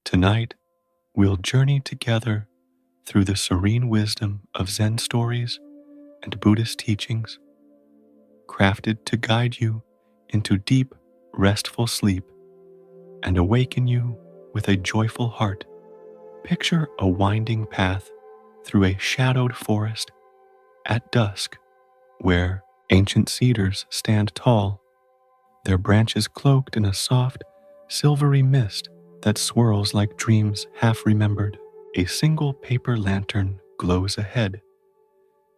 Tonight, we'll journey together through the serene wisdom of Zen stories and Buddhist teachings, crafted to guide you into deep, restful sleep and awaken you with a joyful heart. Picture a winding path through a shadowed forest at dusk, where ancient cedars stand tall, their branches cloaked in a soft, silvery mist that swirls like dreams half remembered. A single paper lantern glows ahead,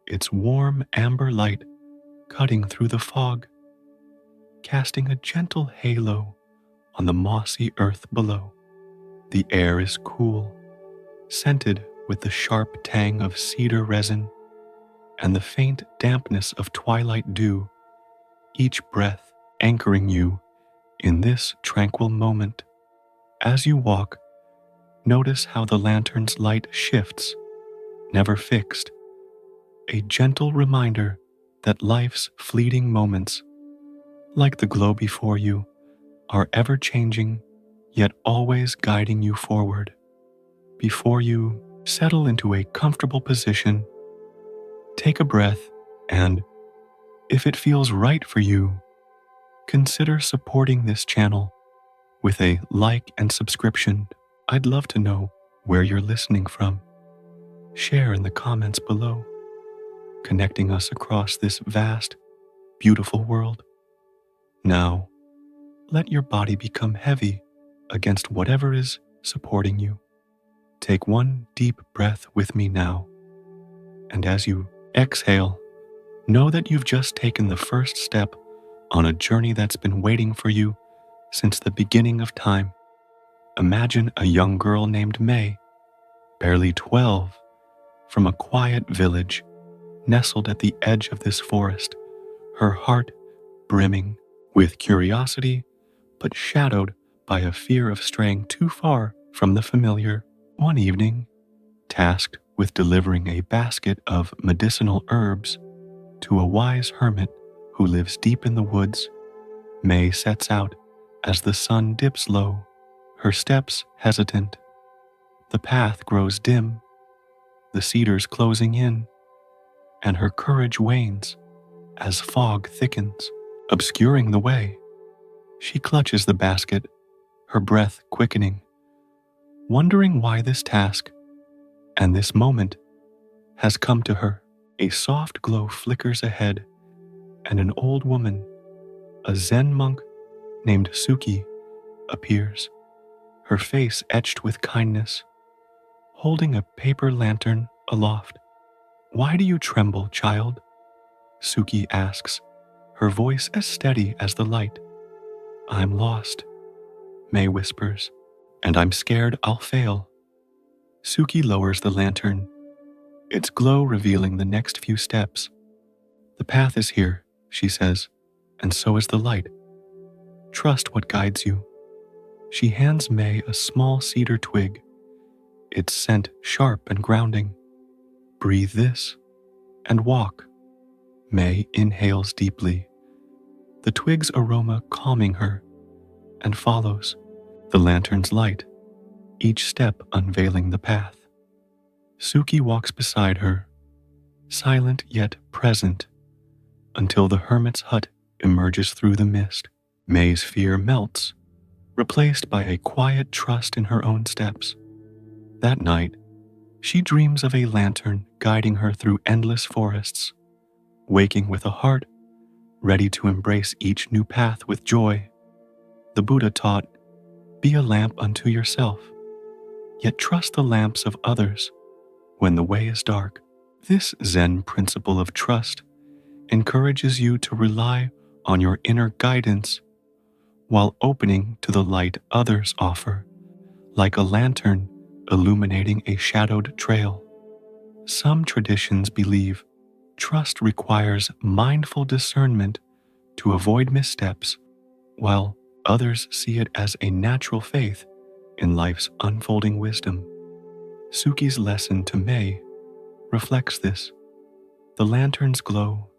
its warm amber light cutting through the fog, casting a gentle halo on the mossy earth below. The air is cool, scented with the sharp tang of cedar resin and the faint dampness of twilight dew, each breath anchoring you in this tranquil moment. As you walk, notice how the lantern's light shifts, never fixed, a gentle reminder that life's fleeting moments, like the glow before you, are ever-changing, yet always guiding you forward. Before you settle into a comfortable position, take a breath and, if it feels right for you, consider supporting this channel with a like and subscription. I'd love to know where you're listening from. Share in the comments below, connecting us across this vast, beautiful world. Now, let your body become heavy against whatever is supporting you. Take one deep breath with me now, and as you exhale, know that you've just taken the first step on a journey that's been waiting for you since the beginning of time. Imagine a young girl named May, barely 12, from a quiet village nestled at the edge of this forest, her heart brimming with curiosity but shadowed by a fear of straying too far from the familiar. One evening, tasked with delivering a basket of medicinal herbs to a wise hermit who lives deep in the woods, May sets out as the sun dips low, her steps hesitant. The path grows dim, the cedars closing in, and her courage wanes as fog thickens, obscuring the way. She clutches the basket, her breath quickening, wondering why this task and this moment has come to her. A soft glow flickers ahead, and an old woman, a Zen monk named Suki, appears, her face etched with kindness, holding a paper lantern aloft. "Why do you tremble, child?" Suki asks, her voice as steady as the light. "I'm lost," May whispers, "and I'm scared I'll fail." Suki lowers the lantern, its glow revealing the next few steps. "The path is here," she says, "and so is the light. Trust what guides you." She hands May a small cedar twig, its scent sharp and grounding. "Breathe this and walk." May inhales deeply, the twig's aroma calming her, and follows the lantern's light, each step unveiling the path. Suki walks beside her, silent yet present, until the hermit's hut emerges through the mist. May's fear melts, replaced by a quiet trust in her own steps. That night, she dreams of a lantern guiding her through endless forests, waking with a heart ready to embrace each new path with joy. The Buddha taught, "Be a lamp unto yourself, yet trust the lamps of others when the way is dark." This Zen principle of trust encourages you to rely on your inner guidance while opening to the light others offer, like a lantern illuminating a shadowed trail. Some traditions believe trust requires mindful discernment to avoid missteps, while others see it as a natural faith in life's unfolding wisdom. Suki's lesson to May reflects this. The lantern's glow,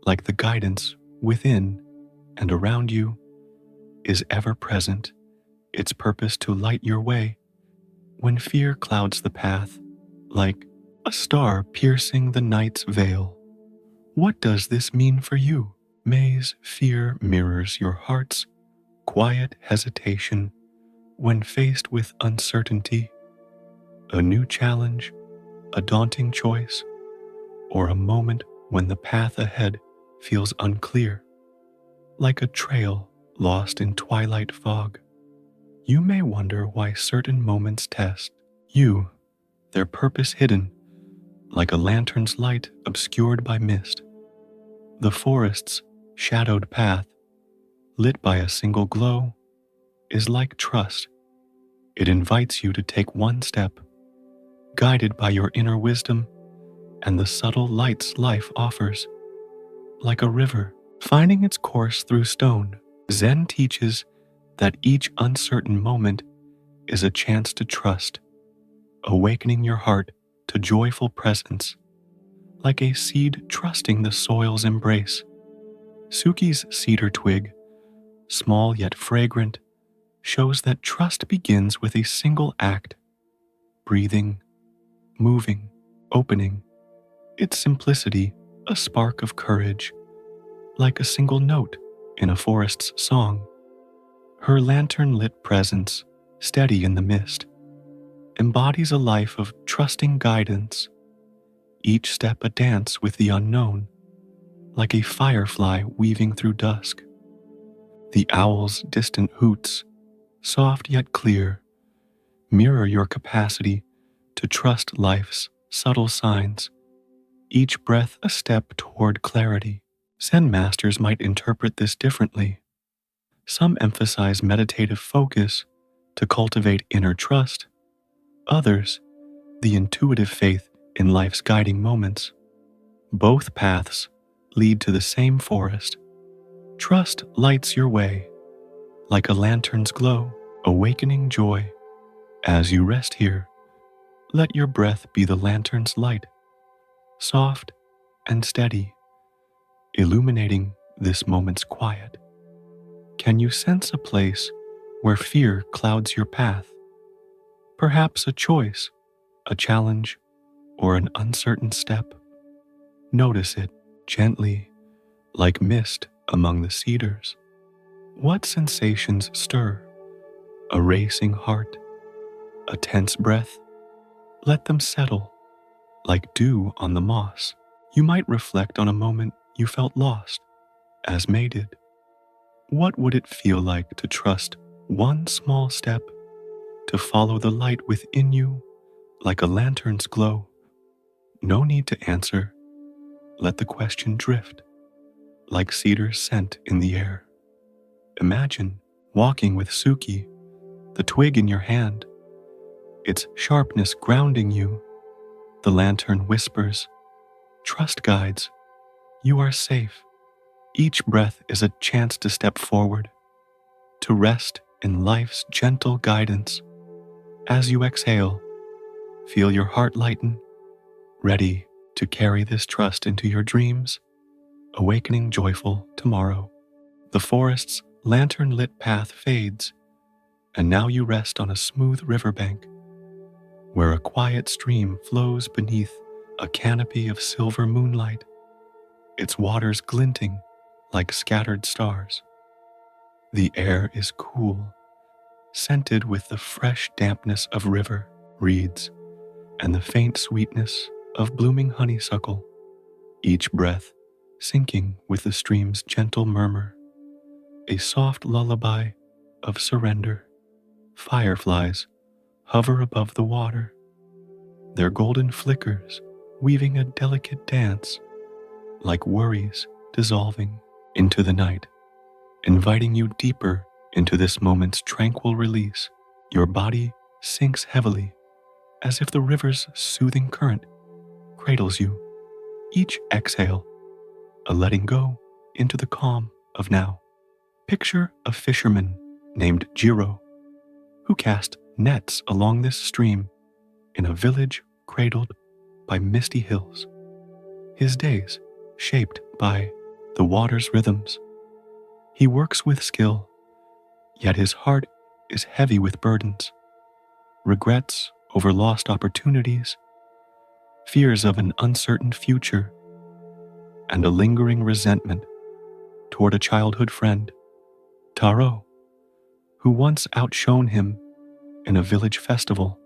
like the guidance within and around you, is ever present, its purpose to light your way when fear clouds the path, like a star piercing the night's veil. What does this mean for you? May's fear mirrors your heart's quiet hesitation when faced with uncertainty, a new challenge, a daunting choice, or a moment when the path ahead feels unclear, like a trail lost in twilight fog. You may wonder why certain moments test you, their purpose hidden, like a lantern's light obscured by mist. The forest's shadowed path, lit by a single glow, is like trust. It invites you to take one step, guided by your inner wisdom and the subtle lights life offers. Like a river, finding its course through stone, Zen teaches that each uncertain moment is a chance to trust, awakening your heart to joyful presence, like a seed trusting the soil's embrace. Suki's cedar twig, small yet fragrant, shows that trust begins with a single act: breathing, moving, opening. Its simplicity, a spark of courage, like a single note in a forest's song. Her lantern-lit presence, steady in the mist, embodies a life of trusting guidance, each step a dance with the unknown, like a firefly weaving through dusk. The owl's distant hoots, soft yet clear, mirror your capacity to trust life's subtle signs, each breath a step toward clarity. Zen masters might interpret this differently. Some emphasize meditative focus to cultivate inner trust, others, the intuitive faith in life's guiding moments. Both paths lead to the same forest. Trust lights your way, like a lantern's glow, awakening joy. As you rest here, let your breath be the lantern's light, soft and steady, illuminating this moment's quiet. Can you sense a place where fear clouds your path? Perhaps a choice, a challenge, or an uncertain step? Notice it gently, like mist among the cedars. What sensations stir? A racing heart? A tense breath? Let them settle, like dew on the moss. You might reflect on a moment you felt lost, as May did. What would it feel like to trust one small step, to follow the light within you like a lantern's glow? No need to answer. Let the question drift, like cedar scent in the air. Imagine walking with Suki, the twig in your hand, its sharpness grounding you. The lantern whispers, "Trust guides, you are safe." Each breath is a chance to step forward, to rest in life's gentle guidance. As you exhale, feel your heart lighten, ready to carry this trust into your dreams, awakening joyful tomorrow. The forest's lantern-lit path fades, and now you rest on a smooth riverbank, where a quiet stream flows beneath a canopy of silver moonlight, its waters glinting like scattered stars. The air is cool, scented with the fresh dampness of river reeds and the faint sweetness of blooming honeysuckle, each breath syncing with the stream's gentle murmur, a soft lullaby of surrender. Fireflies hover above the water, their golden flickers weaving a delicate dance, like worries dissolving into the night, inviting you deeper into this moment's tranquil release. Your body sinks heavily, as if the river's soothing current cradles you. Each exhale, a letting go into the calm of now. Picture a fisherman named Jiro, who cast nets along this stream in a village cradled by misty hills. His days shaped by the water's rhythms. He works with skill, yet his heart is heavy with burdens. regrets over lost opportunities, fears of an uncertain future, and a lingering resentment toward a childhood friend, Taro, who once outshone him in a village festival,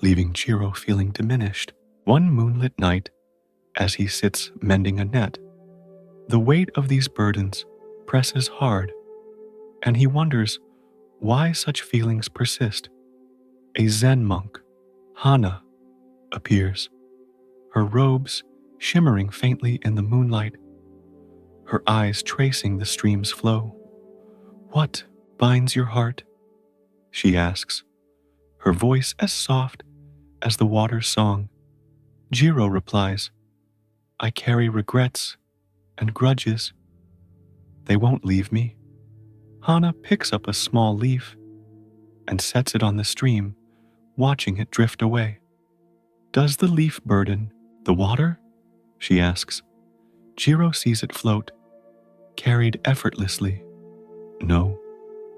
leaving Jiro feeling diminished. One moonlit night, as he sits mending a net, the weight of these burdens presses hard, and he wonders why such feelings persist. A Zen monk, Hana, appears, her robes shimmering faintly in the moonlight, her eyes tracing the stream's flow. "What binds your heart?" she asks, her voice as soft as the water's song. Jiro replies, "I carry regrets and grudges. They won't leave me." Hana picks up a small leaf and sets it on the stream, watching it drift away. "Does the leaf burden the water?" she asks. Jiro sees it float, carried effortlessly. "No,"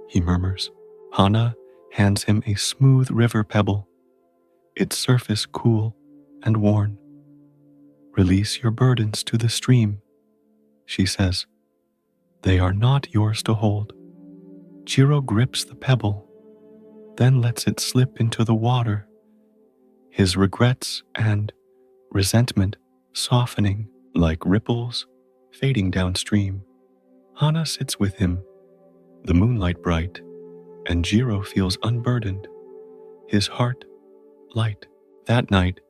he murmurs. Hana hands him a smooth river pebble, its surface cool and worn. "Release your burdens to the stream," she says. "They are not yours to hold." Jiro grips the pebble, then lets it slip into the water, his regrets and resentment softening like ripples fading downstream. Hana sits with him, the moonlight bright, and Jiro feels unburdened, his heart light. That night,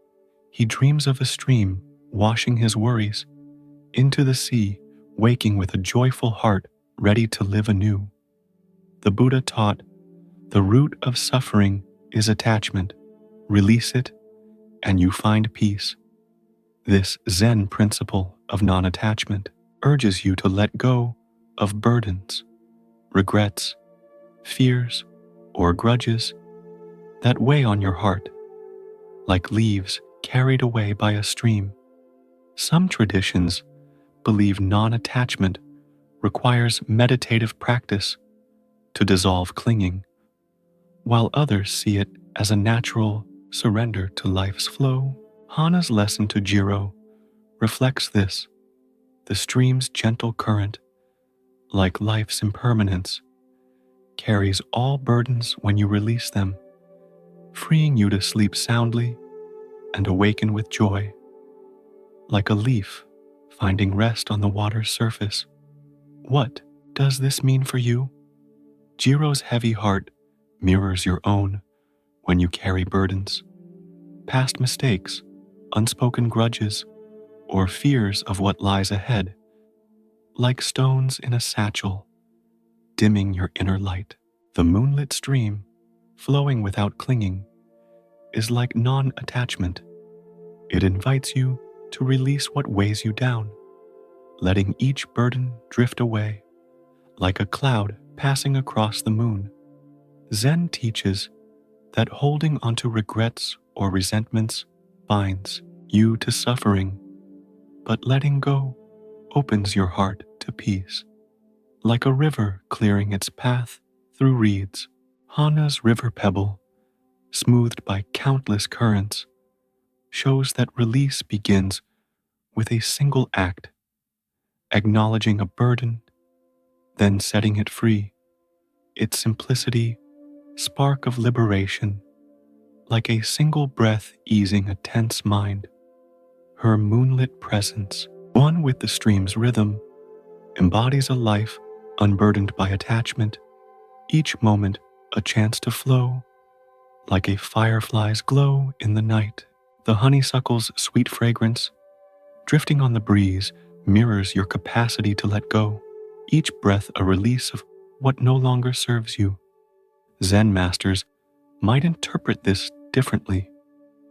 he dreams of a stream washing his worries into the sea, waking with a joyful heart ready to live anew. The Buddha taught, the root of suffering is attachment. Release it, and you find peace. This Zen principle of non-attachment urges you to let go of burdens, regrets, fears, or grudges that weigh on your heart, like leaves carried away by a stream. Some traditions believe non-attachment requires meditative practice to dissolve clinging, while others see it as a natural surrender to life's flow. Hana's lesson to Jiro reflects this. The stream's gentle current, like life's impermanence, carries all burdens when you release them, freeing you to sleep soundly and awaken with joy, like a leaf finding rest on the water's surface. What does this mean for you? Jiro's heavy heart mirrors your own when you carry burdens, past mistakes, unspoken grudges, or fears of what lies ahead, like stones in a satchel, dimming your inner light. The moonlit stream, flowing without clinging, is like non-attachment. It invites you to release what weighs you down, letting each burden drift away, like a cloud passing across the moon. Zen teaches that holding onto regrets or resentments binds you to suffering, but letting go opens your heart to peace. Like a river clearing its path through reeds, Hana's river pebble, smoothed by countless currents, shows that release begins with a single act, acknowledging a burden, then setting it free. Its simplicity, spark of liberation, like a single breath easing a tense mind. Her moonlit presence, one with the stream's rhythm, embodies a life unburdened by attachment, each moment a chance to flow, like a firefly's glow in the night. The honeysuckle's sweet fragrance, drifting on the breeze, mirrors your capacity to let go, each breath a release of what no longer serves you. Zen masters might interpret this differently.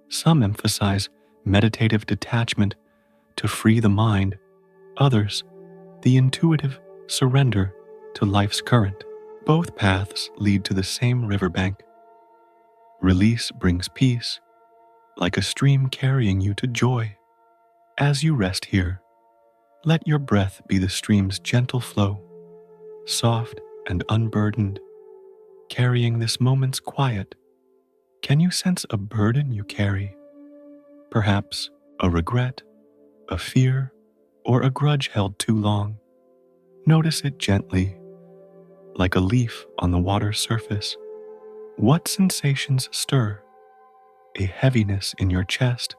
Some emphasize meditative detachment to free the mind, others, the intuitive surrender to life's current. Both paths lead to the same riverbank. Release brings peace, like a stream carrying you to joy. As you rest here, let your breath be the stream's gentle flow, soft and unburdened, carrying this moment's quiet Can you sense a burden you carry? Perhaps a regret, a fear, or a grudge held too long. Notice it gently, like a leaf on the water's surface. What sensations stir? A heaviness in your chest,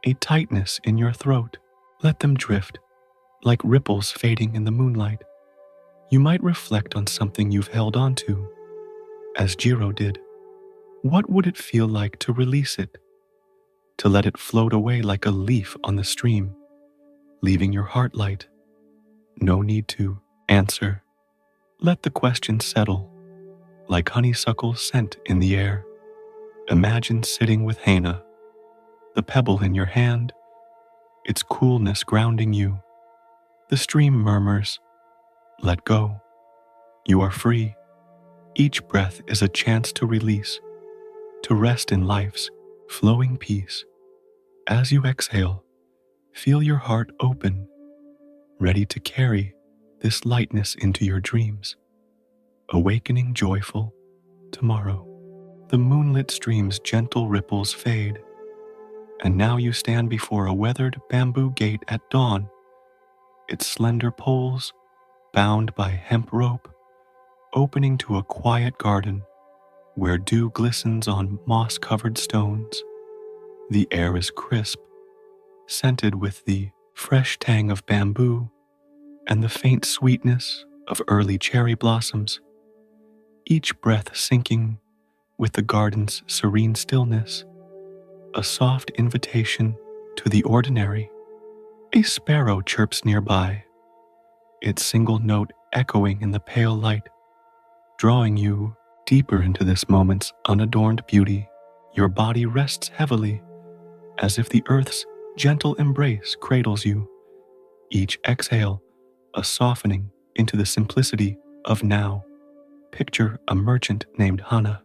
a tightness in your throat. Let them drift, like ripples fading in the moonlight. You might reflect on something you've held on to, as Jiro did. What would it feel like to release it, to let it float away like a leaf on the stream, leaving your heart light? No need to answer. Let the question settle, like honeysuckle scent in the air. Imagine sitting with Hana, the pebble in your hand, its coolness grounding you. The stream murmurs, "Let go. You are free." Each breath is a chance to release, to rest in life's flowing peace. As you exhale, feel your heart open, ready to carry this lightness into your dreams, awakening joyful tomorrow. The moonlit stream's gentle ripples fade, and now you stand before a weathered bamboo gate at dawn, its slender poles bound by hemp rope, opening to a quiet garden where dew glistens on moss-covered stones. The air is crisp, scented with the fresh tang of bamboo and the faint sweetness of early cherry blossoms, each breath sinking with the garden's serene stillness, a soft invitation to the ordinary. A sparrow chirps nearby, its single note echoing in the pale light, drawing you deeper into this moment's unadorned beauty. Your body rests heavily, as if the earth's gentle embrace cradles you. Each exhale, a softening into the simplicity of now. Picture a merchant named Hana,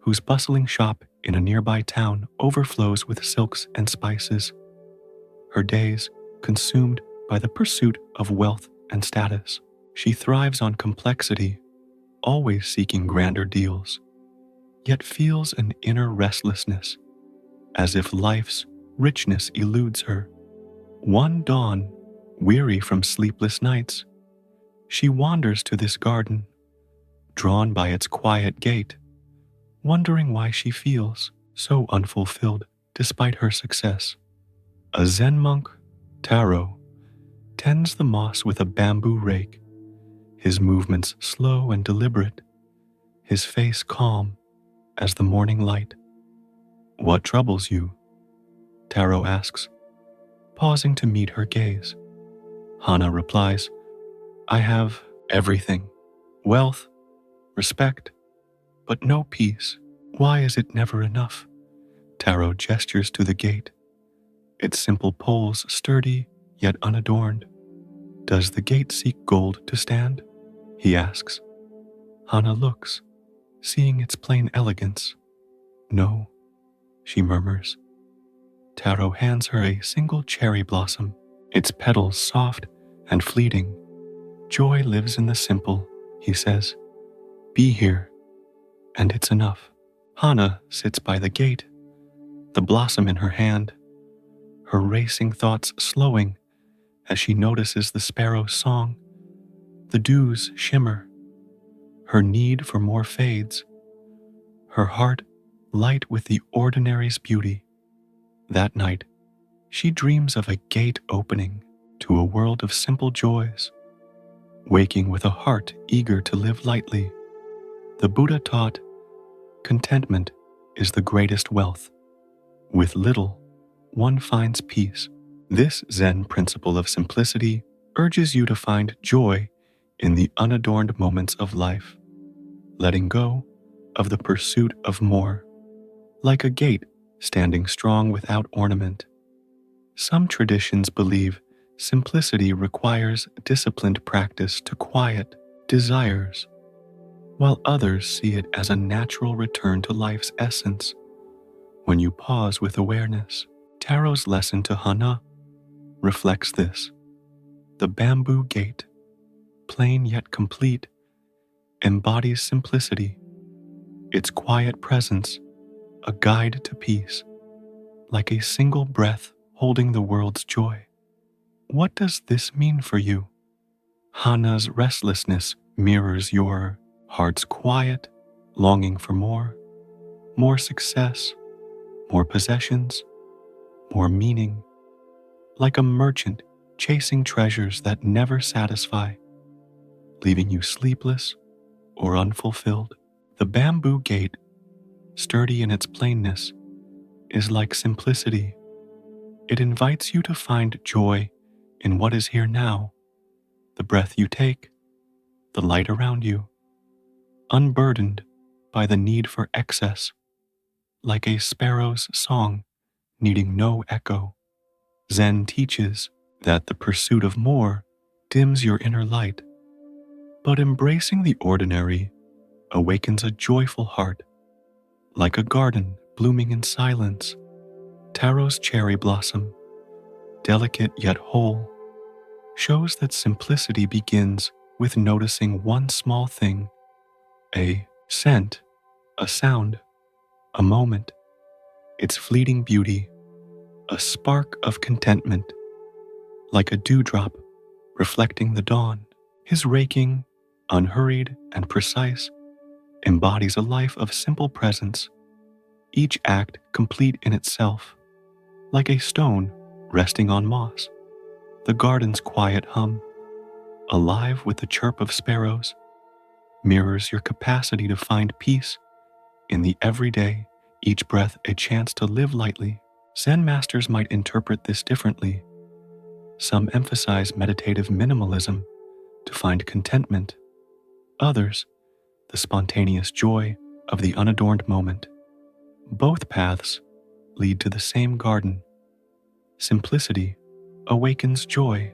whose bustling shop in a nearby town overflows with silks and spices. Her days consumed by the pursuit of wealth and status. She thrives on complexity, always seeking grander deals, yet feels an inner restlessness, as if life's richness eludes her. One dawn, weary from sleepless nights, she wanders to this garden, drawn by its quiet gate, wondering why she feels so unfulfilled despite her success. A Zen monk, Taro, tends the moss with a bamboo rake, his movements slow and deliberate, his face calm as the morning light. "What troubles you?" Taro asks, pausing to meet her gaze. Hana replies, "I have everything, wealth, respect, but no peace. Why is it never enough?" Taro gestures to the gate, its simple poles sturdy yet unadorned. "Does the gate seek gold to stand?" he asks. Hana looks, seeing its plain elegance. "No," she murmurs. Taro hands her a single cherry blossom, its petals soft and fleeting. "Joy lives in the simple," he says. "Be here, and it's enough." Hana sits by the gate, the blossom in her hand, her racing thoughts slowing as she notices the sparrow's song, the dew's shimmer. Her need for more fades, her heart light with the ordinary's beauty. That night, she dreams of a gate opening to a world of simple joys, waking with a heart eager to live lightly. The Buddha taught, contentment is the greatest wealth. With little, one finds peace. This Zen principle of simplicity urges you to find joy in the unadorned moments of life, letting go of the pursuit of more, like a gate standing strong without ornament. Some traditions believe simplicity requires disciplined practice to quiet desires, while others see it as a natural return to life's essence when you pause with awareness. Taro's lesson to Hana reflects this. The bamboo gate, plain yet complete, embodies simplicity. Its quiet presence a guide to peace, like a single breath holding the world's joy. What does this mean for you? Hana's restlessness mirrors your heart's quiet, longing for more success, more possessions, more meaning, like a merchant chasing treasures that never satisfy, leaving you sleepless or unfulfilled. The bamboo gate, sturdy in its plainness, is like simplicity. It invites you to find joy in what is here now, the breath you take, the light around you, unburdened by the need for excess, like a sparrow's song needing no echo. Zen teaches that the pursuit of more dims your inner light, but embracing the ordinary awakens a joyful heart, like a garden blooming in silence. Taro's cherry blossom, delicate yet whole, shows that simplicity begins with noticing one small thing, a scent, a sound, a moment, its fleeting beauty, a spark of contentment, like a dewdrop reflecting the dawn. His raking, unhurried and precise, embodies a life of simple presence, each act complete in itself, like a stone resting on moss. The garden's quiet hum, alive with the chirp of sparrows, mirrors your capacity to find peace in the everyday, each breath a chance to live lightly. Zen masters might interpret this differently. Some emphasize meditative minimalism to find contentment. Others, the spontaneous joy of the unadorned moment. Both paths lead to the same garden. Simplicity awakens joy,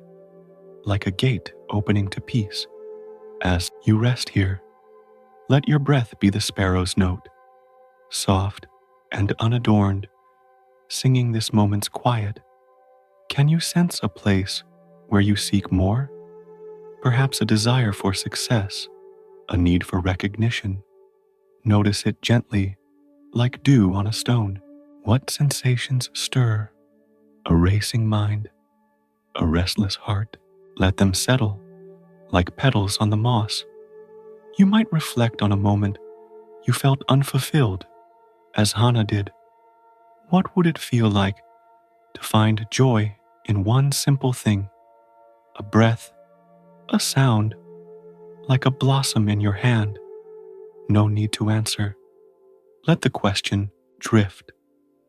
like a gate opening to peace. As you rest here, let your breath be the sparrow's note, soft and unadorned, singing this moment's quiet. Can you sense a place where you seek more? Perhaps a desire for success, a need for recognition. Notice it gently, like dew on a stone. What sensations stir? A racing mind, a restless heart. Let them settle, like petals on the moss. You might reflect on a moment you felt unfulfilled, as Hana did. What would it feel like to find joy in one simple thing? A breath, a sound, like a blossom in your hand. No need to answer. Let the question drift,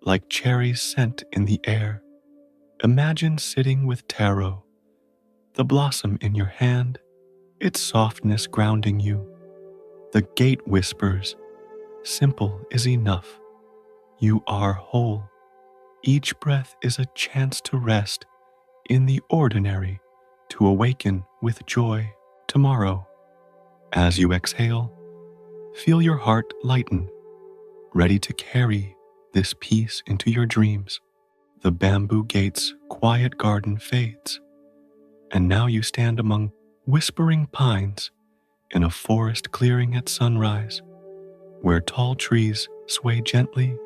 like cherries scent in the air. Imagine sitting with taro, the blossom in your hand, its softness grounding you. The gate whispers, simple is enough. You are whole. Each breath is a chance to rest in the ordinary, to awaken with joy. Tomorrow, as you exhale, feel your heart lighten, ready to carry this peace into your dreams. The bamboo gate's quiet garden fades, and now you stand among whispering pines in a forest clearing at sunrise, where tall trees sway gently,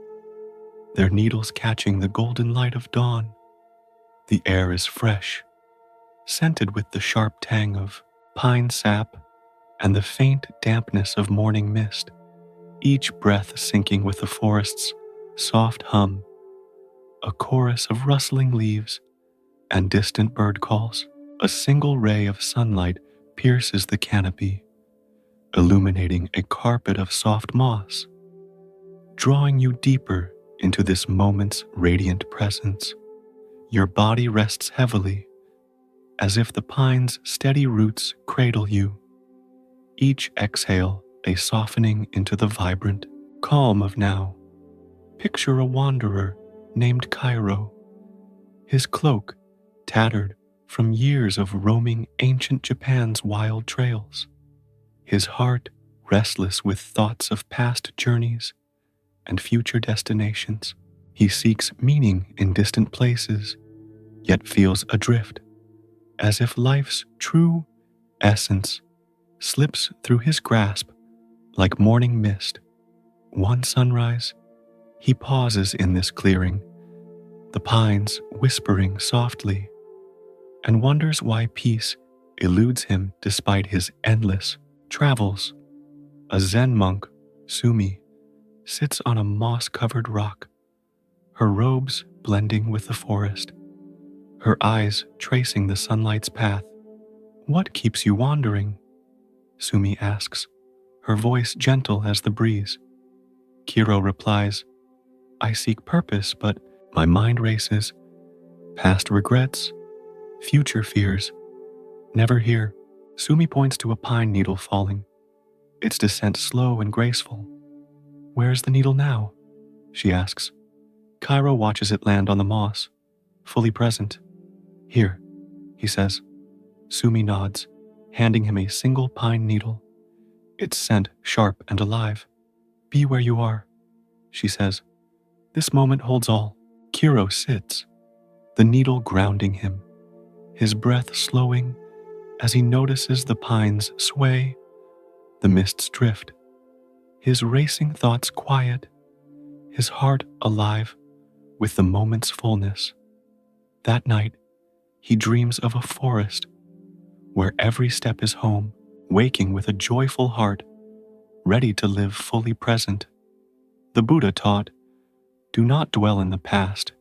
their needles catching the golden light of dawn. The air is fresh, scented with the sharp tang of pine sap and the faint dampness of morning mist, each breath syncing with the forest's soft hum, a chorus of rustling leaves and distant bird calls. A single ray of sunlight pierces the canopy, illuminating a carpet of soft moss, drawing you deeper into this moment's radiant presence. Your body rests heavily, as if the pine's steady roots cradle you. Each exhale a softening into the vibrant calm of now. Picture a wanderer named Cairo, his cloak tattered from years of roaming ancient Japan's wild trails, his heart restless with thoughts of past journeys and future destinations. He seeks meaning in distant places, yet feels adrift, as if life's true essence slips through his grasp like morning mist. One sunrise, He pauses in this clearing, the pines whispering softly, and wonders why peace eludes him despite his endless travels. A Zen monk, Sumi, sits on a moss-covered rock, her robes blending with the forest, her eyes tracing the sunlight's path. "What keeps you wandering?" Sumi asks, her voice gentle as the breeze. Kiro replies, "I seek purpose, but my mind races. Past regrets, future fears, never here." Sumi points to a pine needle falling, its descent slow and graceful. "Where's the needle now?" she asks. Cairo watches it land on the moss, fully present. "Here," he says. Sumi nods, handing him a single pine needle, its scent sharp and alive. "Be where you are," she says. "This moment holds all." Kiro sits, the needle grounding him, his breath slowing as he notices the pines sway, the mists drift, his racing thoughts quiet, his heart alive with the moment's fullness. That night, he dreams of a forest where every step is home, waking with a joyful heart, ready to live fully present. The Buddha taught, "Do not dwell in the past.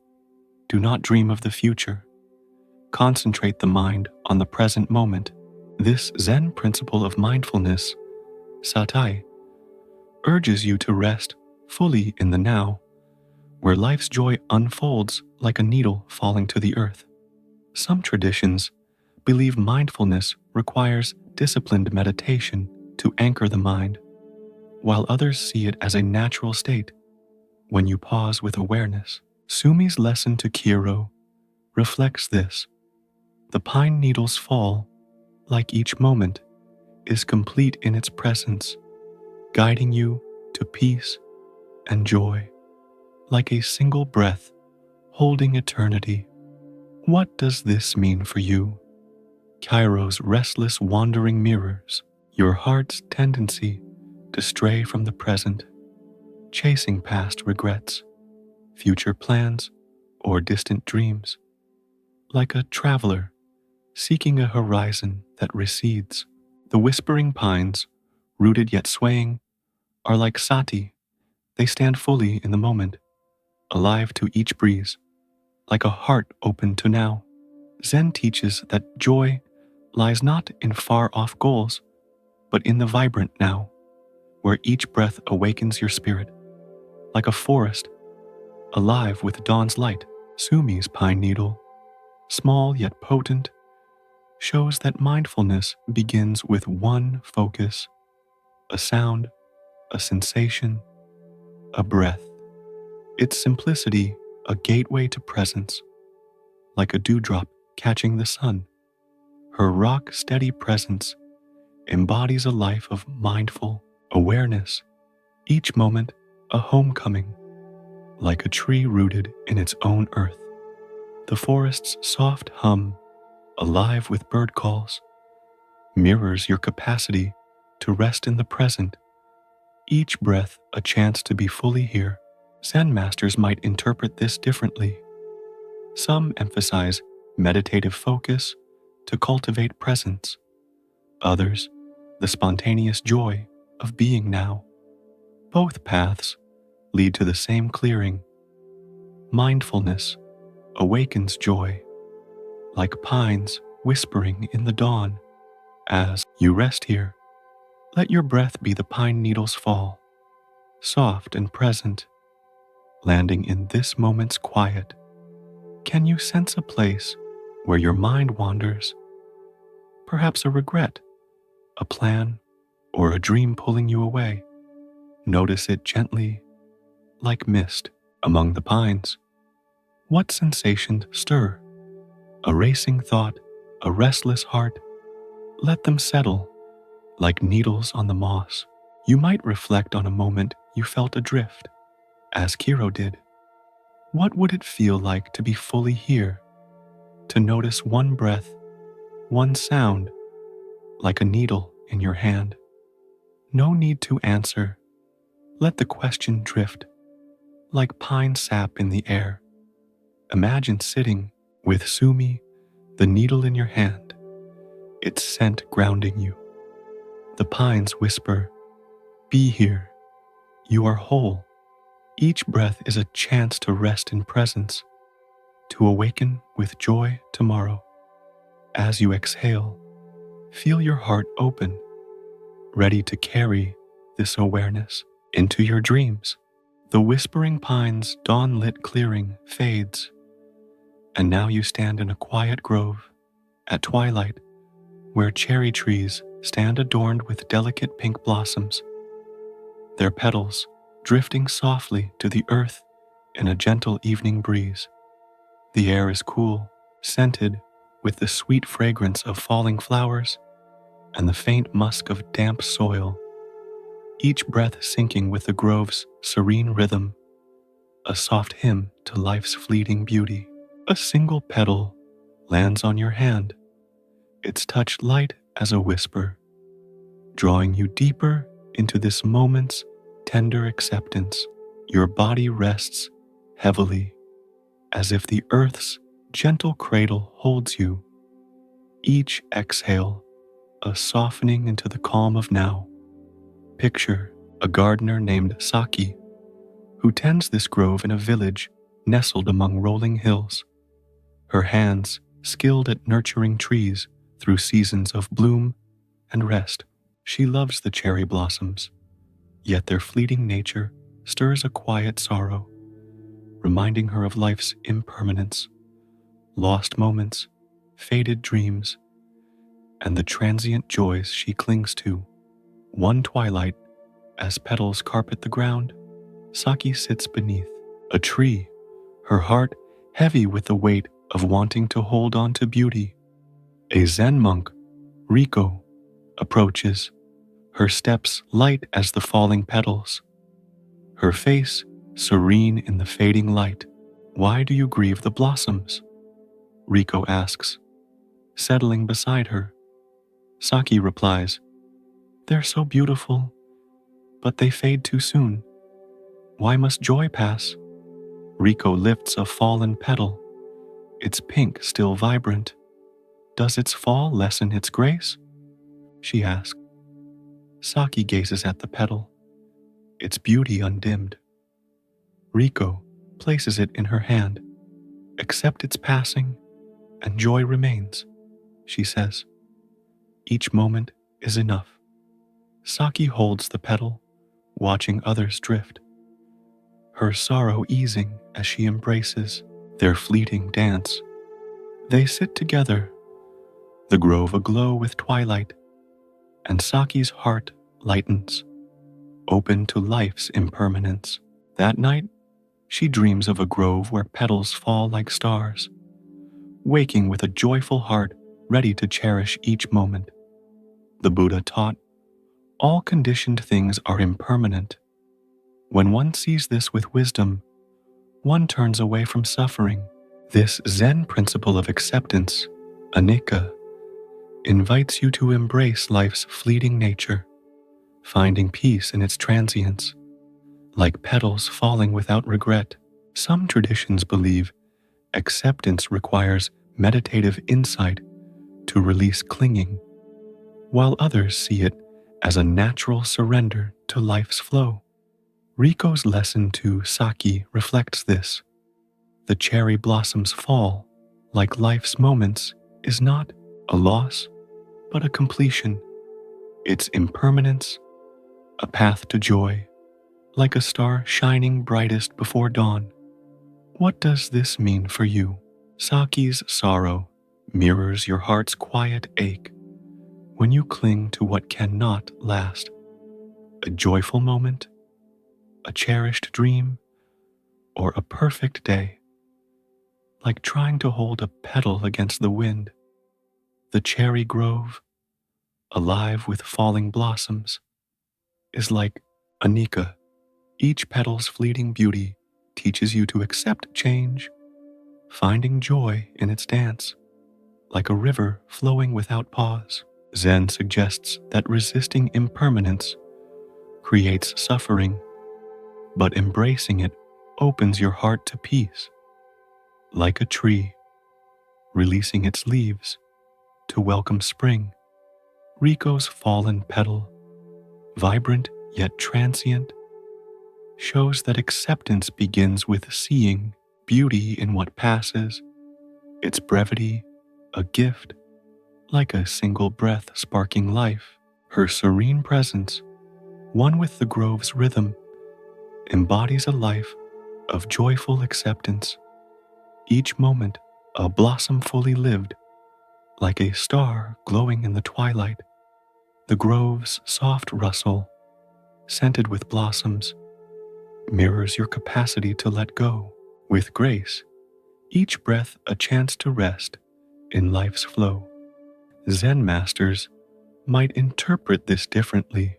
Do not dream of the future. Concentrate the mind on the present moment." This Zen principle of mindfulness, satai, urges you to rest fully in the now, where life's joy unfolds like a needle falling to the earth. Some traditions believe mindfulness requires disciplined meditation to anchor the mind, while others see it as a natural state when you pause with awareness. Sumi's lesson to Kiro reflects this. The pine needle's fall, like each moment, is complete in its presence, guiding you to peace and joy, like a single breath holding eternity. What does this mean for you? Cairo's restless wandering mirrors your heart's tendency to stray from the present, chasing past regrets, future plans, or distant dreams. Like a traveler seeking a horizon that recedes, the whispering pines, rooted yet swaying, are like sati. They stand fully in the moment, alive to each breeze, like a heart open to now. Zen teaches that joy lies not in far-off goals, but in the vibrant now, where each breath awakens your spirit, like a forest, alive with dawn's light. Sumi's pine needle, small yet potent, shows that mindfulness begins with one focus, a sound, a sensation, a breath. Its simplicity, a gateway to presence, like a dewdrop catching the sun. Her rock-steady presence embodies a life of mindful awareness, each moment a homecoming, like a tree rooted in its own earth. The forest's soft hum, alive with bird calls, mirrors your capacity to rest in the present, each breath a chance to be fully here. Zen masters might interpret this differently. Some emphasize meditative focus to cultivate presence, others, the spontaneous joy of being now. Both paths lead to the same clearing. Mindfulness awakens joy, like pines whispering in the dawn. As you rest here, let your breath be the pine needle's fall, soft and present, landing in this moment's quiet. Can you sense a place where your mind wanders? Perhaps a regret, a plan, or a dream pulling you away. Notice it gently, like mist among the pines. What sensations stir? A racing thought, a restless heart? Let them settle, like needles on the moss. You might reflect on a moment you felt adrift, as Kiro did. What would it feel like to be fully here, to notice one breath, one sound, like a needle in your hand? No need to answer. Let the question drift, like pine sap in the air. Imagine sitting with Sumi, the needle in your hand, its scent grounding you. The pines whisper, "Be here. You are whole." Each breath is a chance to rest in presence, to awaken with joy tomorrow. As you exhale, feel your heart open, ready to carry this awareness into your dreams. The whispering pines' dawn-lit clearing fades, and now you stand in a quiet grove at twilight where cherry trees stand adorned with delicate pink blossoms, their petals drifting softly to the earth in a gentle evening breeze. The air is cool, scented with the sweet fragrance of falling flowers and the faint musk of damp soil, each breath syncing with the grove's serene rhythm, a soft hymn to life's fleeting beauty. A single petal lands on your hand, its touch light as a whisper, drawing you deeper into this moment's tender acceptance. Your body rests heavily, as if the earth's gentle cradle holds you. Each exhale, a softening into the calm of now. Picture a gardener named Saki, who tends this grove in a village nestled among rolling hills. Her hands skilled at nurturing trees through seasons of bloom and rest. She loves the cherry blossoms, yet their fleeting nature stirs a quiet sorrow, reminding her of life's impermanence, lost moments, faded dreams, and the transient joys she clings to. One twilight, as petals carpet the ground, Saki sits beneath a tree, her heart heavy with the weight of wanting to hold on to beauty. A Zen monk, Riko, approaches, her steps light as the falling petals, her face serene in the fading light. "Why do you grieve the blossoms?" Riko asks, settling beside her. Saki replies, "They're so beautiful, but they fade too soon. Why must joy pass?" Riko lifts a fallen petal, its pink still vibrant. "Does its fall lessen its grace?" she asks. Saki gazes at the petal, its beauty undimmed. Riko places it in her hand. "Accept its passing, and joy remains," she says. "Each moment is enough." Saki holds the petal, watching others drift, her sorrow easing as she embraces their fleeting dance. They sit together, the grove aglow with twilight, and Saki's heart lightens, open to life's impermanence. That night, she dreams of a grove where petals fall like stars, waking with a joyful heart ready to cherish each moment. The Buddha taught, all conditioned things are impermanent. When one sees this with wisdom, one turns away from suffering. This Zen principle of acceptance, anicca, invites you to embrace life's fleeting nature, finding peace in its transience, like petals falling without regret. Some traditions believe acceptance requires meditative insight to release clinging, while others see it as a natural surrender to life's flow. Riko's lesson to Saki reflects this. The cherry blossoms fall, like life's moments, is not a loss, but a completion. Its impermanence, a path to joy, like a star shining brightest before dawn. What does this mean for you? Saki's sorrow mirrors your heart's quiet ache when you cling to what cannot last. A joyful moment, a cherished dream, or a perfect day. Like trying to hold a petal against the wind, the cherry grove, alive with falling blossoms, is like anicca. Each petal's fleeting beauty teaches you to accept change, finding joy in its dance, like a river flowing without pause. Zen suggests that resisting impermanence creates suffering, but embracing it opens your heart to peace, like a tree releasing its leaves to welcome spring. Rico's fallen petal, vibrant yet transient, shows that acceptance begins with seeing beauty in what passes, its brevity a gift, like a single breath sparking life. Her serene presence, one with the grove's rhythm, embodies a life of joyful acceptance, each moment a blossom fully lived, like a star glowing in the twilight. The grove's soft rustle, scented with blossoms, mirrors your capacity to let go with grace, each breath a chance to rest in life's flow. Zen masters might interpret this differently.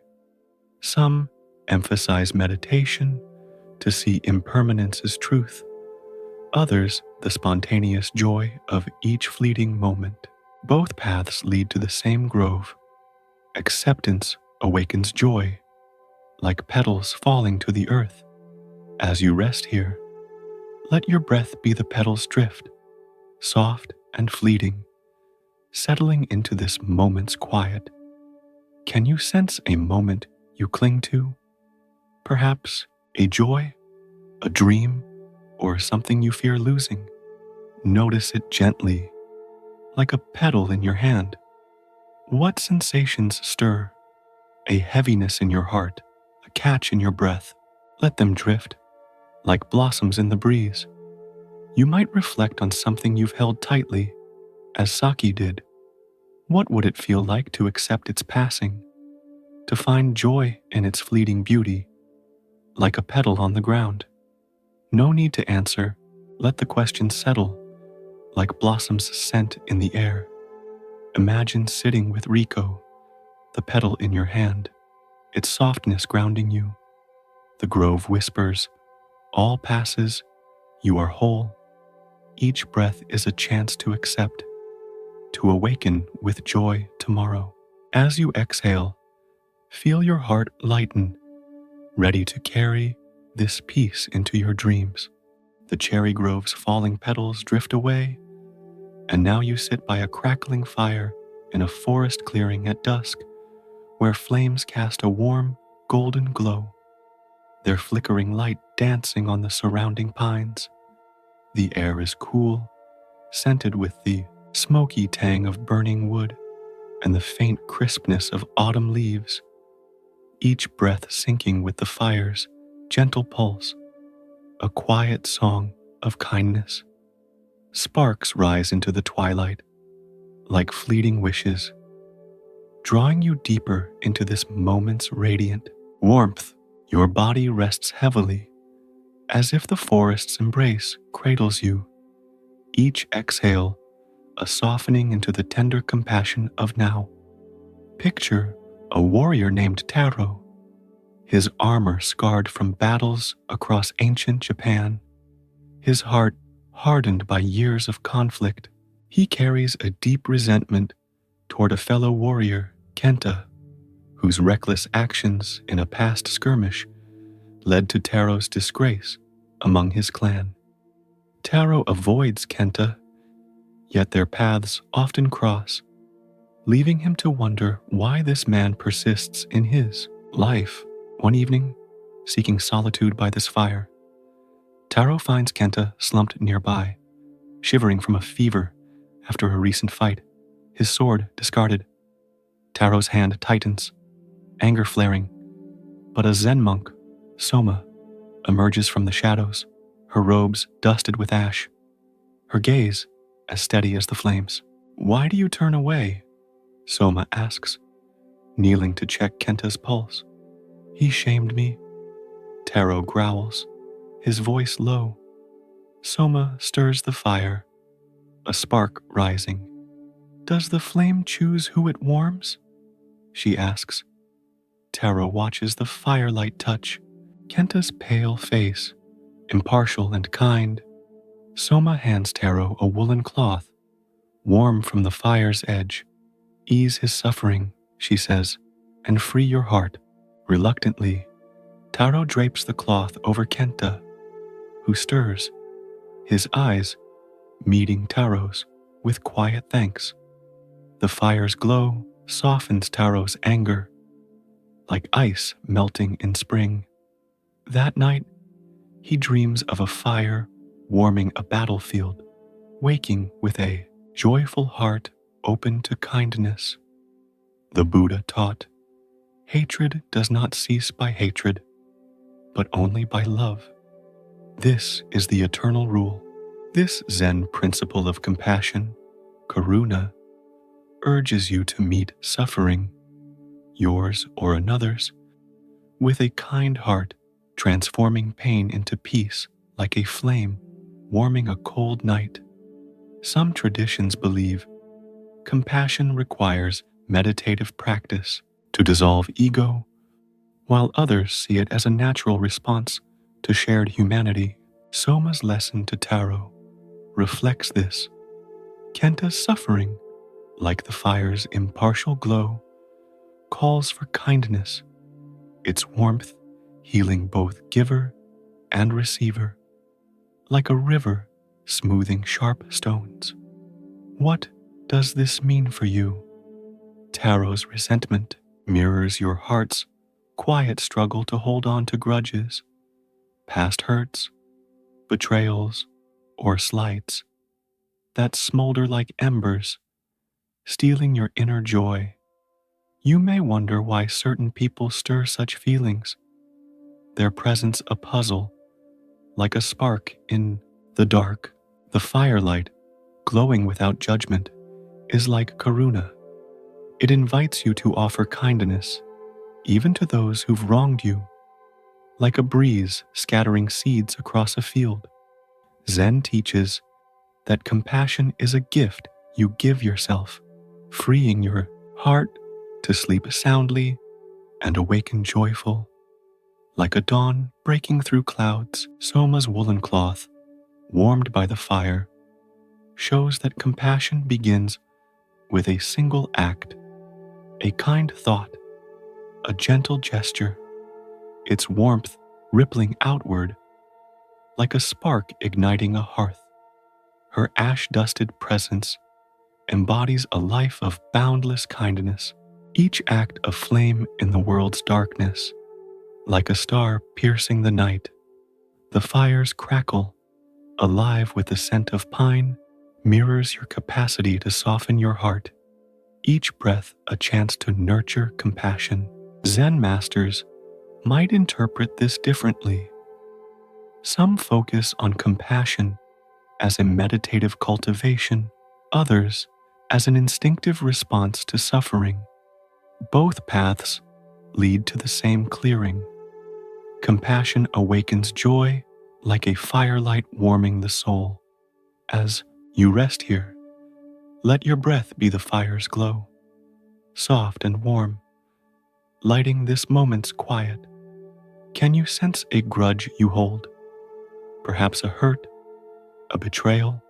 Some emphasize meditation to see impermanence as truth, others the spontaneous joy of each fleeting moment. Both paths lead to the same grove. Acceptance awakens joy, like petals falling to the earth. As you rest here, let your breath be the petal's drift, soft and fleeting, settling into this moment's quiet. Can you sense a moment you cling to? Perhaps a joy, a dream, or something you fear losing? Notice it gently, like a petal in your hand. What sensations stir? A heaviness in your heart, a catch in your breath. Let them drift, like blossoms in the breeze. You might reflect on something you've held tightly, as Saki did. What would it feel like to accept its passing, to find joy in its fleeting beauty, like a petal on the ground? No need to answer. Let the question settle, like blossoms scent in the air. Imagine sitting with Rico, the petal in your hand, its softness grounding you. The grove whispers, all passes, you are whole. Each breath is a chance to accept, to awaken with joy tomorrow. As you exhale, feel your heart lighten, ready to carry this peace into your dreams. The cherry grove's falling petals drift away, and now you sit by a crackling fire in a forest clearing at dusk, where flames cast a warm, golden glow, their flickering light dancing on the surrounding pines. The air is cool, scented with the smoky tang of burning wood and the faint crispness of autumn leaves, each breath syncing with the fire's gentle pulse, a quiet song of kindness. Sparks rise into the twilight, like fleeting wishes, drawing you deeper into this moment's radiant warmth. Your body rests heavily, as if the forest's embrace cradles you. Each exhale, a softening into the tender compassion of now. Picture a warrior named Taro, his armor scarred from battles across ancient Japan, his heart hardened by years of conflict. He carries a deep resentment toward a fellow warrior, Kenta, whose reckless actions in a past skirmish led to Taro's disgrace among his clan. Taro avoids Kenta, yet their paths often cross, leaving him to wonder why this man persists in his life. One evening, seeking solitude by this fire, Taro finds Kenta slumped nearby, shivering from a fever after a recent fight, his sword discarded. Taro's hand tightens, anger flaring, but a Zen monk, Soma, emerges from the shadows, her robes dusted with ash, her gaze as steady as the flames. "Why do you turn away?" Soma asks, kneeling to check Kenta's pulse. "He shamed me," Taro growls, his voice low. Soma stirs the fire, a spark rising. "Does the flame choose who it warms?" she asks. Taro watches the firelight touch Kenta's pale face, impartial and kind. Soma hands Taro a woolen cloth, warm from the fire's edge. "Ease his suffering," she says, "and free your heart." Reluctantly, Taro drapes the cloth over Kenta, who stirs, his eyes meeting Taro's with quiet thanks. The fire's glow softens Taro's anger, like ice melting in spring. That night, he dreams of a fire warming a battlefield, waking with a joyful heart open to kindness. The Buddha taught, hatred does not cease by hatred, but only by love. This is the eternal rule. This Zen principle of compassion, karuna, urges you to meet suffering, yours or another's, with a kind heart, transforming pain into peace like a flame warming a cold night. Some traditions believe compassion requires meditative practice to dissolve ego, while others see it as a natural response to shared humanity. Soma's lesson to Taro reflects this. Kenta's suffering, like the fire's impartial glow, calls for kindness, its warmth healing both giver and receiver, like a river smoothing sharp stones. What does this mean for you? Taro's resentment mirrors your heart's quiet struggle to hold on to grudges, past hurts, betrayals, or slights that smolder like embers, stealing your inner joy. You may wonder why certain people stir such feelings, their presence a puzzle, like a spark in the dark. The firelight, glowing without judgment, is like karuna. It invites you to offer kindness, even to those who've wronged you, like a breeze scattering seeds across a field. Zen teaches that compassion is a gift you give yourself, freeing your heart to sleep soundly and awaken joyful. Like a dawn breaking through clouds, Soma's woolen cloth, warmed by the fire, shows that compassion begins with a single act, a kind thought, a gentle gesture, its warmth rippling outward like a spark igniting a hearth. Her ash-dusted presence embodies a life of boundless kindness, each act a flame in the world's darkness. Like a star piercing the night, the fire's crackle, alive with the scent of pine, mirrors your capacity to soften your heart. Each breath a chance to nurture compassion. Zen masters might interpret this differently. Some focus on compassion as a meditative cultivation, others as an instinctive response to suffering. Both paths lead to the same clearing. Compassion awakens joy like a firelight warming the soul. As you rest here, let your breath be the fire's glow, soft and warm, lighting this moment's quiet. Can you sense a grudge you hold? Perhaps a hurt, a betrayal,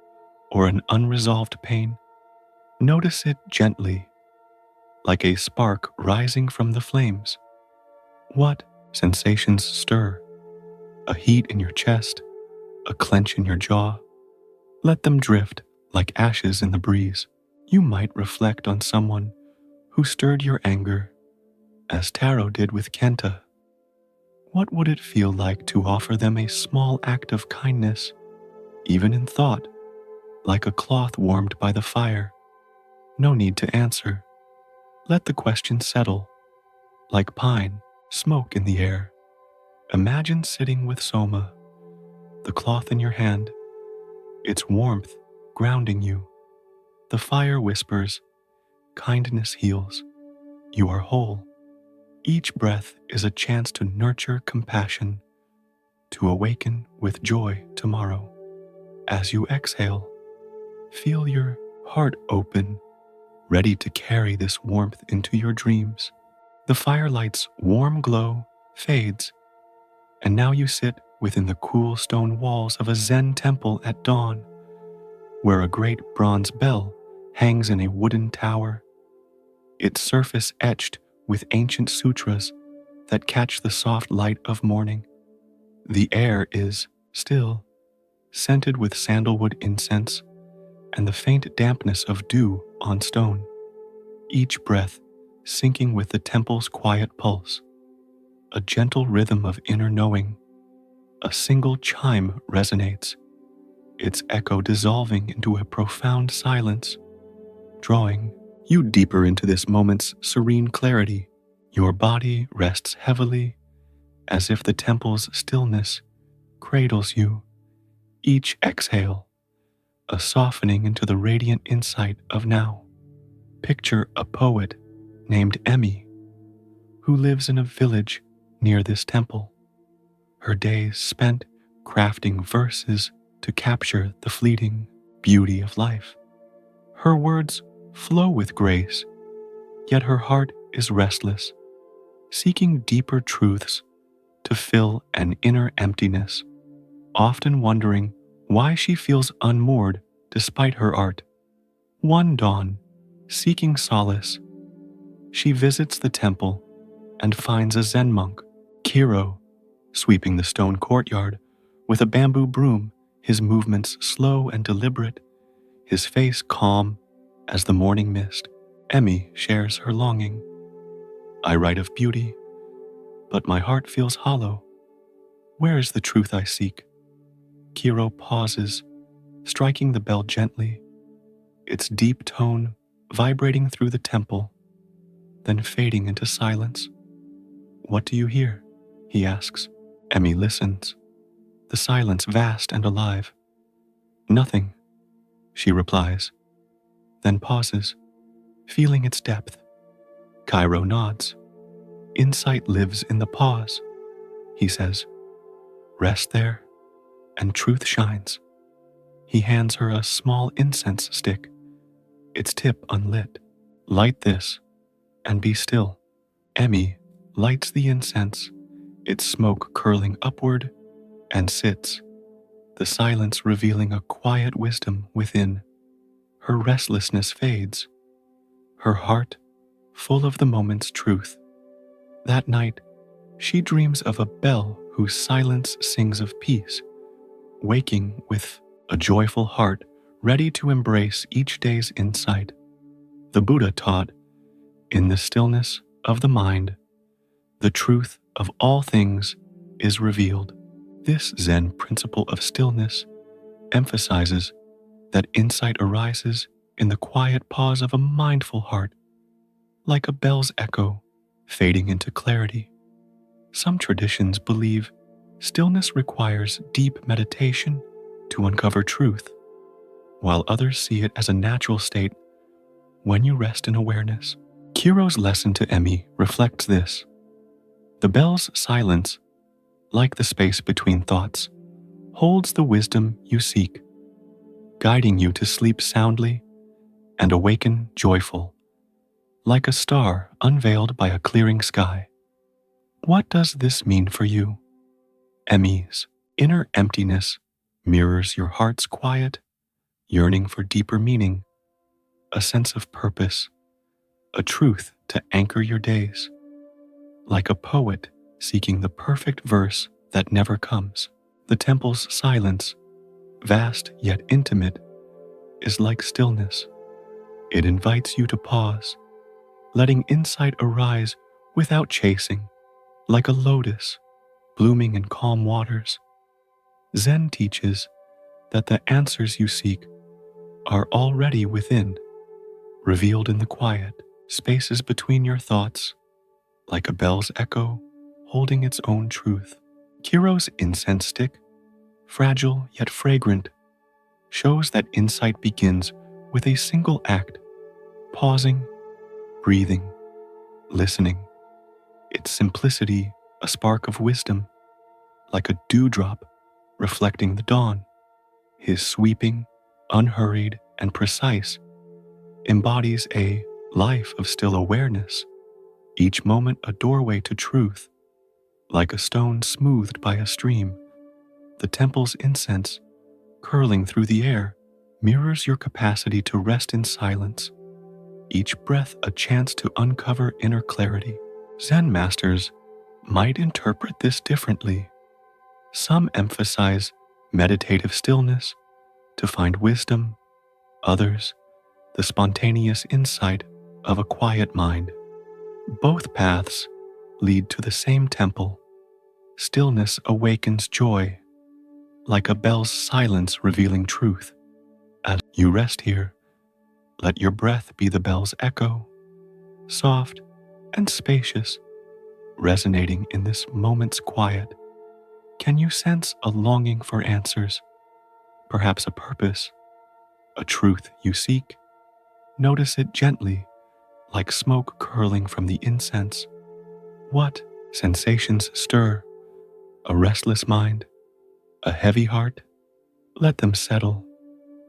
or an unresolved pain? Notice it gently, like a spark rising from the flames. What sensations stir? A heat in your chest, a clench in your jaw? Let them drift like ashes in the breeze. You might reflect on someone who stirred your anger, as Taro did with Kenta. What would it feel like to offer them a small act of kindness, even in thought, like a cloth warmed by the fire? No need to answer. Let the question settle, like pine, smoke in the air. Imagine sitting with Soma, the cloth in your hand, its warmth grounding you. The fire whispers, kindness heals. You are whole. Each breath is a chance to nurture compassion, to awaken with joy tomorrow. As you exhale, feel your heart open, ready to carry this warmth into your dreams. The firelight's warm glow fades, and now you sit within the cool stone walls of a Zen temple at dawn, where a great bronze bell hangs in a wooden tower, its surface etched with ancient sutras that catch the soft light of morning. The air is still, scented with sandalwood incense and the faint dampness of dew on stone, each breath syncing with the temple's quiet pulse, a gentle rhythm of inner knowing. A single chime resonates, its echo dissolving into a profound silence, drawing you deeper into this moment's serene clarity. Your body rests heavily, as if the temple's stillness cradles you. Each exhale, a softening into the radiant insight of now. Picture a poet named Emmy, who lives in a village near this temple, her days spent crafting verses to capture the fleeting beauty of life. Her words flow with grace, yet her heart is restless, seeking deeper truths to fill an inner emptiness, often wondering why she feels unmoored despite her art. One dawn, seeking solace, she visits the temple and finds a Zen monk, Kiro, sweeping the stone courtyard with a bamboo broom, his movements slow and deliberate, his face calm as the morning mist. Emmy shares her longing. I write of beauty, but my heart feels hollow. Where is the truth I seek? Kiro pauses, striking the bell gently, its deep tone vibrating through the temple, then fading into silence. What do you hear? He asks. Emmy listens, the silence vast and alive. Nothing, she replies, then pauses, feeling its depth. Cairo nods. Insight lives in the pause, he says. Rest there, and truth shines. He hands her a small incense stick, its tip unlit. Light this, and be still. Emmy lights the incense, its smoke curling upward, and sits, the silence revealing a quiet wisdom within. Her restlessness fades, her heart full of the moment's truth. That night, she dreams of a bell whose silence sings of peace, waking with a joyful heart ready to embrace each day's insight. The Buddha taught, in the stillness of the mind, the truth of all things is revealed. This Zen principle of stillness emphasizes that insight arises in the quiet pause of a mindful heart, like a bell's echo fading into clarity. Some traditions believe stillness requires deep meditation to uncover truth, while others see it as a natural state when you rest in awareness. Kiro's lesson to Emmy reflects this. The bell's silence, like the space between thoughts, holds the wisdom you seek, guiding you to sleep soundly and awaken joyful, like a star unveiled by a clearing sky. What does this mean for you? Emmy's inner emptiness mirrors your heart's quiet, yearning for deeper meaning, a sense of purpose, a truth to anchor your days. Like a poet seeking the perfect verse that never comes, the temple's silence, vast yet intimate, is like stillness. It invites you to pause, letting insight arise without chasing, like a lotus blooming in calm waters. Zen teaches that the answers you seek are already within, revealed in the quiet spaces between your thoughts, like a bell's echo holding its own truth. Kiro's incense stick, fragile yet fragrant, shows that insight begins with a single act, pausing, breathing, listening. Its simplicity, a spark of wisdom, like a dewdrop reflecting the dawn. His sweeping, unhurried, and precise embodies a life of still awareness, each moment a doorway to truth. Like a stone smoothed by a stream, the temple's incense, curling through the air, mirrors your capacity to rest in silence, each breath a chance to uncover inner clarity. Zen masters might interpret this differently. Some emphasize meditative stillness to find wisdom, others, the spontaneous insight of a quiet mind. Both paths lead to the same temple. Stillness awakens joy, like a bell's silence revealing truth. As you rest here, let your breath be the bell's echo, soft and spacious, resonating in this moment's quiet. Can you sense a longing for answers, perhaps a purpose, a truth you seek? Notice it gently, like smoke curling from the incense. What sensations stir? A restless mind? A heavy heart? Let them settle,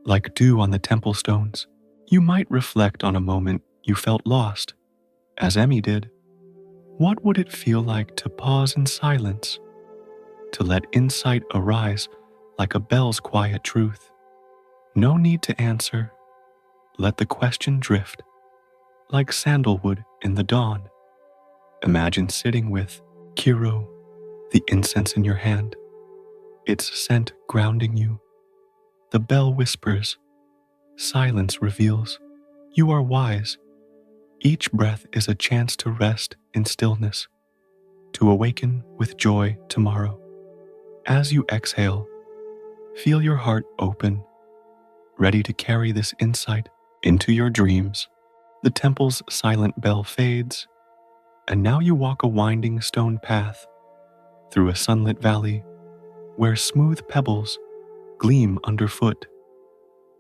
like dew on the temple stones. You might reflect on a moment you felt lost, as Emmy did. What would it feel like to pause in silence, to let insight arise like a bell's quiet truth? No need to answer. Let the question drift, like sandalwood in the dawn. Imagine sitting with Kiro, the incense in your hand, its scent grounding you. The bell whispers, silence reveals. You are wise. Each breath is a chance to rest in stillness, to awaken with joy tomorrow. As you exhale, feel your heart open, ready to carry this insight into your dreams. The temple's silent bell fades, and now you walk a winding stone path through a sunlit valley where smooth pebbles gleam underfoot,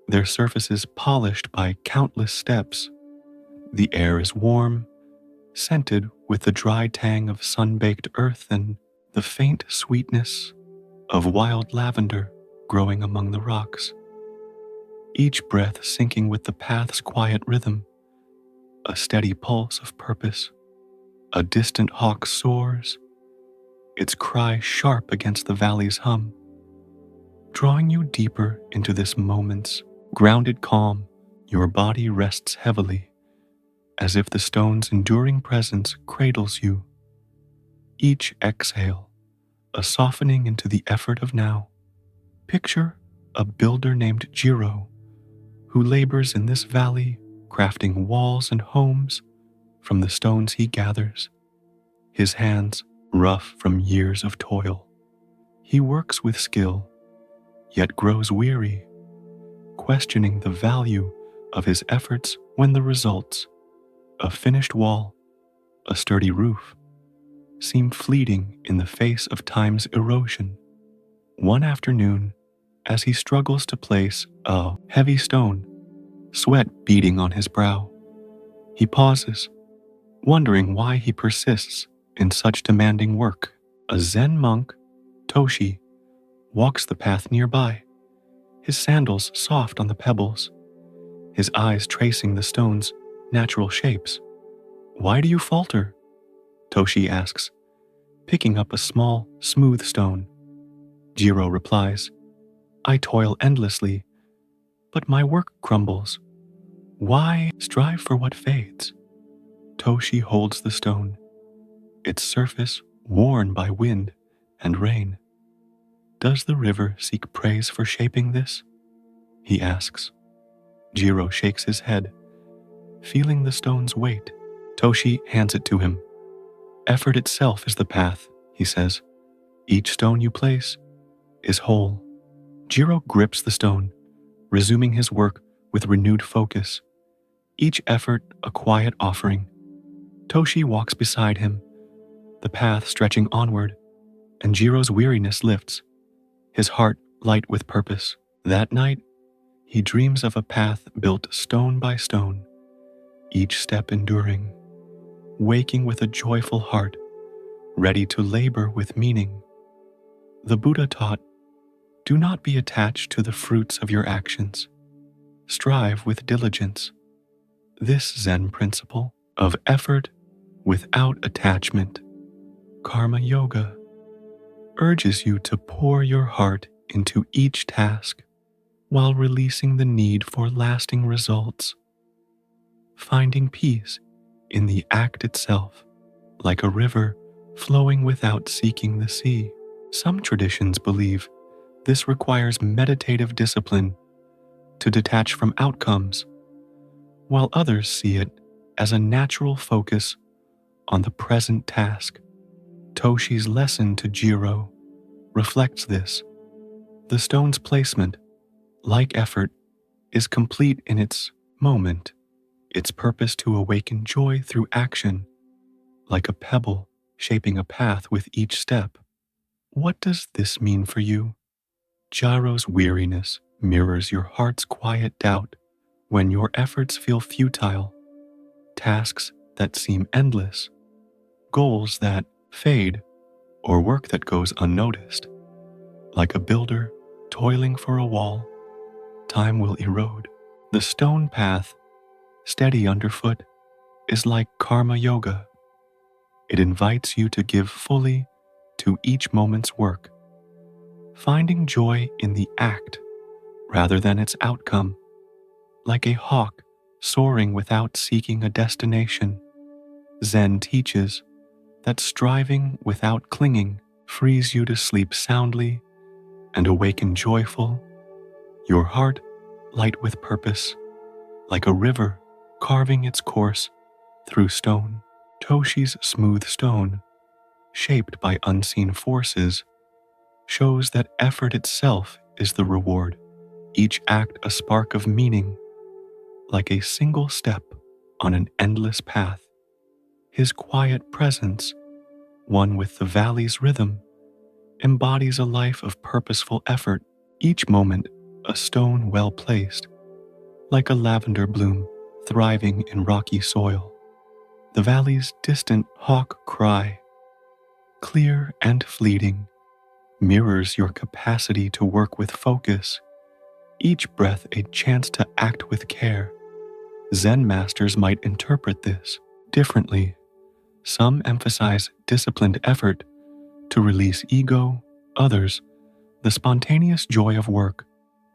their surfaces polished by countless steps. The air is warm, scented with the dry tang of sun-baked earth and the faint sweetness of wild lavender growing among the rocks. Each breath syncing with the path's quiet rhythm, a steady pulse of purpose. A distant hawk soars, its cry sharp against the valley's hum, drawing you deeper into this moment's grounded calm. Your body rests heavily, as if the stone's enduring presence cradles you. Each exhale, a softening into the effort of now. Picture a builder named Jiro, who labors in this valley, crafting walls and homes from the stones he gathers, his hands rough from years of toil. He works with skill, yet grows weary, questioning the value of his efforts when the results, a finished wall, a sturdy roof, seem fleeting in the face of time's erosion. One afternoon, as he struggles to place a heavy stone, sweat beading on his brow, he pauses, wondering why he persists in such demanding work. A Zen monk, Toshi, walks the path nearby, his sandals soft on the pebbles, his eyes tracing the stone's natural shapes. "Why do you falter?" Toshi asks, picking up a small, smooth stone. Jiro replies, "I toil endlessly, but my work crumbles. Why strive for what fades?" Toshi holds the stone, its surface worn by wind and rain. "Does the river seek praise for shaping this?" he asks. Jiro shakes his head, feeling the stone's weight. Toshi hands it to him. "Effort itself is the path," he says. "Each stone you place is whole." Jiro grips the stone, resuming his work with renewed focus, each effort a quiet offering. Toshi walks beside him, the path stretching onward, and Jiro's weariness lifts, his heart light with purpose. That night, he dreams of a path built stone by stone, each step enduring, waking with a joyful heart, ready to labor with meaning. The Buddha taught, "Do not be attached to the fruits of your actions. Strive with diligence." This Zen principle of effort without attachment, karma yoga, urges you to pour your heart into each task while releasing the need for lasting results, finding peace in the act itself, like a river flowing without seeking the sea. Some traditions believe This requires meditative discipline to detach from outcomes, while others see it as a natural focus on the present task. Toshi's lesson to Jiro reflects this. The stone's placement, like effort, is complete in its moment, its purpose to awaken joy through action, like a pebble shaping a path with each step. What does this mean for you? Jiro's weariness mirrors your heart's quiet doubt when your efforts feel futile, tasks that seem endless, goals that fade, or work that goes unnoticed. Like a builder toiling for a wall, time will erode. The stone path, steady underfoot, is like karma yoga. It invites you to give fully to each moment's work, finding joy in the act rather than its outcome. Like a hawk soaring without seeking a destination, Zen teaches that striving without clinging frees you to sleep soundly and awaken joyful, your heart light with purpose, like a river carving its course through stone. Toshi's smooth stone, shaped by unseen forces, shows that effort itself is the reward, each act a spark of meaning, like a single step on an endless path. His quiet presence, one with the valley's rhythm, embodies a life of purposeful effort, each moment a stone well placed, like a lavender bloom thriving in rocky soil. The valley's distant hawk cry, clear and fleeting, mirrors your capacity to work with focus, each breath a chance to act with care. Zen masters might interpret this differently. Some emphasize disciplined effort to release ego, others, the spontaneous joy of work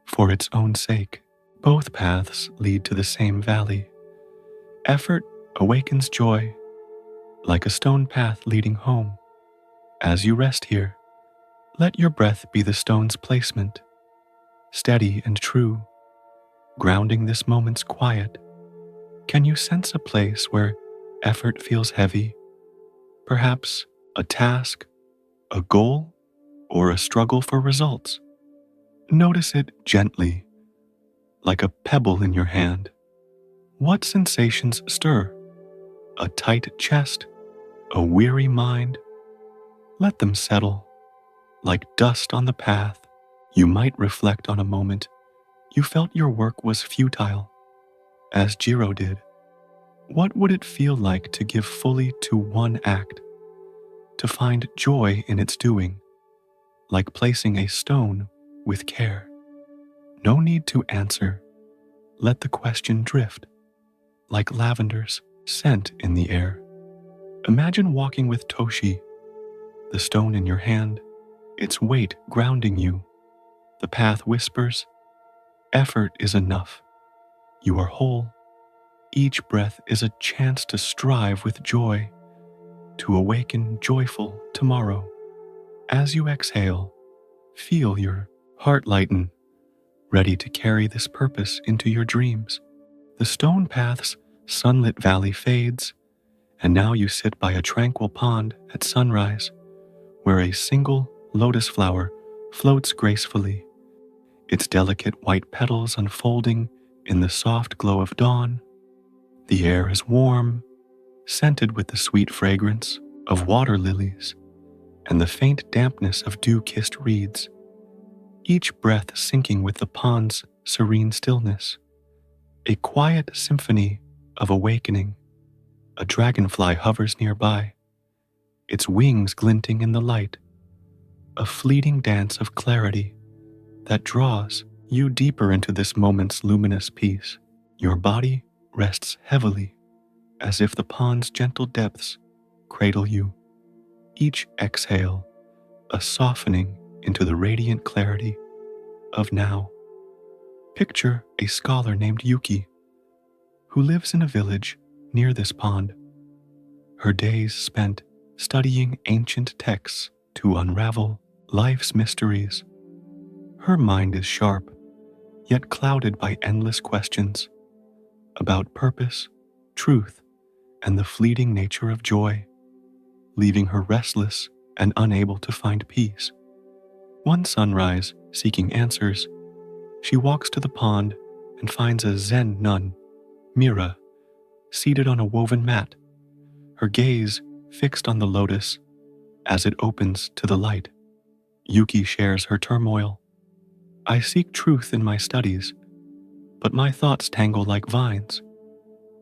for its own sake. Both paths lead to the same valley. Effort awakens joy, like a stone path leading home. As you rest here, let your breath be the stone's placement, steady and true, grounding this moment's quiet. Can you sense a place where effort feels heavy? Perhaps a task, a goal, or a struggle for results? Notice it gently, like a pebble in your hand. What sensations stir? A tight chest? A weary mind? Let them settle, like dust on the path. You might reflect on a moment you felt your work was futile, as Jiro did. What would it feel like to give fully to one act, to find joy in its doing, like placing a stone with care? No need to answer. Let the question drift, like lavender's scent in the air. Imagine walking with Toshi, the stone in your hand, its weight grounding you. The path whispers, effort is enough. You are whole. Each breath is a chance to strive with joy, to awaken joyful tomorrow. As you exhale, feel your heart lighten, ready to carry this purpose into your dreams. The stone path's sunlit valley fades, and now you sit by a tranquil pond at sunrise, where a single lotus flower floats gracefully, its delicate white petals unfolding in the soft glow of dawn. The air is warm, scented with the sweet fragrance of water lilies and the faint dampness of dew-kissed reeds, each breath syncing with the pond's serene stillness. A quiet symphony of awakening. A dragonfly hovers nearby, its wings glinting in the light, a fleeting dance of clarity that draws you deeper into this moment's luminous peace. Your body rests heavily, as if the pond's gentle depths cradle you. Each exhale, a softening into the radiant clarity of now. Picture a scholar named Yuki, who lives in a village near this pond. Her days spent studying ancient texts to unravel life's mysteries. Her mind is sharp, yet clouded by endless questions about purpose, truth, and the fleeting nature of joy, leaving her restless and unable to find peace. One sunrise, seeking answers, she walks to the pond and finds a Zen nun, Mira, seated on a woven mat, her gaze fixed on the lotus as it opens to the light. Yuki shares her turmoil. I seek truth in my studies, but my thoughts tangle like vines.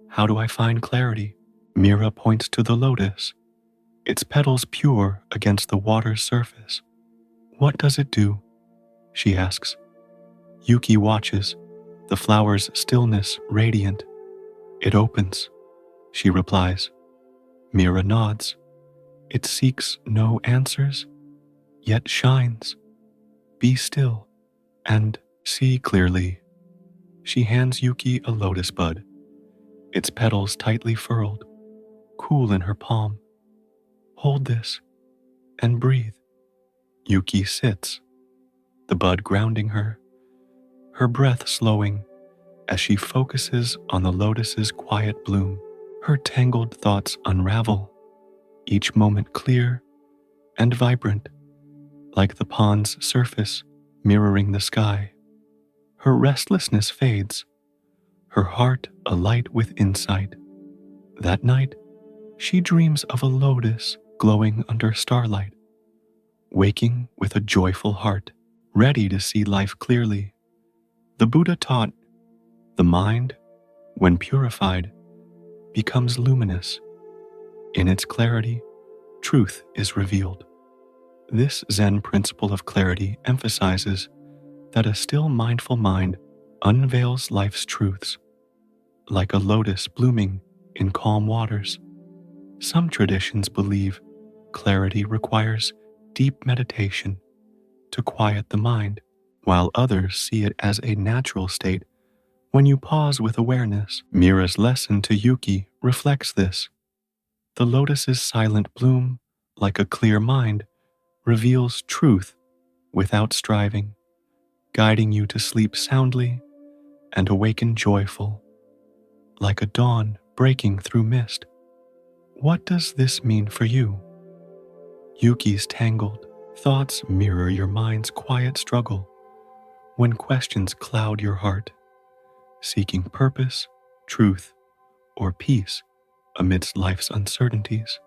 How do I find clarity? Mira points to the lotus, its petals pure against the water's surface. What does it do? She asks. Yuki watches, the flower's stillness radiant. It opens, she replies. Mira nods. It seeks no answers, yet shines. Be still and see clearly. She hands Yuki a lotus bud, its petals tightly furled, cool in her palm. Hold this and breathe. Yuki sits, the bud grounding her breath slowing as she focuses on the lotus's quiet bloom. Her tangled thoughts unravel, each moment clear and vibrant, like the pond's surface mirroring the sky. Her restlessness fades, her heart alight with insight. That night, she dreams of a lotus glowing under starlight, waking with a joyful heart, ready to see life clearly. The Buddha taught, the mind, when purified, becomes luminous. In its clarity, truth is revealed. This Zen principle of clarity emphasizes that a still mindful mind unveils life's truths, like a lotus blooming in calm waters. Some traditions believe clarity requires deep meditation to quiet the mind, while others see it as a natural state when you pause with awareness. Mira's lesson to Yuki reflects this. The lotus's silent bloom, like a clear mind, reveals truth without striving, guiding you to sleep soundly and awaken joyful, like a dawn breaking through mist. What does this mean for you? Yuki's tangled thoughts mirror your mind's quiet struggle when questions cloud your heart, seeking purpose, truth, or peace amidst life's uncertainties.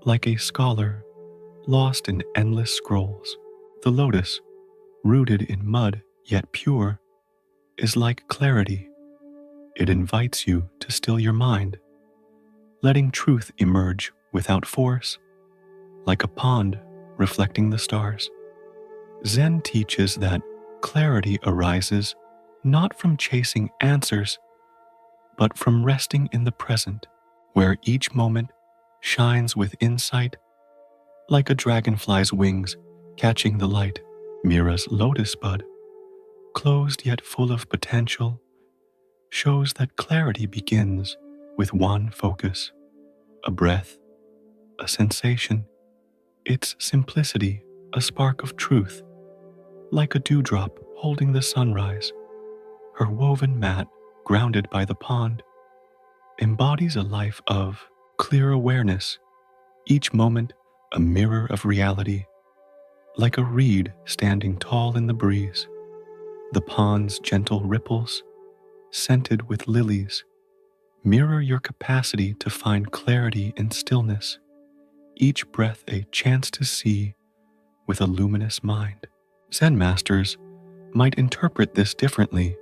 Like a scholar lost in endless scrolls, the lotus, rooted in mud yet pure, is like clarity. It invites you to still your mind, letting truth emerge without force, like a pond reflecting the stars. Zen teaches that clarity arises not from chasing answers, but from resting in the present, where each moment shines with insight, like a dragonfly's wings catching the light. Mira's lotus bud, closed yet full of potential, shows that clarity begins with one focus, a breath, a sensation, its simplicity, a spark of truth, like a dewdrop holding the sunrise. Her woven mat, grounded by the pond, embodies a life of clear awareness, each moment a mirror of reality, like a reed standing tall in the breeze. The pond's gentle ripples, scented with lilies, mirror your capacity to find clarity in stillness, each breath a chance to see with a luminous mind. Zen masters might interpret this differently.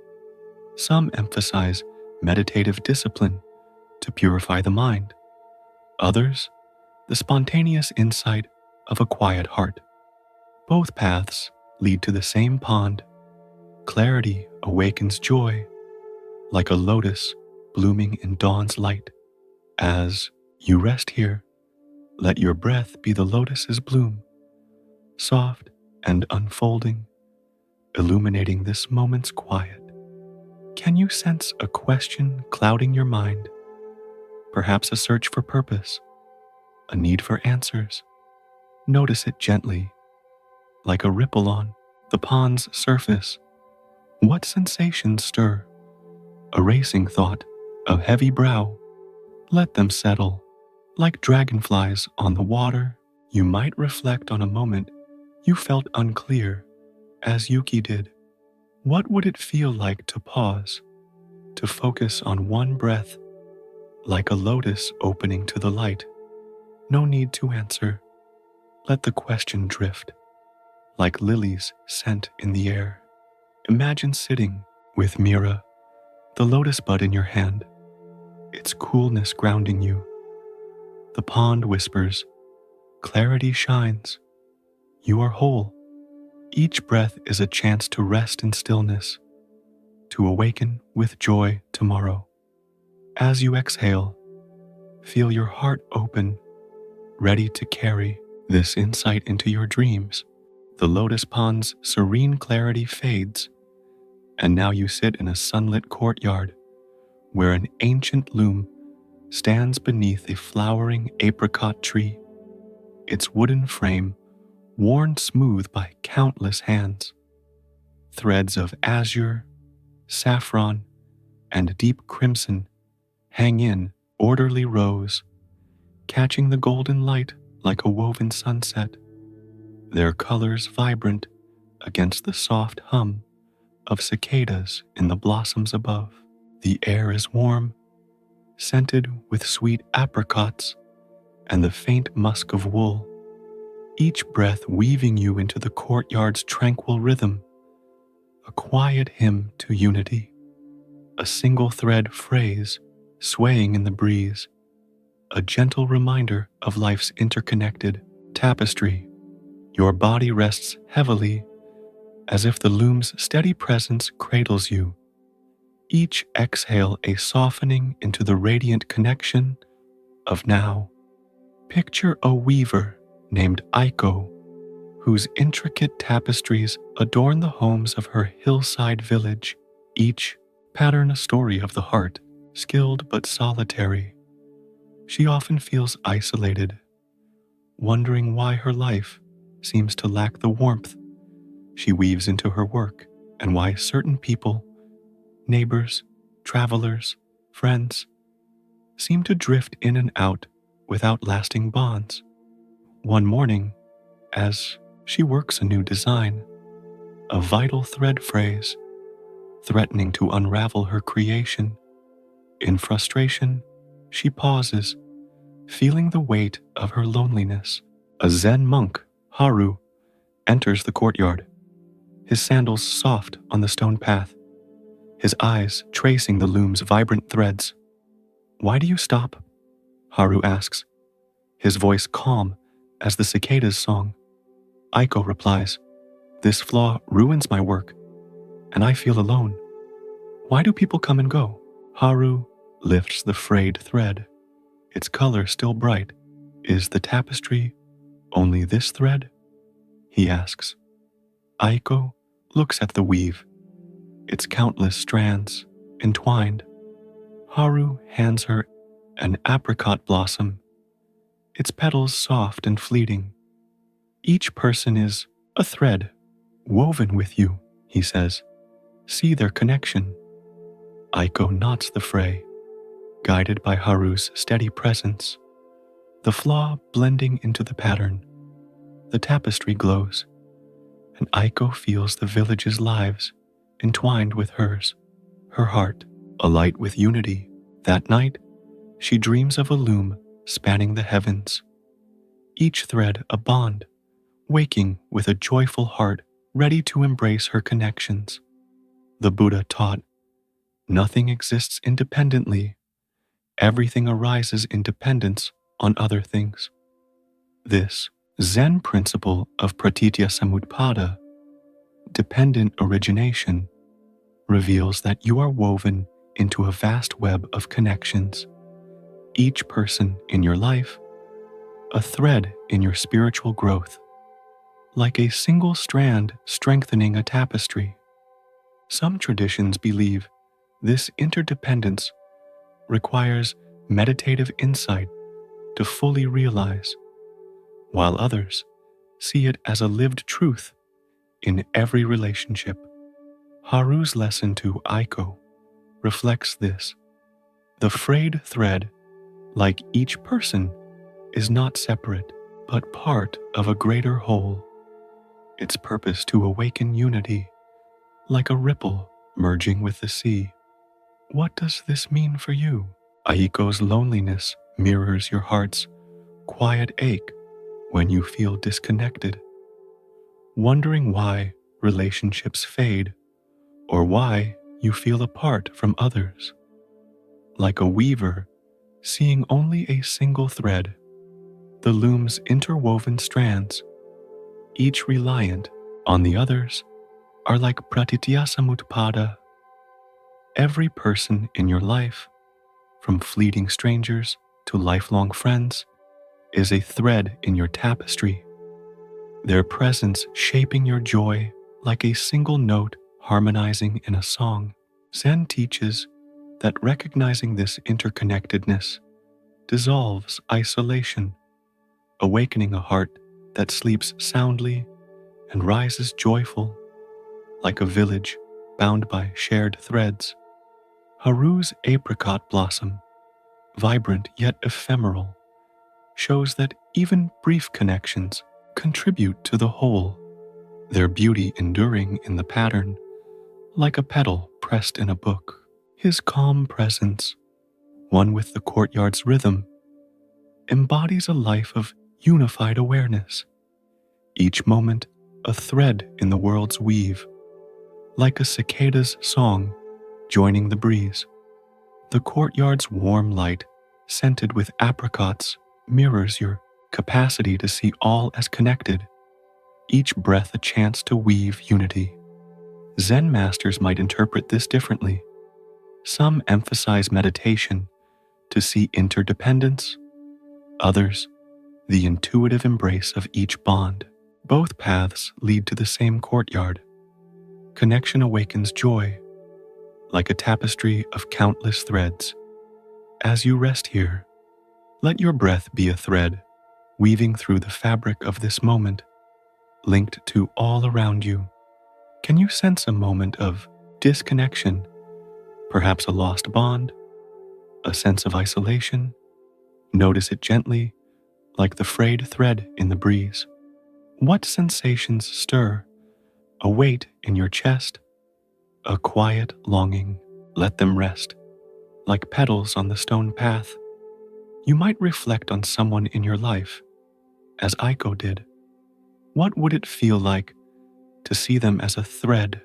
Some emphasize meditative discipline to purify the mind. Others, the spontaneous insight of a quiet heart. Both paths lead to the same pond. Clarity awakens joy, like a lotus blooming in dawn's light. As you rest here, let your breath be the lotus's bloom, soft and unfolding, illuminating this moment's quiet. Can you sense a question clouding your mind? Perhaps a search for purpose, a need for answers. Notice it gently, like a ripple on The pond's surface. What sensations stir? A racing thought, a heavy brow. Let them settle. Like dragonflies on the water, you might reflect on a moment you felt unclear, as Yuki did. What would it feel like to pause, to focus on one breath, like a lotus opening to the light? No need to answer. Let the question drift, like lilies scent in the air. Imagine sitting with Mira, the lotus bud in your hand, its coolness grounding you. The pond whispers, clarity shines. You are whole. Each breath is a chance to rest in stillness, to awaken with joy tomorrow. As you exhale, feel your heart open, ready to carry this insight into your dreams. The lotus pond's serene clarity fades, and now you sit in a sunlit courtyard where an ancient loom stands beneath a flowering apricot tree, its wooden frame worn smooth by countless hands. Threads of azure, saffron, and deep crimson hang in orderly rows, catching the golden light like a woven sunset, their colors vibrant against the soft hum of cicadas in the blossoms above. The air is warm, scented with sweet apricots and the faint musk of wool, each breath weaving you into the courtyard's tranquil rhythm, a quiet hymn to unity, a single thread phrase swaying in the breeze, a gentle reminder of life's interconnected tapestry. Your body rests heavily, as if the loom's steady presence cradles you. Each exhale a softening into the radiant connection of now. Picture a weaver named Aiko, whose intricate tapestries adorn the homes of her hillside village, each pattern a story of the heart, skilled but solitary. She often feels isolated, wondering why her life seems to lack the warmth she weaves into her work, and why certain people, neighbors, travelers, friends, seem to drift in and out without lasting bonds. One morning, as she works a new design, a vital thread phrase, threatening to unravel her creation. In frustration, she pauses, feeling the weight of her loneliness. A Zen monk, Haru, enters the courtyard, his sandals soft on the stone path, his eyes tracing the loom's vibrant threads. "Why do you stop?" Haru asks, his voice calm as the cicadas' song. Aiko replies, "This flaw ruins my work, and I feel alone. Why do people come and go?" Haru lifts the frayed thread, its color still bright. "Is the tapestry only this thread?" he asks. Aiko looks at the weave, its countless strands entwined. Haru hands her an apricot blossom, its petals soft and fleeting. "Each person is a thread woven with you," he says. "See their connection." Aiko knots the fray, guided by Haru's steady presence, the flaw blending into the pattern. The tapestry glows, and Aiko feels the village's lives entwined with hers, her heart alight with unity. That night, she dreams of a loom spanning the heavens, each thread a bond, waking with a joyful heart ready to embrace her connections. The Buddha taught, nothing exists independently. Everything arises in dependence on other things. This Zen principle of pratitya samutpada, dependent origination, reveals that you are woven into a vast web of connections, each person in your life, a thread in your spiritual growth, like a single strand strengthening a tapestry. Some traditions believe this interdependence requires meditative insight to fully realize, while others see it as a lived truth in every relationship. Haru's lesson to Aiko reflects this. The frayed thread, like each person, is not separate, but part of a greater whole. Its purpose to awaken unity, like a ripple merging with the sea. What does this mean for you? Aiko's loneliness mirrors your heart's quiet ache when you feel disconnected, wondering why relationships fade or why you feel apart from others. Like a weaver seeing only a single thread, the loom's interwoven strands, each reliant on the others, are like pratityasamutpada. Every person in your life, from fleeting strangers to lifelong friends, is a thread in your tapestry, their presence shaping your joy like a single note harmonizing in a song. Zen teaches that recognizing this interconnectedness dissolves isolation, awakening a heart that sleeps soundly and rises joyful, like a village bound by shared threads. Haru's apricot blossom, vibrant yet ephemeral, shows that even brief connections contribute to the whole, their beauty enduring in the pattern, like a petal pressed in a book. His calm presence, one with the courtyard's rhythm, embodies a life of unified awareness, each moment a thread in the world's weave, like a cicada's song joining the breeze. The courtyard's warm light, scented with apricots, mirrors your capacity to see all as connected, each breath a chance to weave unity. Zen masters might interpret this differently. Some emphasize meditation to see interdependence, others, the intuitive embrace of each bond. Both paths lead to the same courtyard. Connection awakens joy, like a tapestry of countless threads. As you rest here, let your breath be a thread, weaving through the fabric of this moment, linked to all around you. Can you sense a moment of disconnection, perhaps a lost bond, a sense of isolation? Notice it gently, like the frayed thread in the breeze. What sensations stir? A weight in your chest, a quiet longing. Let them rest, like petals on the stone path. You might reflect on someone in your life, as Aiko did. What would it feel like to see them as a thread,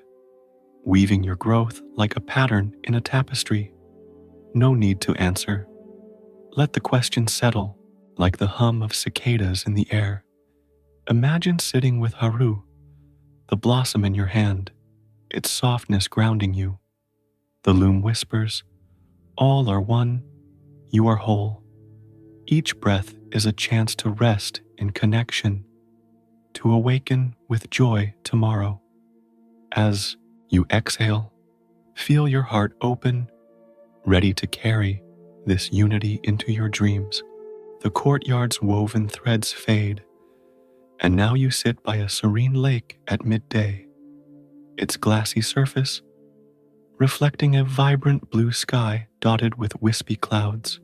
weaving your growth like a pattern in a tapestry? No need to answer. Let the question settle, like the hum of cicadas in the air. Imagine sitting with Haru, the blossom in your hand, its softness grounding you. The loom whispers, all are one, you are whole. Each breath is a chance to rest in connection, to awaken with joy tomorrow. As you exhale, feel your heart open, ready to carry this unity into your dreams. The courtyard's woven threads fade, and now you sit by a serene lake at midday, its glassy surface reflecting a vibrant blue sky dotted with wispy clouds.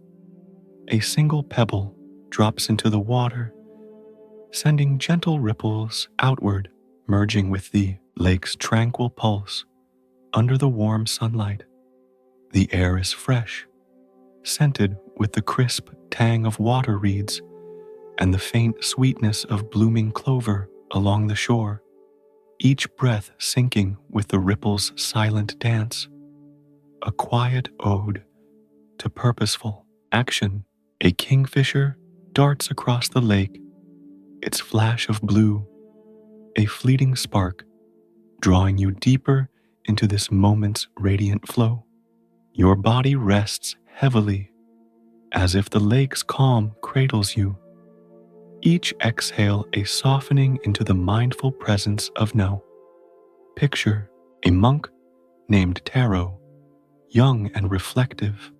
A single pebble drops into the water, sending gentle ripples outward, merging with the lake's tranquil pulse under the warm sunlight. The air is fresh, scented with the crisp tang of water reeds and the faint sweetness of blooming clover along the shore, each breath syncing with the ripple's silent dance, a quiet ode to purposeful action. A kingfisher darts across the lake, its flash of blue, a fleeting spark, drawing you deeper into this moment's radiant flow. Your body rests heavily, as if the lake's calm cradles you. Each exhale a softening into the mindful presence of now. Picture a monk named Taro, young and reflective,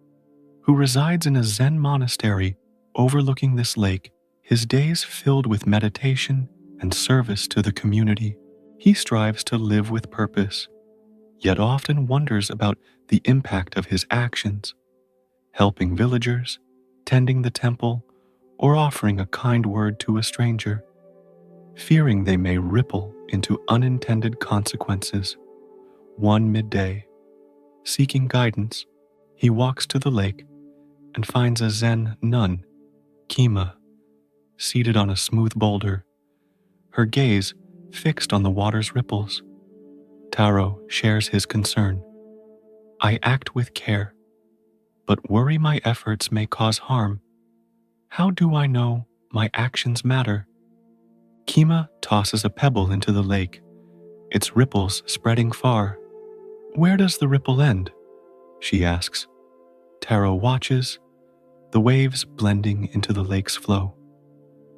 who resides in a Zen monastery overlooking this lake, his days filled with meditation and service to the community. He strives to live with purpose, yet often wonders about the impact of his actions, helping villagers, tending the temple, or offering a kind word to a stranger, fearing they may ripple into unintended consequences. One midday, seeking guidance, he walks to the lake and finds a Zen nun, Kima, seated on a smooth boulder, her gaze fixed on the water's ripples. Taro shares his concern. I act with care, but worry my efforts may cause harm. How do I know my actions matter? Kima tosses a pebble into the lake, its ripples spreading far. Where does the ripple end? She asks. Taro watches, the waves blending into the lake's flow.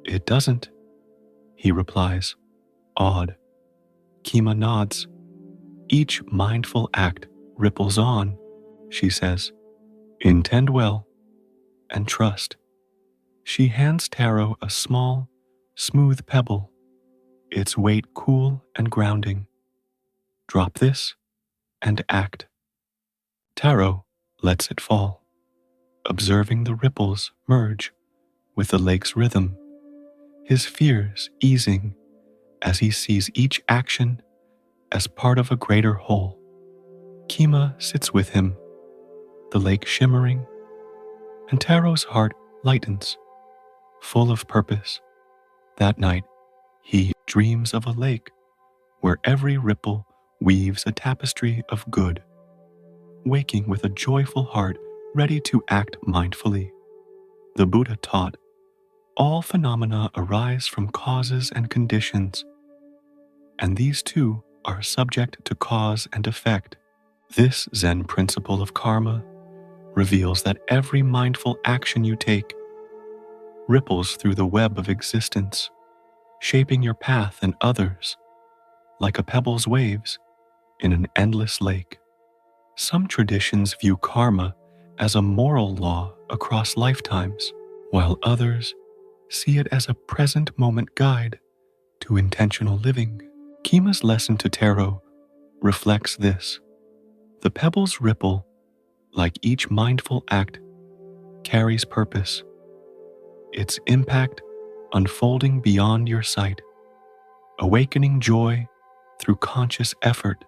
It doesn't, he replies, awed. Kima nods. Each mindful act ripples on, she says. Intend well and trust. She hands Taro a small, smooth pebble, its weight cool and grounding. Drop this and act. Taro lets it fall, observing the ripples merge with the lake's rhythm, his fears easing as he sees each action as part of a greater whole. Kima sits with him, the lake shimmering, and Taro's heart lightens, full of purpose. That night, he dreams of a lake where every ripple weaves a tapestry of good, waking with a joyful heart ready to act mindfully. The Buddha taught, all phenomena arise from causes and conditions, and these too are subject to cause and effect. This Zen principle of karma reveals that every mindful action you take ripples through the web of existence, shaping your path and others, like a pebble's waves in an endless lake. Some traditions view karma as a moral law across lifetimes, while others see it as a present moment guide to intentional living. Kima's lesson to Taro reflects this. The pebble's ripple, like each mindful act, carries purpose, its impact unfolding beyond your sight, awakening joy through conscious effort,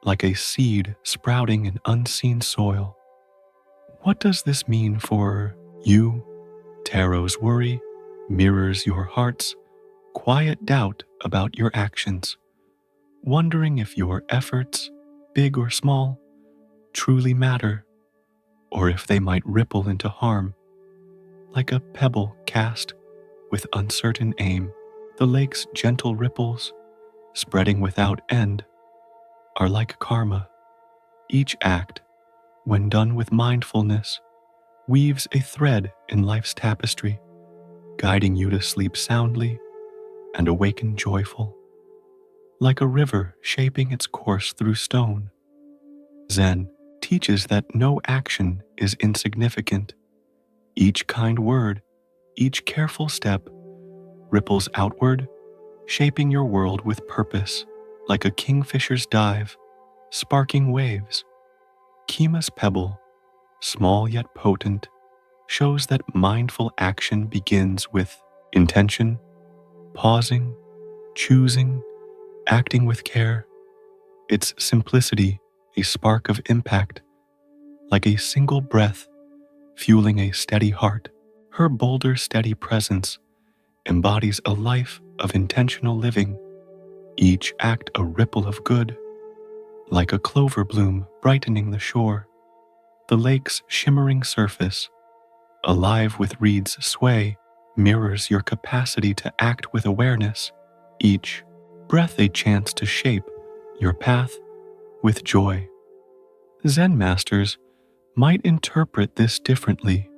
like a seed sprouting in unseen soil. What does this mean for you? Taro's worry mirrors your heart's quiet doubt about your actions, wondering if your efforts, big or small, truly matter, or if they might ripple into harm, like a pebble cast with uncertain aim. The lake's gentle ripples, spreading without end, are like karma. Each act, when done with mindfulness, weaves a thread in life's tapestry, guiding you to sleep soundly and awaken joyful, like a river shaping its course through stone. Zen teaches that no action is insignificant. Each kind word, each careful step, ripples outward, shaping your world with purpose, like a kingfisher's dive, sparking waves. Kima's pebble, small yet potent, shows that mindful action begins with intention, pausing, choosing, acting with care. Its simplicity, a spark of impact, like a single breath, fueling a steady heart. Her bolder, steady presence embodies a life of intentional living, each act a ripple of good, like a clover bloom brightening the shore. The lake's shimmering surface, alive with reeds' sway, mirrors your capacity to act with awareness, each breath a chance to shape your path with joy. Zen masters might interpret this differently.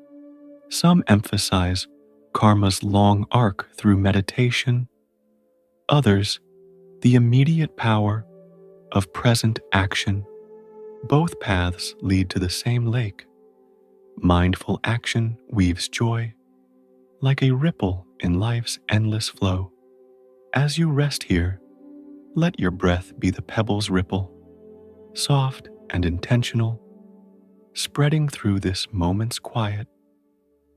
Some emphasize karma's long arc through meditation, others the immediate power of present action. Both paths lead to the same lake. Mindful action weaves joy, like a ripple in life's endless flow. As you rest here, Let your breath be the pebble's ripple, soft and intentional, spreading through this moment's quiet.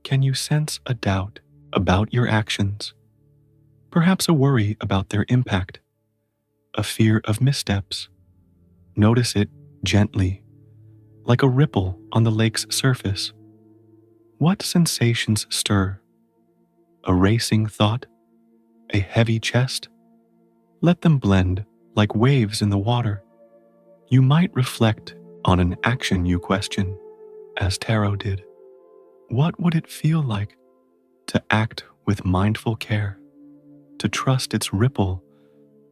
Can you sense a doubt about your actions? Perhaps a worry about their impact, a fear of missteps. Notice it gently, like a ripple on the lake's surface. What sensations stir? A racing thought? A heavy chest? Let them blend like waves in the water. You might reflect on an action you question, as Tarot did. What would it feel like to act with mindful care, to trust its ripple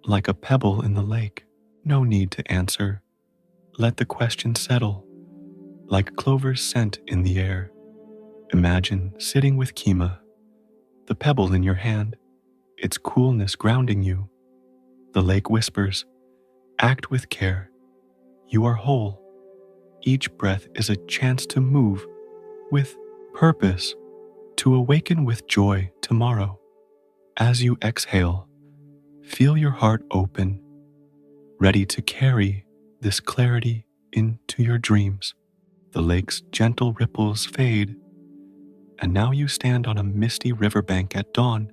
like a pebble in the lake? No need to answer. Let the question settle, like clover's scent in the air. Imagine sitting with Kima, the pebble in your hand, its coolness grounding you. The lake whispers, act with care. You are whole. Each breath is a chance to move with purpose, to awaken with joy tomorrow. As you exhale, feel your heart open, ready to carry this clarity into your dreams. The lake's gentle ripples fade, and now you stand on a misty riverbank at dawn,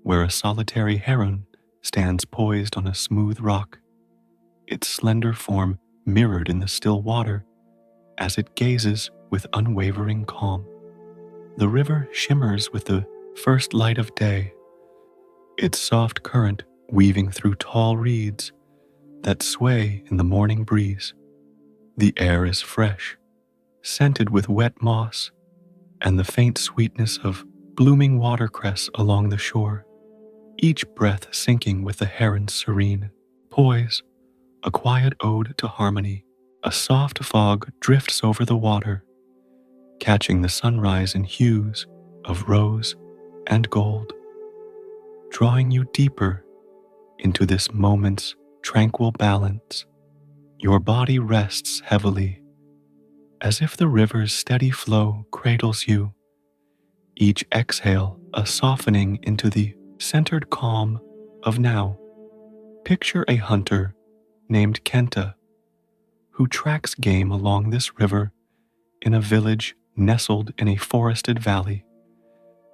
where a solitary heron stands poised on a smooth rock, its slender form mirrored in the still water as it gazes with unwavering calm. The river shimmers with the first light of day, its soft current weaving through tall reeds that sway in the morning breeze. The air is fresh, scented with wet moss and the faint sweetness of blooming watercress along the shore, each breath syncing with the heron's serene poise, a quiet ode to harmony. A soft fog drifts over the water, catching the sunrise in hues of rose and gold, drawing you deeper into this moment's tranquil balance. Your body rests heavily, as if the river's steady flow cradles you, each exhale a softening into the centered calm of now. Picture a hunter named Kenta, who tracks game along this river in a village nestled in a forested valley,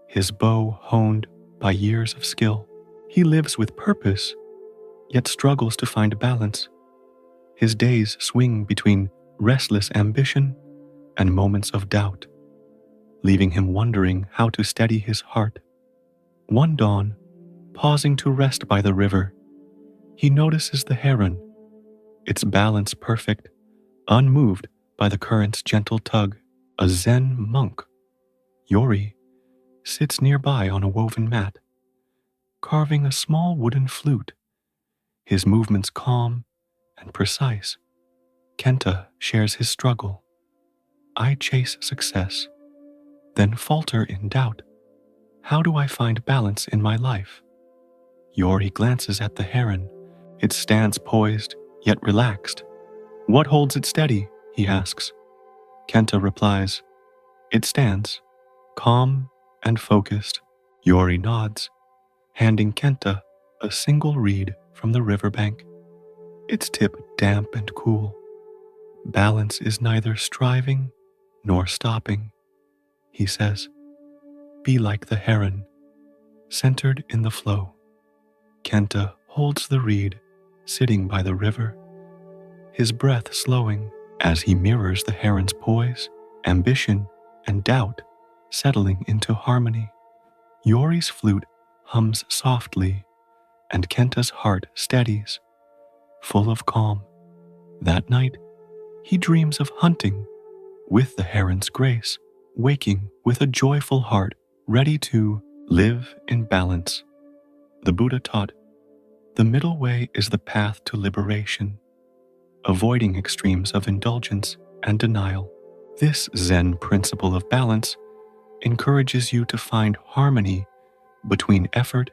his bow honed by years of skill. He lives with purpose, yet struggles to find balance. His days swing between restless ambition and moments of doubt, leaving him wondering how to steady his heart. One dawn, pausing to rest by the river, he notices the heron, its balance perfect, unmoved by the current's gentle tug. A Zen monk, Yori, sits nearby on a woven mat, carving a small wooden flute, his movements calm and precise. Kenta shares his struggle. I chase success, then falter in doubt. How do I find balance in my life? Yori glances at the heron. It stands poised, yet relaxed. What holds it steady? He asks. Kenta replies, it stands, calm and focused. Yori nods, handing Kenta a single reed from the riverbank, its tip damp and cool. Balance is neither striving nor stopping, he says. Be like the heron, centered in the flow. Kenta holds the reed, sitting by the river, his breath slowing as he mirrors the heron's poise, ambition, and doubt settling into harmony. Yori's flute hums softly, and Kenta's heart steadies, full of calm. That night, he dreams of hunting with the heron's grace, waking with a joyful heart, ready to live in balance. The Buddha taught, the middle way is the path to liberation, avoiding extremes of indulgence and denial. This Zen principle of balance encourages you to find harmony between effort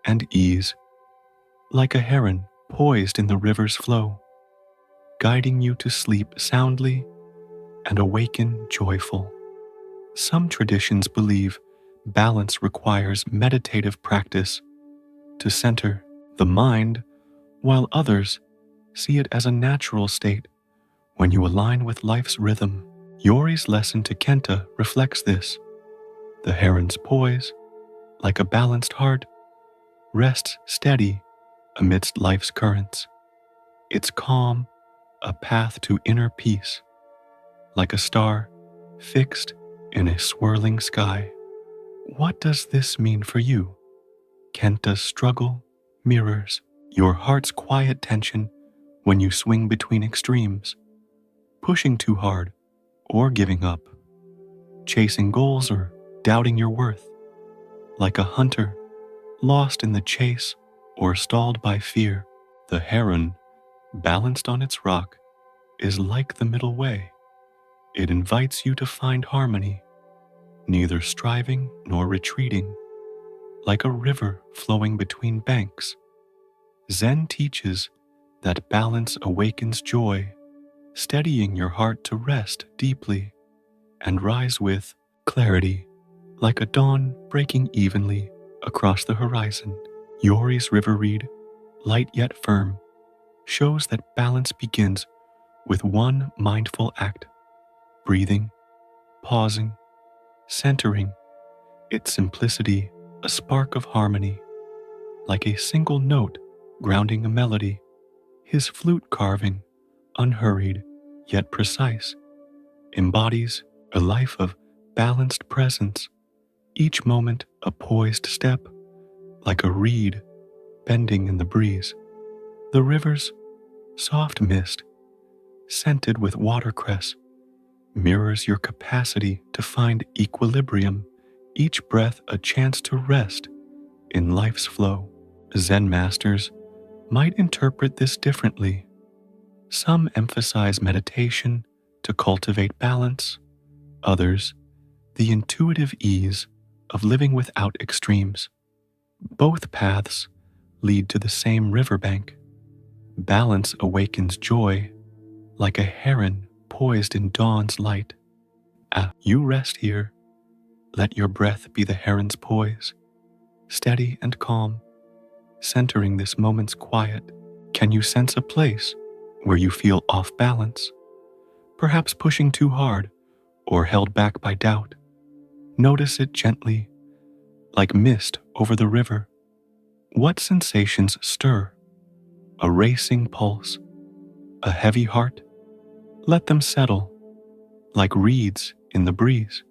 and ease, like a heron poised in the river's flow, guiding you to sleep soundly and awaken joyful. Some traditions believe balance requires meditative practice to center the mind while others see it as a natural state when you align with life's rhythm. Yori's lesson to Kenta reflects this. The heron's poise, like a balanced heart, rests steady amidst life's currents. Its calm, a path to inner peace, like a star fixed in a swirling sky. What does this mean for you? Kenta's struggle mirrors your heart's quiet tension when you swing between extremes, pushing too hard or giving up, chasing goals or doubting your worth, like a hunter lost in the chase or stalled by fear. The heron, balanced on its rock, is like the middle way. It invites you to find harmony, neither striving nor retreating, like a river flowing between banks. Zen teaches that balance awakens joy, steadying your heart to rest deeply and rise with clarity, like a dawn breaking evenly across the horizon. Yori's river reed, light yet firm, shows that balance begins with one mindful act, breathing, pausing, centering, its simplicity a spark of harmony, like a single note grounding a melody. His flute carving, unhurried yet precise, embodies a life of balanced presence, each moment a poised step, like a reed bending in the breeze. The river's soft mist, scented with watercress, mirrors your capacity to find equilibrium, each breath a chance to rest in life's flow. Zen masters might interpret this differently. Some emphasize meditation to cultivate balance, others, the intuitive ease of living without extremes. Both paths lead to the same riverbank. Balance awakens joy, like a heron poised in dawn's light. As you rest here, let your breath be the heron's poise, steady and calm, centering this moment's quiet. Can you sense a place where you feel off balance, perhaps pushing too hard or held back by doubt? Notice it gently, like mist over the river. What sensations stir? A racing pulse, a heavy heart? Let them settle, like reeds in the breeze.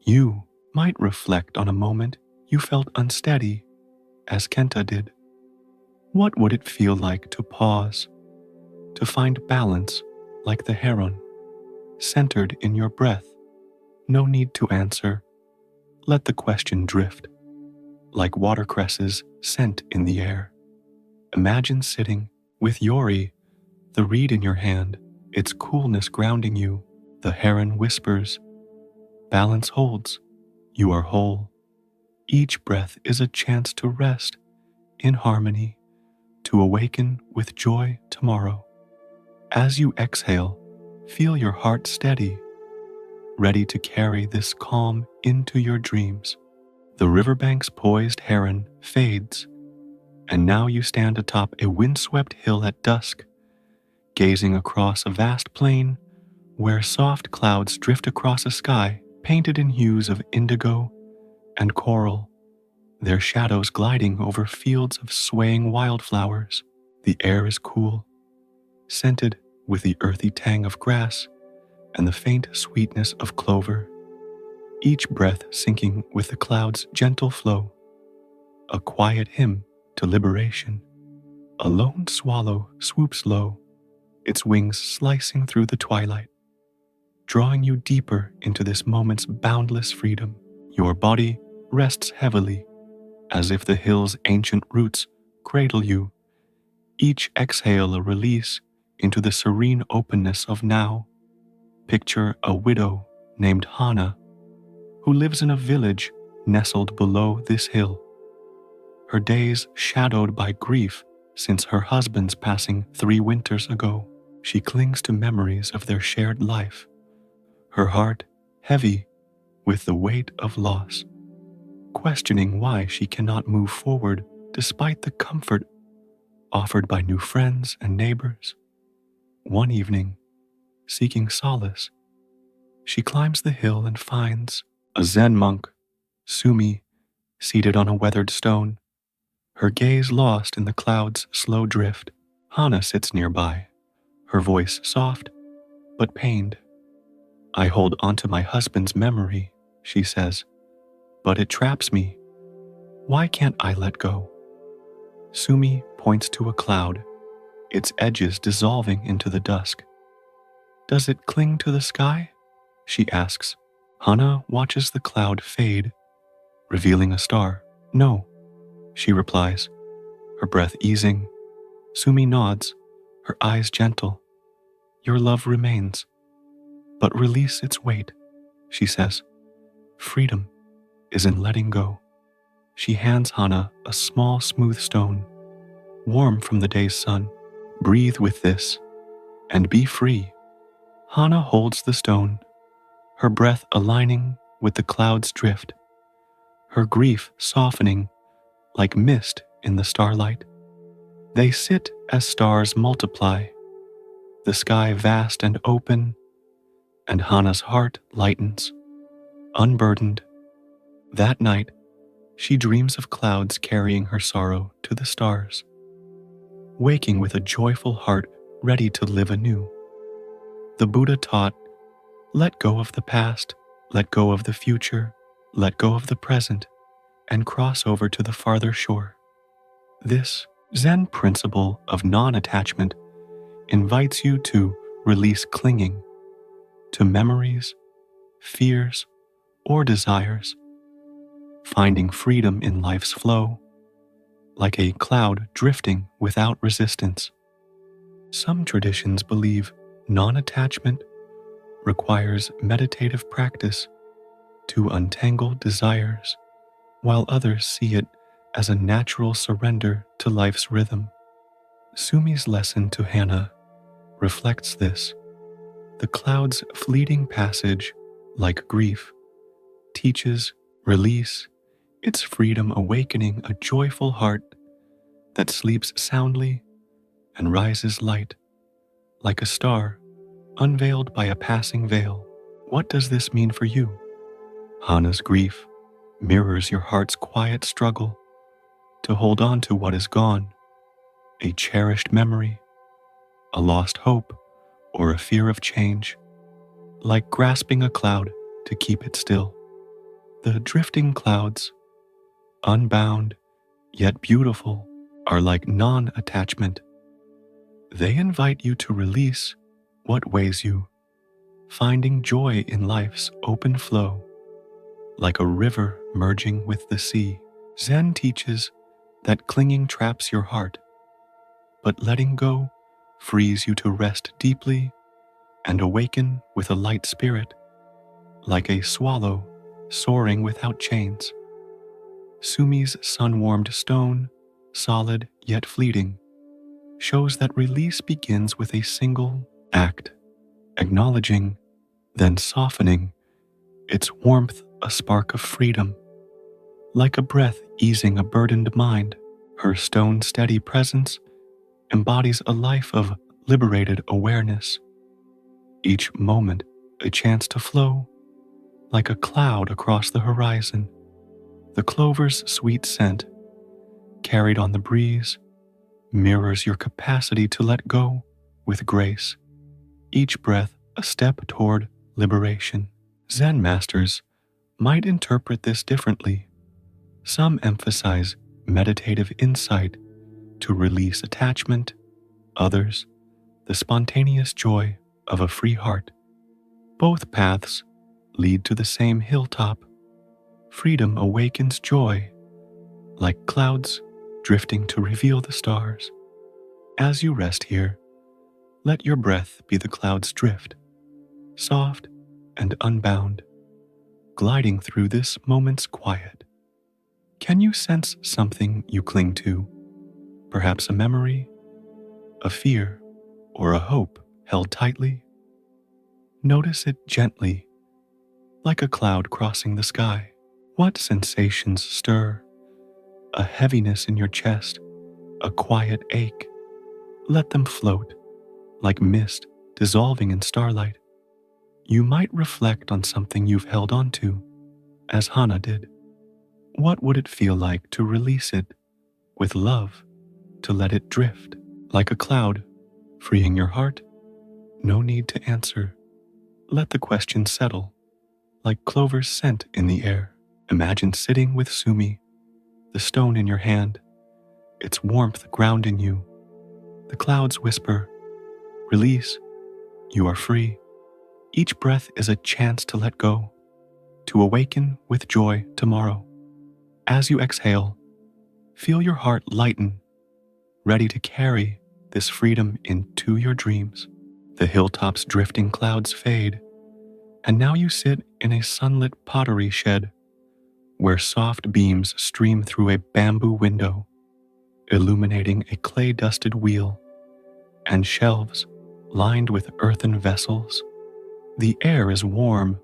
You might reflect on a moment you felt unsteady, as Kenta did. What would it feel like to pause, to find balance like the heron, centered in your breath? No need to answer. Let the question drift, like watercresses scent in the air. Imagine sitting with Yori, the reed in your hand, its coolness grounding you. The heron whispers, balance holds, you are whole. Each breath is a chance to rest in harmony, to awaken with joy tomorrow. As you exhale, feel your heart steady, ready to carry this calm into your dreams. The riverbank's poised heron fades, and now you stand atop a windswept hill at dusk, gazing across a vast plain where soft clouds drift across a sky painted in hues of indigo and coral, their shadows gliding over fields of swaying wildflowers. The air is cool, scented with the earthy tang of grass and the faint sweetness of clover, each breath syncing with the cloud's gentle flow, a quiet hymn to liberation. A lone swallow swoops low, its wings slicing through the twilight, drawing you deeper into this moment's boundless freedom. Your body rests heavily, as if the hill's ancient roots cradle you, each exhale a release into the serene openness of now. Picture a widow named Hana, who lives in a village nestled below this hill. Her days shadowed by grief since her husband's passing 3 winters ago. She clings to memories of their shared life, her heart heavy with the weight of loss, questioning why she cannot move forward despite the comfort offered by new friends and neighbors. One evening, seeking solace, she climbs the hill and finds a Zen monk, Sumi, seated on a weathered stone, her gaze lost in the cloud's slow drift. Hana sits nearby, her voice soft but pained. "I hold onto my husband's memory," she says, "but it traps me. Why can't I let go?" Sumi points to a cloud, its edges dissolving into the dusk. "Does it cling to the sky?" she asks. Hana watches the cloud fade, revealing a star. "No," she replies, her breath easing. Sumi nods, her eyes gentle. "Your love remains, but release its weight," she says. "Freedom is in letting go." She hands Hana a small, smooth stone, warm from the day's sun. "Breathe with this and be free." Hana holds the stone, her breath aligning with the cloud's drift, her grief softening like mist in the starlight. They sit as stars multiply, the sky vast and open, and Hana's heart lightens, unburdened. That night, she dreams of clouds carrying her sorrow to the stars, waking with a joyful heart ready to live anew. The Buddha taught, let go of the past, let go of the future, let go of the present, and cross over to the farther shore. This Zen principle of non-attachment invites you to release clinging to memories, fears, or desires, finding freedom in life's flow, like a cloud drifting without resistance. Some traditions believe non-attachment requires meditative practice to untangle desires, while others see it as a natural surrender to life's rhythm. Sumi's lesson to Hana reflects this. The cloud's fleeting passage, like grief, teaches release, its freedom awakening a joyful heart that sleeps soundly and rises light, like a star unveiled by a passing veil. What does this mean for you? Hana's grief mirrors your heart's quiet struggle to hold on to what is gone, a cherished memory, a lost hope, or a fear of change, like grasping a cloud to keep it still. The drifting clouds, unbound yet beautiful, are like non-attachment. They invite you to release what weighs you, finding joy in life's open flow, like a river merging with the sea. Zen teaches that clinging traps your heart, but letting go frees you to rest deeply and awaken with a light spirit, like a swallow soaring without chains. Sumi's sun-warmed stone, solid yet fleeting, shows that release begins with a single act, acknowledging, then softening, its warmth a spark of freedom. Like a breath easing a burdened mind, her stone-steady presence embodies a life of liberated awareness. Each moment a chance to flow, like a cloud across the horizon. The clover's sweet scent, carried on the breeze, mirrors your capacity to let go with grace. Each breath a step toward liberation. Zen masters might interpret this differently. Some emphasize meditative insight to release attachment, others, the spontaneous joy of a free heart. Both paths lead to the same hilltop. Freedom awakens joy, like clouds drifting to reveal the stars. As you rest here, let your breath be the cloud's drift, soft and unbound, gliding through this moment's quiet. Can you sense something you cling to? Perhaps a memory, a fear, or a hope held tightly? Notice it gently, like a cloud crossing the sky. What sensations stir? A heaviness in your chest, a quiet ache. Let them float, like mist dissolving in starlight. You might reflect on something you've held on to, as Hana did. What would it feel like to release it with love, to let it drift like a cloud, freeing your heart? No need to answer. Let the question settle, like clover's scent in the air. Imagine sitting with Sumi, the stone in your hand, its warmth grounding you. The clouds whisper, "Release, you are free." Each breath is a chance to let go, to awaken with joy tomorrow. As you exhale, feel your heart lighten, ready to carry this freedom into your dreams. The hilltops' drifting clouds fade, and now you sit in a sunlit pottery shed where soft beams stream through a bamboo window, illuminating a clay-dusted wheel and shelves lined with earthen vessels. The air is warm,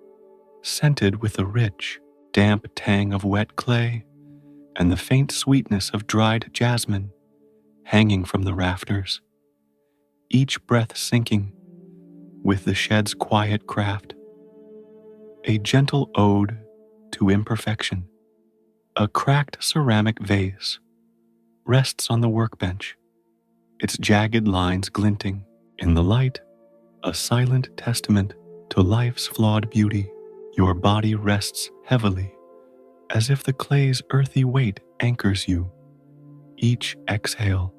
scented with the rich, damp tang of wet clay and the faint sweetness of dried jasmine hanging from the rafters, each breath sinking with the shed's quiet craft. A gentle ode to imperfection. A cracked ceramic vase rests on the workbench, its jagged lines glinting in the light, a silent testament to life's flawed beauty. Your body rests heavily, as if the clay's earthy weight anchors you. Each exhale,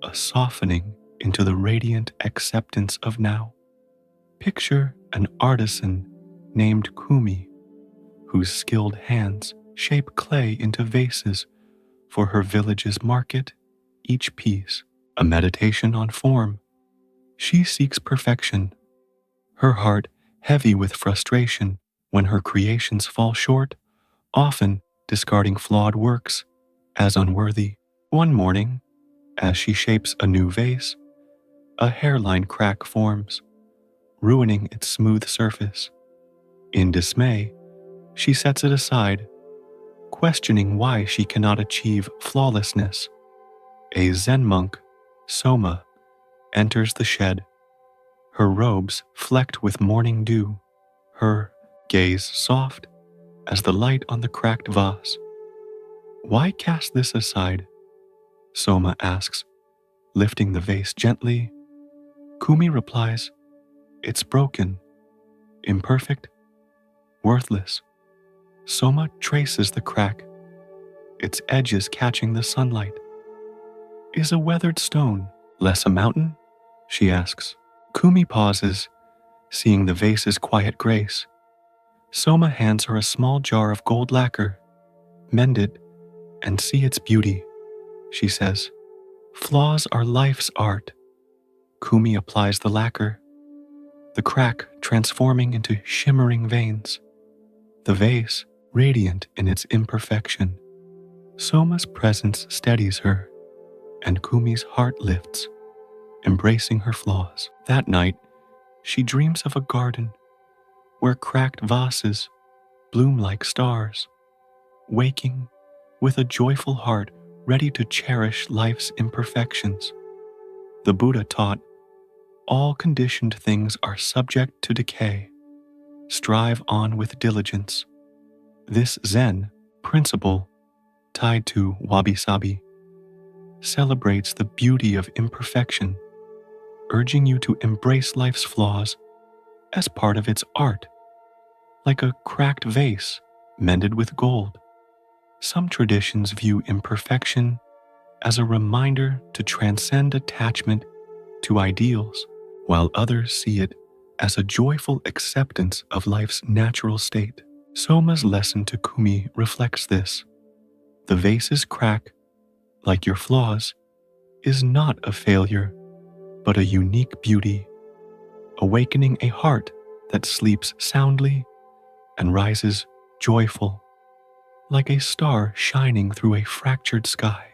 a softening into the radiant acceptance of now. Picture an artisan named Kumi, whose skilled hands shape clay into vases for her village's market, each piece a meditation on form. She seeks perfection, her heart heavy with frustration when her creations fall short, often discarding flawed works as unworthy. One morning, as she shapes a new vase, a hairline crack forms, ruining its smooth surface. In dismay, she sets it aside, questioning why she cannot achieve flawlessness. A Zen monk, Soma, enters the shed, her robes flecked with morning dew, her gaze soft as the light on the cracked vase. "Why cast this aside?" Soma asks, lifting the vase gently. Kumi replies, "It's broken, imperfect, worthless." Soma traces the crack, its edges catching the sunlight. "Is a weathered stone less a mountain?" she asks. Kumi pauses, seeing the vase's quiet grace. Soma hands her a small jar of gold lacquer. "Mend it and see its beauty," she says. "Flaws are life's art." Kumi applies the lacquer, the crack transforming into shimmering veins, the vase radiant in its imperfection. Soma's presence steadies her, and Kumi's heart lifts, embracing her flaws. That night, she dreams of a garden where cracked vases bloom like stars, waking with a joyful heart ready to cherish life's imperfections. The Buddha taught, all conditioned things are subject to decay. Strive on with diligence. This Zen principle, tied to wabi-sabi, celebrates the beauty of imperfection, urging you to embrace life's flaws as part of its art, like a cracked vase mended with gold. Some traditions view imperfection as a reminder to transcend attachment to ideals, while others see it as a joyful acceptance of life's natural state. Soma's lesson to Kumi reflects this. The vase's crack, like your flaws, is not a failure, but a unique beauty, awakening a heart that sleeps soundly and rises joyful, like a star shining through a fractured sky.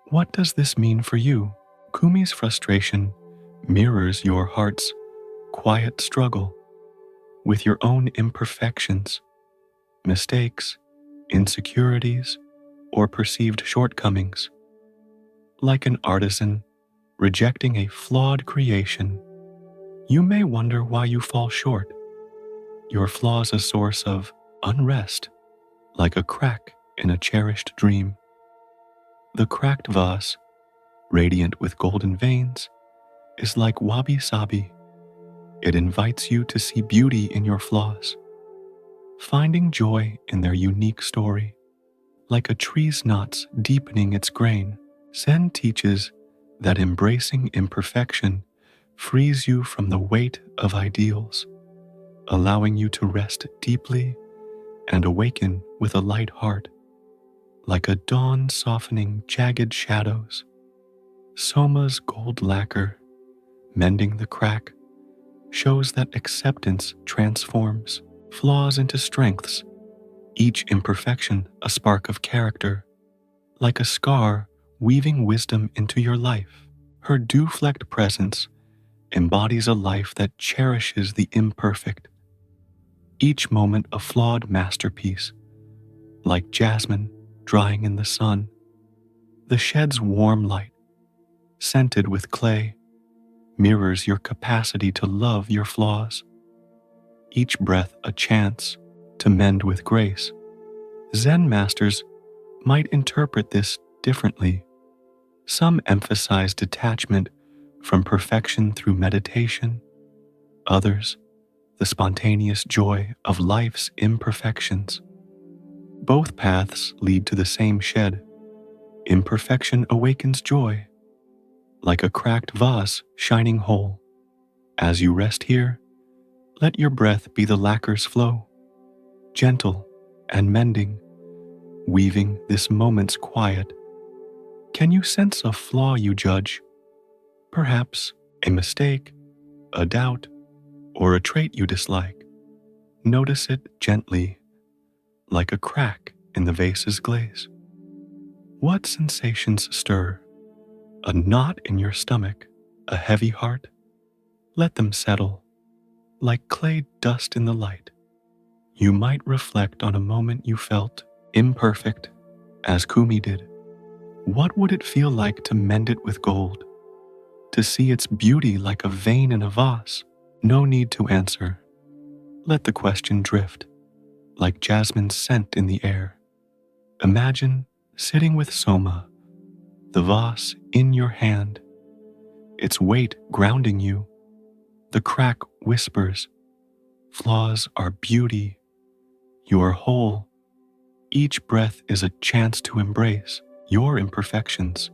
What does this mean for you? Kumi's frustration mirrors your heart's quiet struggle with your own imperfections, mistakes, insecurities, or perceived shortcomings. Like an artisan rejecting a flawed creation, you may wonder why you fall short. Your flaws a source of unrest, like a crack in a cherished dream. The cracked vase, radiant with golden veins, is like wabi-sabi. It invites you to see beauty in your flaws, finding joy in their unique story. Like a tree's knots deepening its grain, Zen teaches that embracing imperfection frees you from the weight of ideals, allowing you to rest deeply and awaken with a light heart. Like a dawn softening jagged shadows, Soma's gold lacquer, mending the crack, shows that acceptance transforms flaws into strengths, each imperfection a spark of character. Like a scar weaving wisdom into your life, her dew-flecked presence embodies a life that cherishes the imperfect, each moment a flawed masterpiece. Like jasmine drying in the sun, the shed's warm light, scented with clay, mirrors your capacity to love your flaws, each breath a chance to mend with grace. Zen masters might interpret this differently. Some emphasize detachment from perfection through meditation, others, the spontaneous joy of life's imperfections. Both paths lead to the same shed. Imperfection awakens joy, like a cracked vase shining whole. As you rest here, let your breath be the lacquer's flow, gentle and mending, weaving this moment's quiet. Can you sense a flaw you judge? Perhaps a mistake, a doubt, or a trait you dislike. Notice it gently, like a crack in the vase's glaze. What sensations stir? A knot in your stomach, a heavy heart? Let them settle, like clay dust in the light. You might reflect on a moment you felt imperfect, as Kumi did. What would it feel like to mend it with gold? To see its beauty like a vein in a vase? No need to answer. Let the question drift, like jasmine's scent in the air. Imagine sitting with Soma, the vase in your hand, its weight grounding you. The crack whispers, flaws are beauty. You are whole. Each breath is a chance to embrace your imperfections,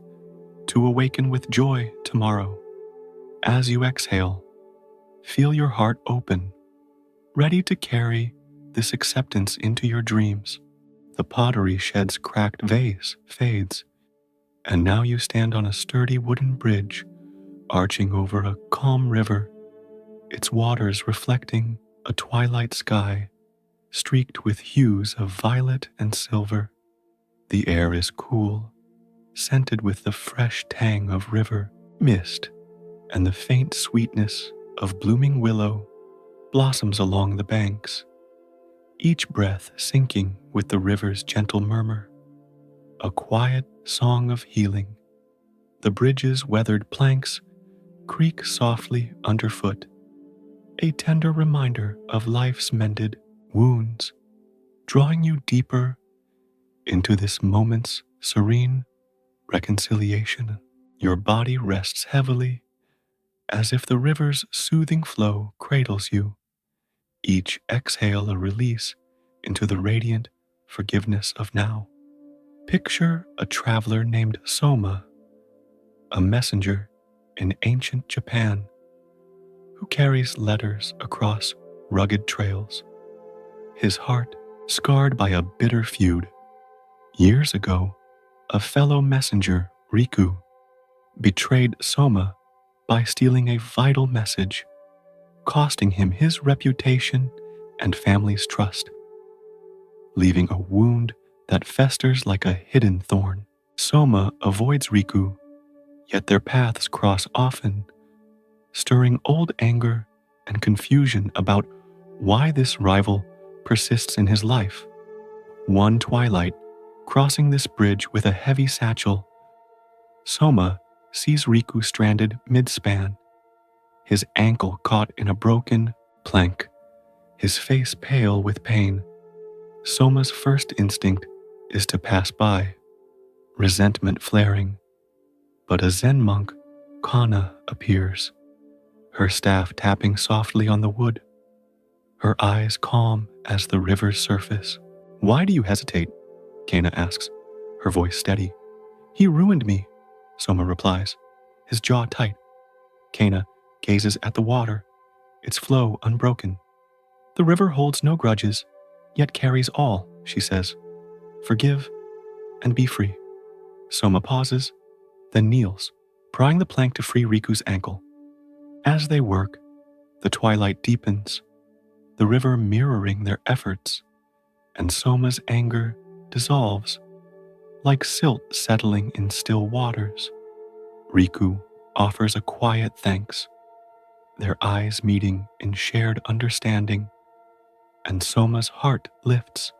to awaken with joy tomorrow. As you exhale, feel your heart open, ready to carry this acceptance into your dreams. The pottery shed's cracked vase fades, and now you stand on a sturdy wooden bridge arching over a calm river, its waters reflecting a twilight sky streaked with hues of violet and silver. The air is cool, scented with the fresh tang of river mist and the faint sweetness of blooming willow blossoms along the banks, each breath syncing with the river's gentle murmur, a quiet song of healing. The bridge's weathered planks creak softly underfoot, a tender reminder of life's mended wounds, drawing you deeper into this moment's serene reconciliation. Your body rests heavily, as if the river's soothing flow cradles you, each exhale a release into the radiant forgiveness of now. Picture a traveler named Soma, a messenger in ancient Japan, who carries letters across rugged trails, his heart scarred by a bitter feud. Years ago, a fellow messenger, Riku, betrayed Soma by stealing a vital message, costing him his reputation and family's trust, leaving a wound that festers like a hidden thorn. Soma avoids Riku, yet their paths cross often, stirring old anger and confusion about why this rival persists in his life. One twilight, crossing this bridge with a heavy satchel, Soma sees Riku stranded mid-span, his ankle caught in a broken plank, his face pale with pain. Soma's first instinct is to pass by, resentment flaring. But a Zen monk, Kana, appears, her staff tapping softly on the wood, her eyes calm as the river's surface. "Why do you hesitate?" Kana asks, her voice steady. "He ruined me," Soma replies, his jaw tight. Kana gazes at the water, its flow unbroken. "The river holds no grudges, yet carries all," she says. "Forgive and be free." Soma pauses, then kneels, prying the plank to free Riku's ankle. As they work, the twilight deepens, the river mirroring their efforts, and Soma's anger dissolves, like silt settling in still waters. Riku offers a quiet thanks, their eyes meeting in shared understanding, and Soma's heart lifts,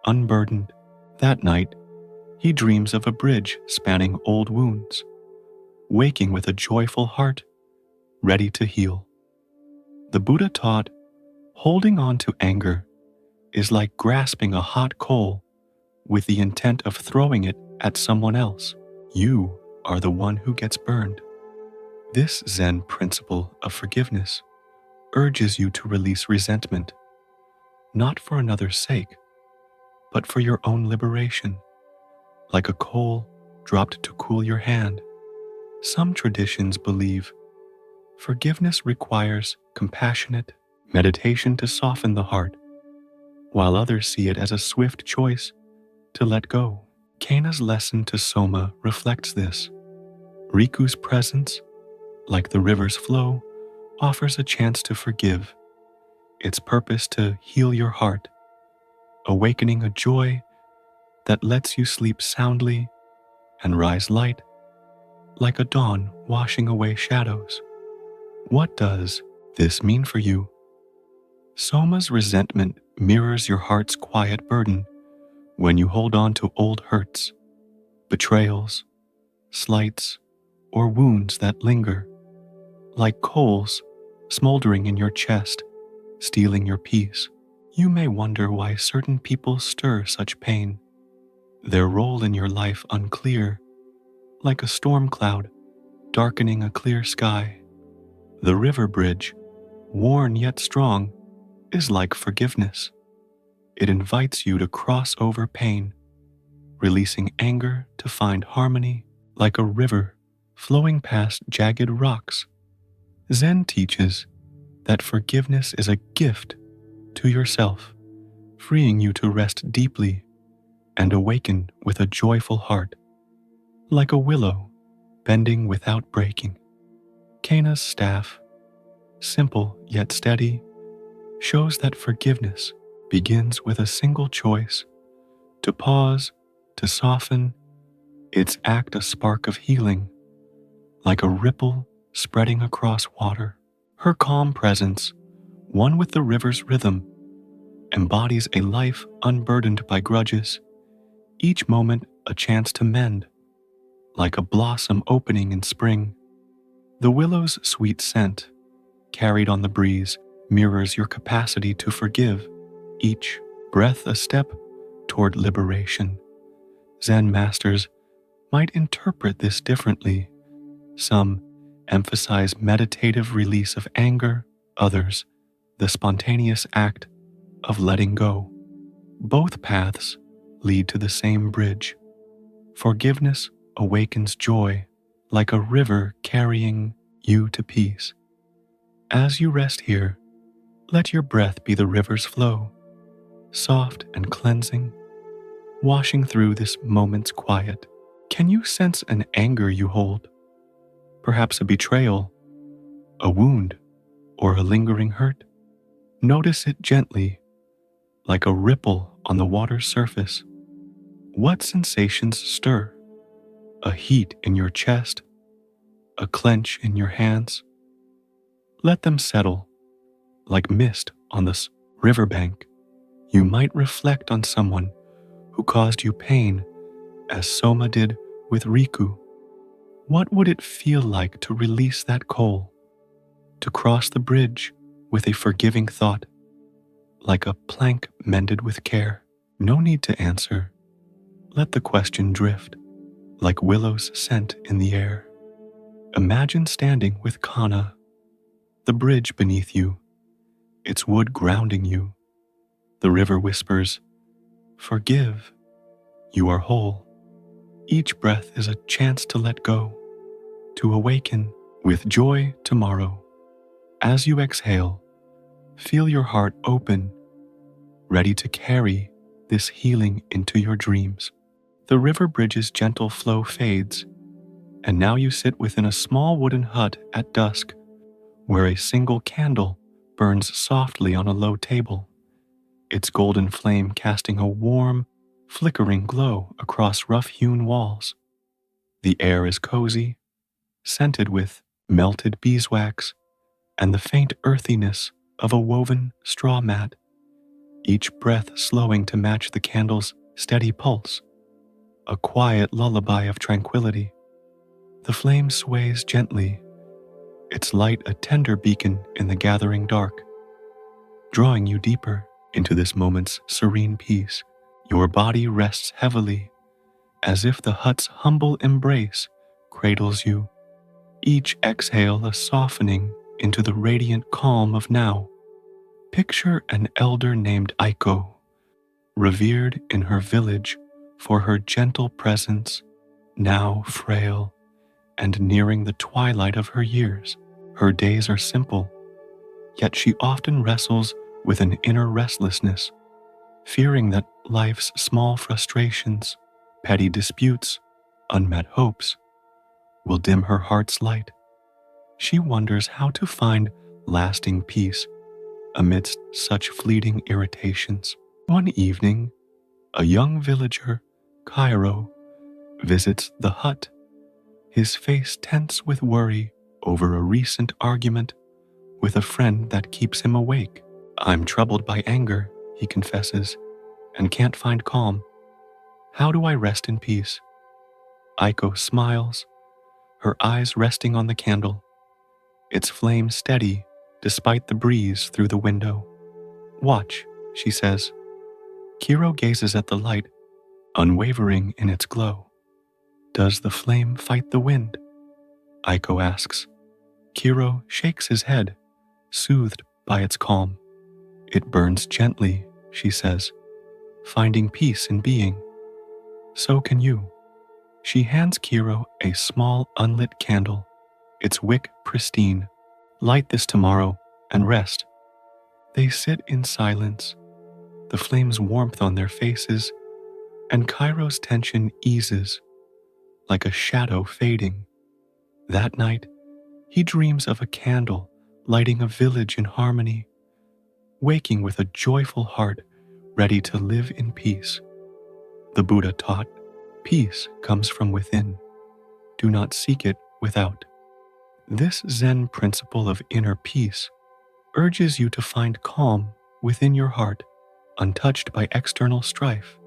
unburdened. That night, he dreams of a bridge spanning old wounds, waking with a joyful heart, ready to heal. The Buddha taught, holding on to anger is like grasping a hot coal with the intent of throwing it at someone else. You are the one who gets burned. This Zen principle of forgiveness urges you to release resentment, not for another's sake, but for your own liberation, like a coal dropped to cool your hand. Some traditions believe forgiveness requires compassionate meditation to soften the heart, while others see it as a swift choice to let go. Kana's lesson to Soma reflects this. Riku's presence, like the river's flow, offers a chance to forgive, its purpose to heal your heart, awakening a joy that lets you sleep soundly and rise light, like a dawn washing away shadows. What does this mean for you? Soma's resentment mirrors your heart's quiet burden when you hold on to old hurts, betrayals, slights, or wounds that linger, like coals smoldering in your chest, stealing your peace. You may wonder why certain people stir such pain, their role in your life unclear, like a storm cloud darkening a clear sky. The river bridge, worn yet strong, is like forgiveness. It invites you to cross over pain, releasing anger to find harmony, like a river flowing past jagged rocks. Zen teaches that forgiveness is a gift to yourself, freeing you to rest deeply and awaken with a joyful heart, like a willow bending without breaking. Kana's staff, simple yet steady, shows that forgiveness begins with a single choice: to pause, to soften, its act a spark of healing, like a ripple spreading across water. Her calm presence, one with the river's rhythm, embodies a life unburdened by grudges, each moment a chance to mend, like a blossom opening in spring. The willow's sweet scent, carried on the breeze, mirrors your capacity to forgive, each breath a step toward liberation. Zen masters might interpret this differently. Some emphasize meditative release of anger, others the spontaneous act of letting go. Both paths lead to the same bridge. Forgiveness awakens joy, like a river carrying you to peace. As you rest here, let your breath be the river's flow, soft and cleansing, washing through this moment's quiet. Can you sense an anger you hold? Perhaps a betrayal, a wound, or a lingering hurt? Notice it gently, like a ripple on the water's surface. What sensations stir? A heat in your chest, a clench in your hands? Let them settle, like mist on this riverbank. You might reflect on someone who caused you pain, as Soma did with Riku, What would it feel like to release that coal, to cross the bridge with a forgiving thought, like a plank mended with care? No need to answer. Let the question drift, like willows scent in the air. Imagine standing with Kana, the bridge beneath you, its wood grounding you. The river whispers, "Forgive, you are whole." Each breath is a chance to let go, to awaken with joy tomorrow. As you exhale, feel your heart open, ready to carry this healing into your dreams. The river bridge's gentle flow fades, and now you sit within a small wooden hut at dusk, where a single candle burns softly on a low table, its golden flame casting a warm, flickering glow across rough-hewn walls. The air is cozy, scented with melted beeswax and the faint earthiness of a woven straw mat, each breath slowing to match the candle's steady pulse, a quiet lullaby of tranquility. The flame sways gently, its light a tender beacon in the gathering dark, drawing you deeper into this moment's serene peace. Your body rests heavily, as if the hut's humble embrace cradles you, each exhale a softening into the radiant calm of now. Picture an elder named Aiko, revered in her village for her gentle presence, now frail and nearing the twilight of her years. Her days are simple, yet she often wrestles with an inner restlessness, fearing that life's small frustrations, petty disputes, unmet hopes will dim her heart's light. She wonders how to find lasting peace amidst such fleeting irritations. One evening, a young villager, Cairo, visits the hut, his face tense with worry over a recent argument with a friend that keeps him awake. "I'm troubled by anger," he confesses, "and can't find calm. How do I rest in peace?" Aiko smiles, her eyes resting on the candle, its flame steady despite the breeze through the window. "Watch," she says. Kiro gazes at the light, unwavering in its glow. "Does the flame fight the wind?" Aiko asks. Kiro shakes his head, soothed by its calm. "It burns gently," she says, "finding peace in being. So can you." She hands Kiro a small unlit candle, its wick pristine. "Light this tomorrow and rest." They sit in silence, the flame's warmth on their faces, and Cairo's tension eases, like a shadow fading. That night, he dreams of a candle lighting a village in harmony, waking with a joyful heart ready to live in peace. The Buddha taught, peace comes from within. Do not seek it without. This Zen principle of inner peace urges you to find calm within your heart, untouched by external strife,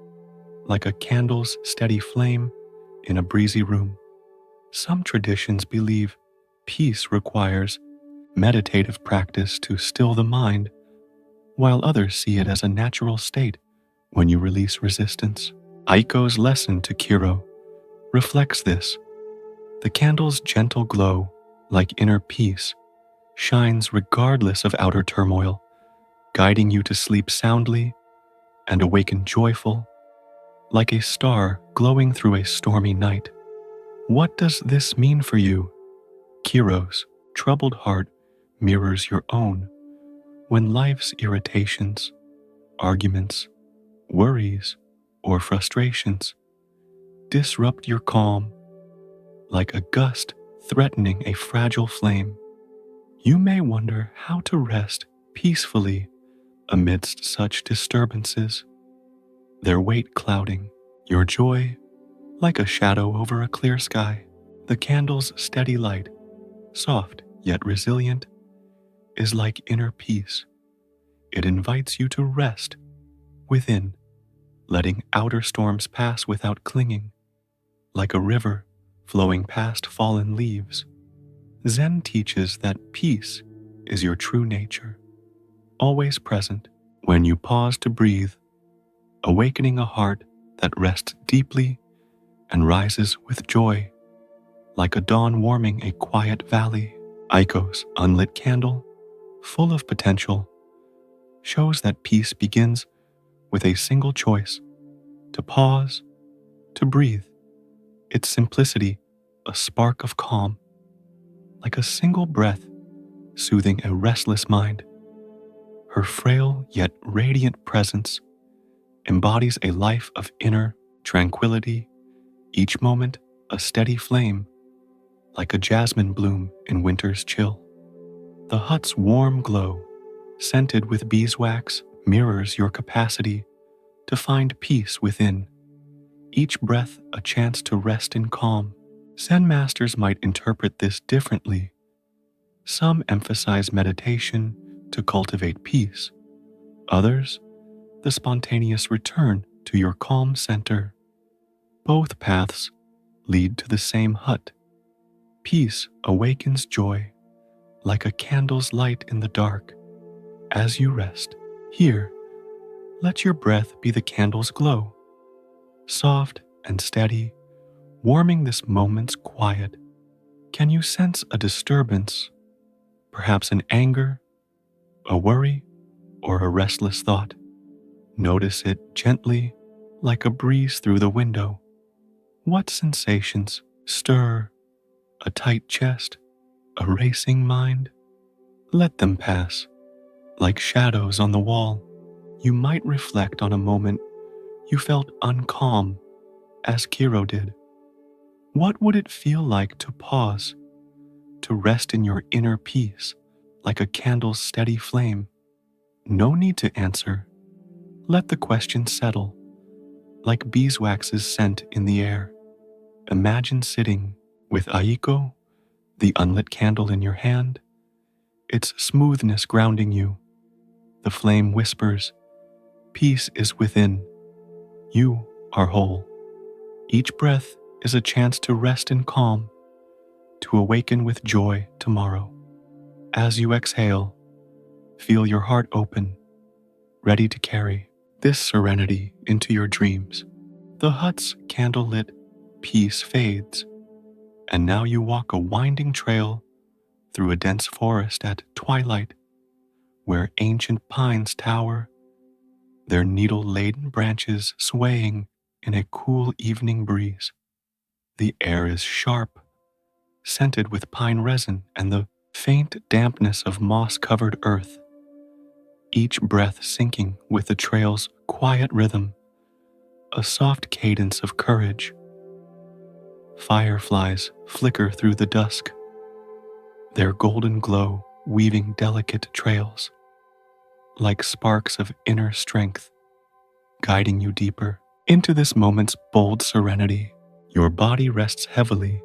like a candle's steady flame in a breezy room. Some traditions believe peace requires meditative practice to still the mind, while others see it as a natural state when you release resistance. Aiko's lesson to Kiro reflects this. The candle's gentle glow, like inner peace, shines regardless of outer turmoil, guiding you to sleep soundly and awaken joyful, like a star glowing through a stormy night. What does this mean for you? Kiro's troubled heart mirrors your own. When life's irritations, arguments, worries, or frustrations disrupt your calm, like a gust threatening a fragile flame, you may wonder how to rest peacefully amidst such disturbances, their weight clouding your joy like a shadow over a clear sky. The candle's steady light, soft yet resilient, is like inner peace. It invites you to rest within, letting outer storms pass without clinging, like a river flowing past fallen leaves. Zen teaches that peace is your true nature, always present when you pause to breathe, awakening a heart that rests deeply and rises with joy, like a dawn warming a quiet valley. Aiko's unlit candle, full of potential, shows that peace begins with a single choice: to pause, to breathe. Its simplicity, a spark of calm, like a single breath soothing a restless mind. Her frail yet radiant presence embodies a life of inner tranquility, each moment a steady flame, like a jasmine bloom in winter's chill. The hut's warm glow, scented with beeswax, mirrors your capacity to find peace within, each breath a chance to rest in calm. Zen masters might interpret this differently. Some emphasize meditation to cultivate peace, others, the spontaneous return to your calm center. Both paths lead to the same hut. Peace awakens joy, like a candle's light in the dark. As you rest, here, let your breath be the candle's glow, soft and steady, warming this moment's quiet. Can you sense a disturbance, perhaps an anger, a worry, or a restless thought? Notice it gently, like a breeze through the window. What sensations stir? A tight chest, a racing mind? Let them pass, like shadows on the wall. You might reflect on a moment you felt uncalm, as Kiro did. What would it feel like to pause, to rest in your inner peace, like a candle's steady flame? No need to answer. Let the question settle, like beeswax's scent in the air. Imagine sitting with Aiko, the unlit candle in your hand, its smoothness grounding you. The flame whispers, peace is within. You are whole. Each breath is a chance to rest in calm, to awaken with joy tomorrow. As you exhale, feel your heart open, ready to carry this serenity into your dreams. The hut's candlelit peace fades, and now you walk a winding trail through a dense forest at twilight, where ancient pines tower, their needle-laden branches swaying in a cool evening breeze. The air is sharp, scented with pine resin and the faint dampness of moss-covered earth, each breath syncing with the trail's quiet rhythm, a soft cadence of courage. Fireflies flicker through the dusk, their golden glow weaving delicate trails, like sparks of inner strength, guiding you deeper into this moment's bold serenity. Your body rests heavily,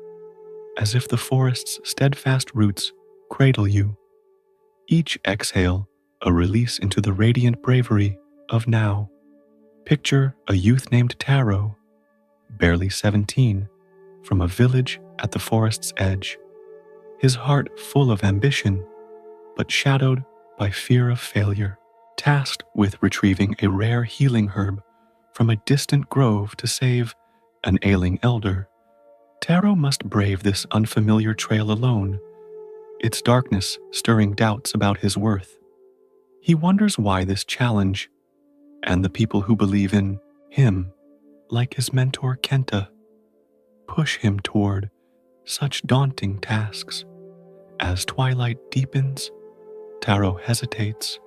as if the forest's steadfast roots cradle you. Each exhale, a release into the radiant bravery of now. Picture a youth named Taro, barely 17, from a village at the forest's edge. His heart full of ambition, but shadowed by fear of failure. Tasked with retrieving a rare healing herb from a distant grove to save an ailing elder, Taro must brave this unfamiliar trail alone, its darkness stirring doubts about his worth. He wonders why this challenge, and the people who believe in him, like his mentor Kenta, push him toward such daunting tasks. As twilight deepens, Taro hesitates,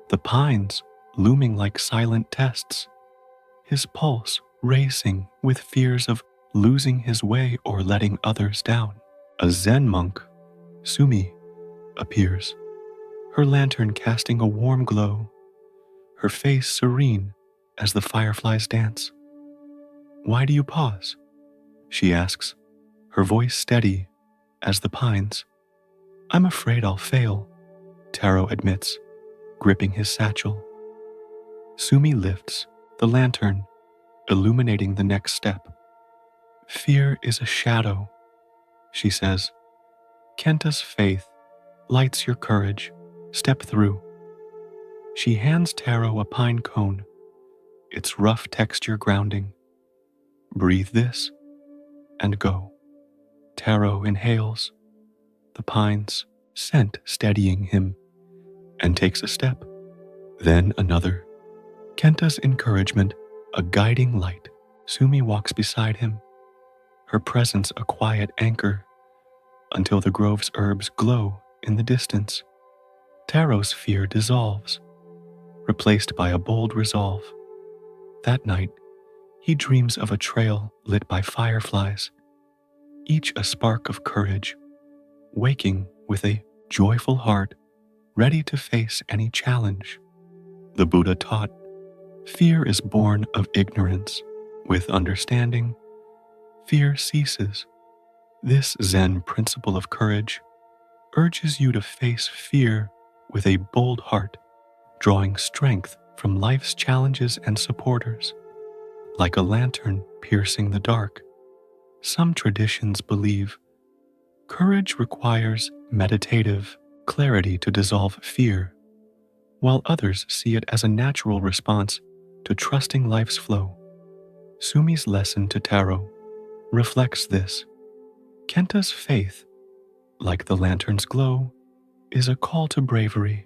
the pines looming like silent tests, his pulse racing with fears of losing his way or letting others down. A Zen monk, Sumi, appears, her lantern casting a warm glow, her face serene as the fireflies dance. "Why do you pause?" she asks, her voice steady as the pines. "I'm afraid I'll fail," Taro admits, gripping his satchel. Sumi lifts the lantern, illuminating the next step. Fear is a shadow, she says. Kenta's faith lights your courage. Step through. She hands Taro a pine cone, its rough texture grounding. Breathe this and go. Taro inhales, the pine's scent steadying him, and takes a step, then another. Kenta's encouragement, a guiding light. Sumi walks beside him, her presence a quiet anchor, until the grove's herbs glow in the distance. Taro's fear dissolves, replaced by a bold resolve. That night, he dreams of a trail lit by fireflies, each a spark of courage, waking with a joyful heart, ready to face any challenge. The Buddha taught, fear is born of ignorance. With understanding, fear ceases. This Zen principle of courage urges you to face fear with a bold heart, drawing strength from life's challenges and supporters. Like a lantern piercing the dark, some traditions believe courage requires meditative clarity to dissolve fear, while others see it as a natural response to trusting life's flow. Sumi's lesson to Taro reflects this. Kenta's faith, like the lantern's glow, is a call to bravery,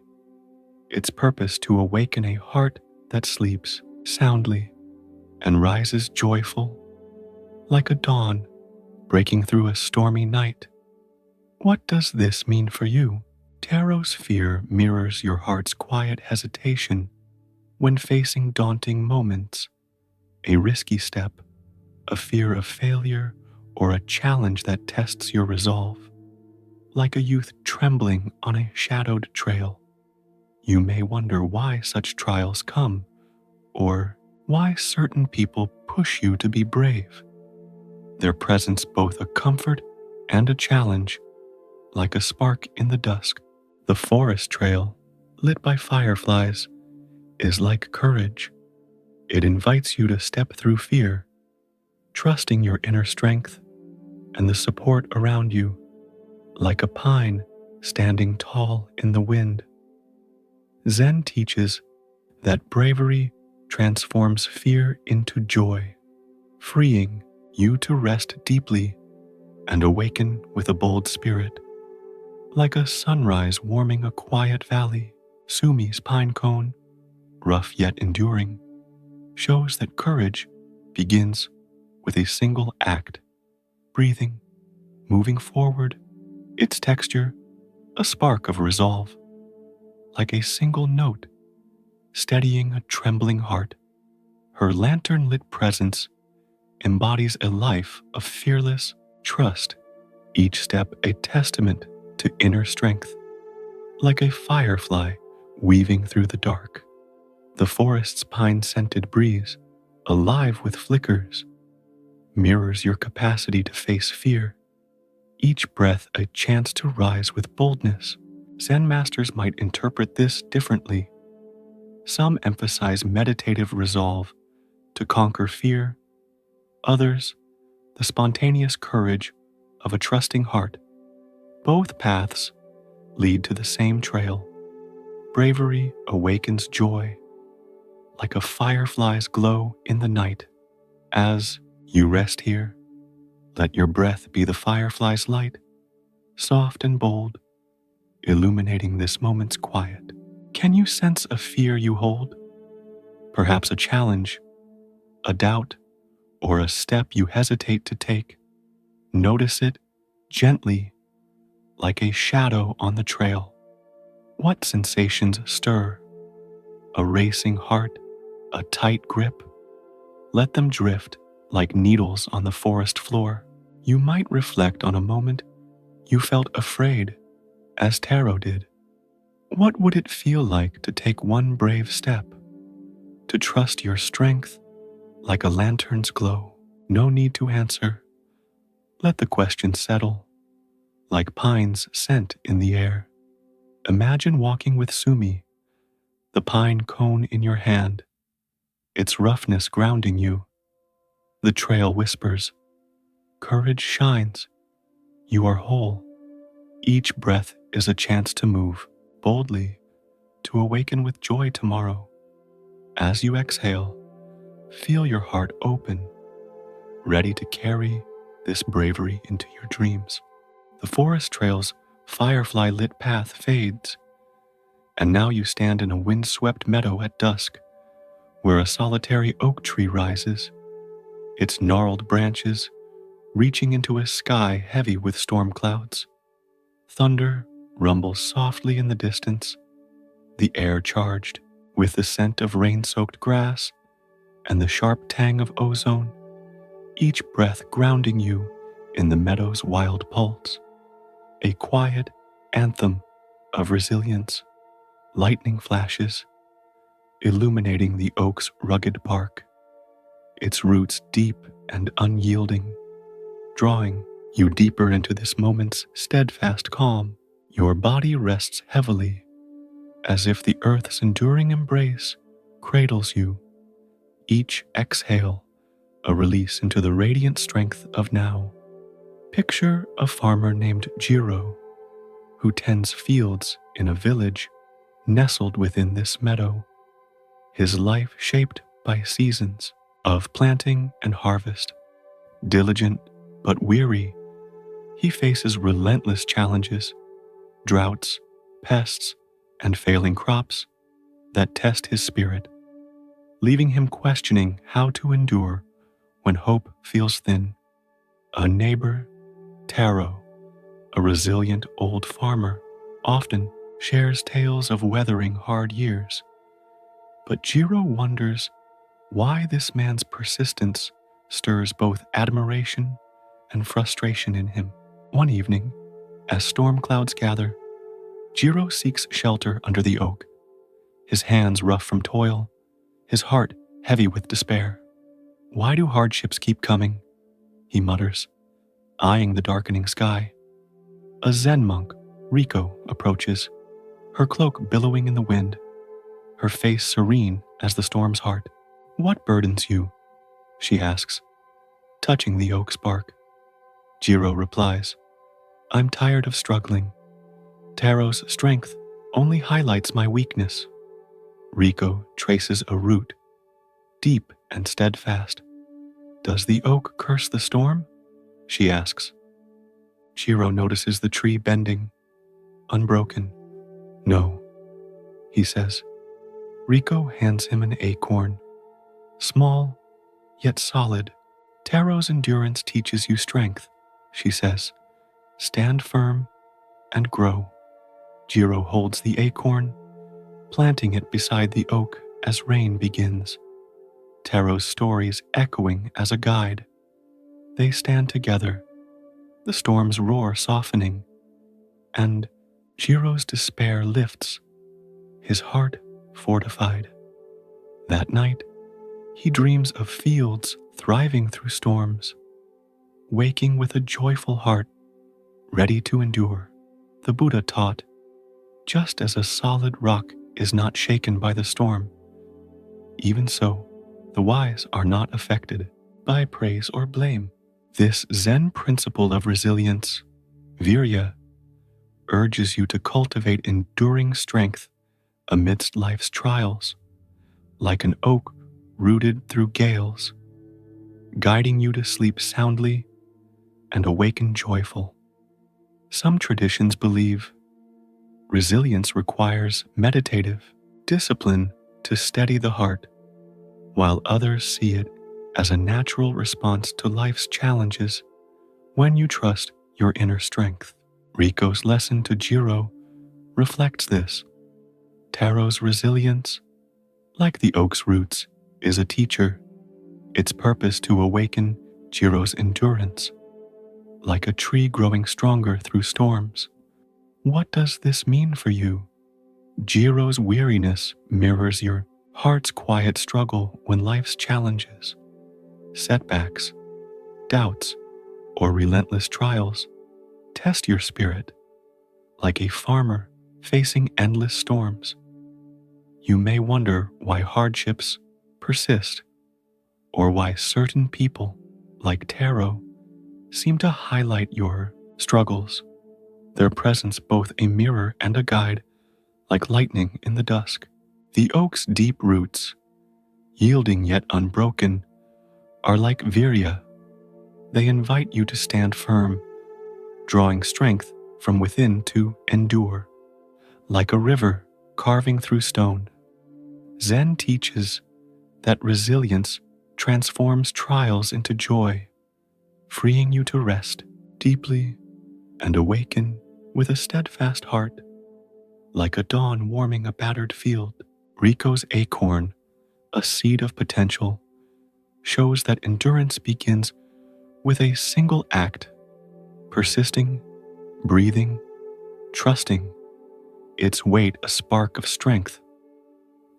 its purpose to awaken a heart that sleeps soundly and rises joyful, like a dawn breaking through a stormy night. What does this mean for you? Taro's fear mirrors your heart's quiet hesitation when facing daunting moments, a risky step, a fear of failure, or a challenge that tests your resolve. Like a youth trembling on a shadowed trail, you may wonder why such trials come, or why certain people push you to be brave. Their presence both a comfort and a challenge, like a spark in the dusk. The forest trail, lit by fireflies, is like courage. It invites you to step through fear, trusting your inner strength and the support around you, like a pine standing tall in the wind. Zen teaches that bravery transforms fear into joy, freeing you to rest deeply and awaken with a bold spirit. Like a sunrise warming a quiet valley, Sumi's pine cone, rough yet enduring, shows that courage begins with a single act, breathing, moving forward, its texture a spark of resolve. Like a single note, steadying a trembling heart, her lantern-lit presence embodies a life of fearless trust, each step a testament to inner strength. Like a firefly weaving through the dark, the forest's pine-scented breeze, alive with flickers, mirrors your capacity to face fear, each breath a chance to rise with boldness. Zen masters might interpret this differently. Some emphasize meditative resolve to conquer fear, others, the spontaneous courage of a trusting heart. Both paths lead to the same trail. Bravery awakens joy, like a firefly's glow in the night. As you rest here, let your breath be the firefly's light, soft and bold, illuminating this moment's quiet. Can you sense a fear you hold? Perhaps a challenge, a doubt, or a step you hesitate to take? Notice it gently, like a shadow on the trail. What sensations stir? A racing heart, a tight grip? Let them drift like needles on the forest floor. You might reflect on a moment you felt afraid, as Taro did. What would it feel like to take one brave step? To trust your strength like a lantern's glow? No need to answer. Let the question settle, like pine's scent in the air. Imagine walking with Sumi, the pine cone in your hand, its roughness grounding you. The trail whispers, Courage shines. You are whole. Each breath is a chance to move boldly, to awaken with joy tomorrow. As you exhale, feel your heart open, ready to carry this bravery into your dreams. The forest trail's firefly-lit path fades, and now you stand in a wind-swept meadow at dusk, where a solitary oak tree rises, its gnarled branches reaching into a sky heavy with storm clouds. Thunder rumbles softly in the distance, the air charged with the scent of rain-soaked grass and the sharp tang of ozone, each breath grounding you in the meadow's wild pulse. A quiet anthem of resilience. Lightning flashes, illuminating the oak's rugged bark, its roots deep and unyielding, drawing you deeper into this moment's steadfast calm. Your body rests heavily, as if the earth's enduring embrace cradles you. Each exhale, a release into the radiant strength of now. Picture a farmer named Jiro, who tends fields in a village nestled within this meadow, his life shaped by seasons of planting and harvest. Diligent but weary, he faces relentless challenges, droughts, pests, and failing crops that test his spirit, leaving him questioning how to endure when hope feels thin. A neighbor, Taro, a resilient old farmer, often shares tales of weathering hard years. But Jiro wonders why this man's persistence stirs both admiration and frustration in him. One evening, as storm clouds gather, Jiro seeks shelter under the oak, his hands rough from toil, his heart heavy with despair. Why do hardships keep coming? He mutters, eyeing the darkening sky. A Zen monk, Riko, approaches, her cloak billowing in the wind, her face serene as the storm's heart. What burdens you? She asks, touching the oak's bark. Jiro replies, I'm tired of struggling. Taro's strength only highlights my weakness. Riko traces a root, deep and steadfast. Does the oak curse the storm? She asks. Jiro notices the tree bending, unbroken. No, he says. Riko hands him an acorn, small yet solid. Taro's endurance teaches you strength, she says. Stand firm and grow. Jiro holds the acorn, planting it beside the oak as rain begins. Taro's stories echoing as a guide. They stand together, the storm's roar softening, and Jiro's despair lifts, his heart fortified. That night, he dreams of fields thriving through storms, waking with a joyful heart, ready to endure. The Buddha taught, just as a solid rock is not shaken by the storm, even so, the wise are not affected by praise or blame. This Zen principle of resilience, virya, urges you to cultivate enduring strength amidst life's trials, like an oak rooted through gales, guiding you to sleep soundly and awaken joyful. Some traditions believe resilience requires meditative discipline to steady the heart, while others see it as a natural response to life's challenges when you trust your inner strength. Riko's lesson to Jiro reflects this. Taro's resilience, like the oak's roots, is a teacher, its purpose to awaken Jiro's endurance, like a tree growing stronger through storms. What does this mean for you? Jiro's weariness mirrors your heart's quiet struggle when life's challenges, setbacks, doubts, or relentless trials test your spirit, like a farmer facing endless storms. You may wonder why hardships persist, or why certain people, like Taro, seem to highlight your struggles, their presence both a mirror and a guide, like lightning in the dusk. The oak's deep roots, yielding yet unbroken, are like virya. They invite you to stand firm, drawing strength from within to endure. Like a river carving through stone, Zen teaches that resilience transforms trials into joy, freeing you to rest deeply and awaken with a steadfast heart. Like a dawn warming a battered field, Riko's acorn, a seed of potential, shows that endurance begins with a single act, persisting, breathing, trusting, its weight a spark of strength.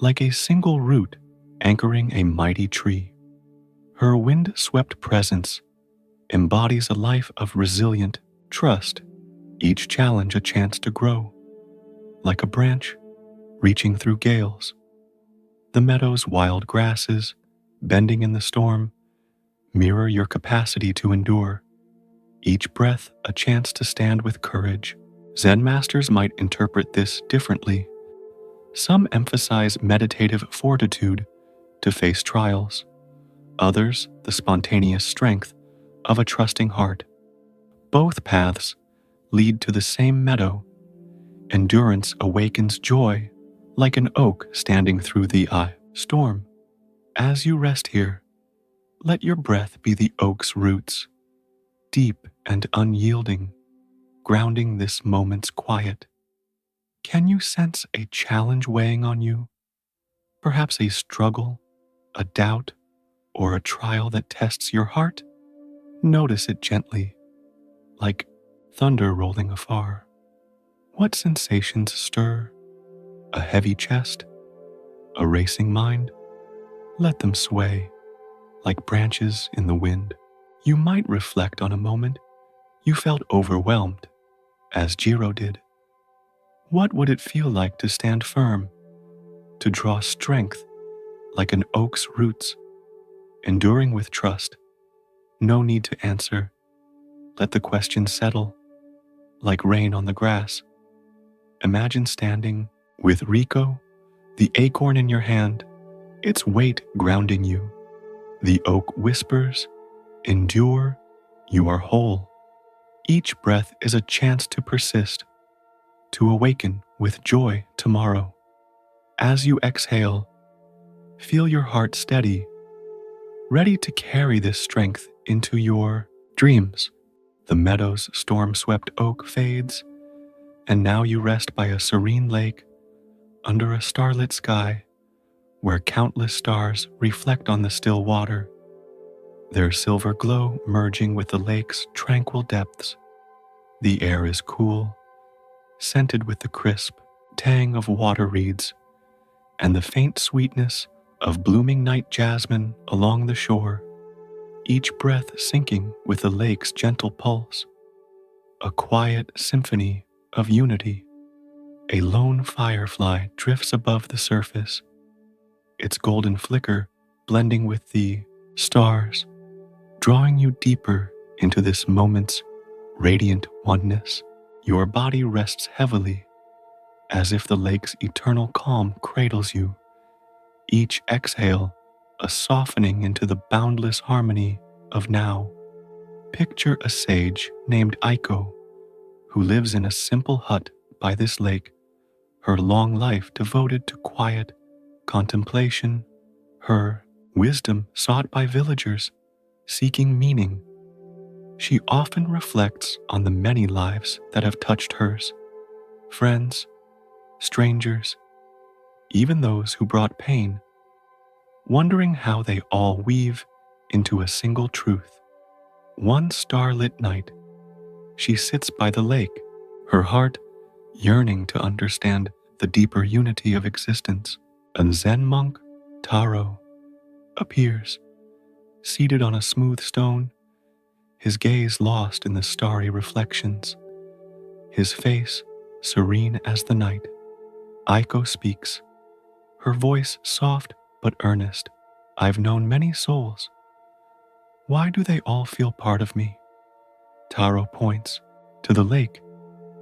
Like a single root anchoring a mighty tree, her wind-swept presence embodies a life of resilient trust, each challenge a chance to grow. Like a branch reaching through gales, the meadow's wild grasses, bending in the storm, mirror your capacity to endure, each breath a chance to stand with courage. Zen masters might interpret this differently. Some emphasize meditative fortitude to face trials, others the spontaneous strength of a trusting heart. Both paths lead to the same meadow. Endurance awakens joy like an oak standing through the eye storm. As you rest here, let your breath be the oak's roots, deep and unyielding, grounding this moment's quiet. Can you sense a challenge weighing on you? Perhaps a struggle, a doubt, or a trial that tests your heart? Notice it gently, like thunder rolling afar. What sensations stir? A heavy chest? A racing mind? Let them sway, like branches in the wind. You might reflect on a moment you felt overwhelmed, as Jiro did. What would it feel like to stand firm, to draw strength like an oak's roots, enduring with trust? No need to answer. Let the question settle, like rain on the grass. Imagine standing with Riko, the acorn in your hand, its weight grounding you. The oak whispers, endure, you are whole. Each breath is a chance to persist, to awaken with joy tomorrow. As you exhale, feel your heart steady, ready to carry this strength into your dreams. The meadow's storm-swept oak fades, and now you rest by a serene lake under a starlit sky where countless stars reflect on the still water, their silver glow merging with the lake's tranquil depths. The air is cool, scented with the crisp tang of water reeds and the faint sweetness of blooming night jasmine along the shore, each breath syncing with the lake's gentle pulse, a quiet symphony of unity. A lone firefly drifts above the surface, its golden flicker blending with the stars, drawing you deeper into this moment's radiant oneness. Your body rests heavily, as if the lake's eternal calm cradles you. Each exhale, a softening into the boundless harmony of now. Picture a sage named Aiko, who lives in a simple hut by this lake, her long life devoted to quiet contemplation, her wisdom sought by villagers seeking meaning. She often reflects on the many lives that have touched hers, friends, strangers, even those who brought pain, wondering how they all weave into a single truth. One starlit night, she sits by the lake, her heart yearning to understand the deeper unity of existence. A Zen monk, Taro, appears, seated on a smooth stone, his gaze lost in the starry reflections, his face serene as the night. Aiko speaks, her voice soft but earnest. I've known many souls. Why do they all feel part of me? Taro points to the lake,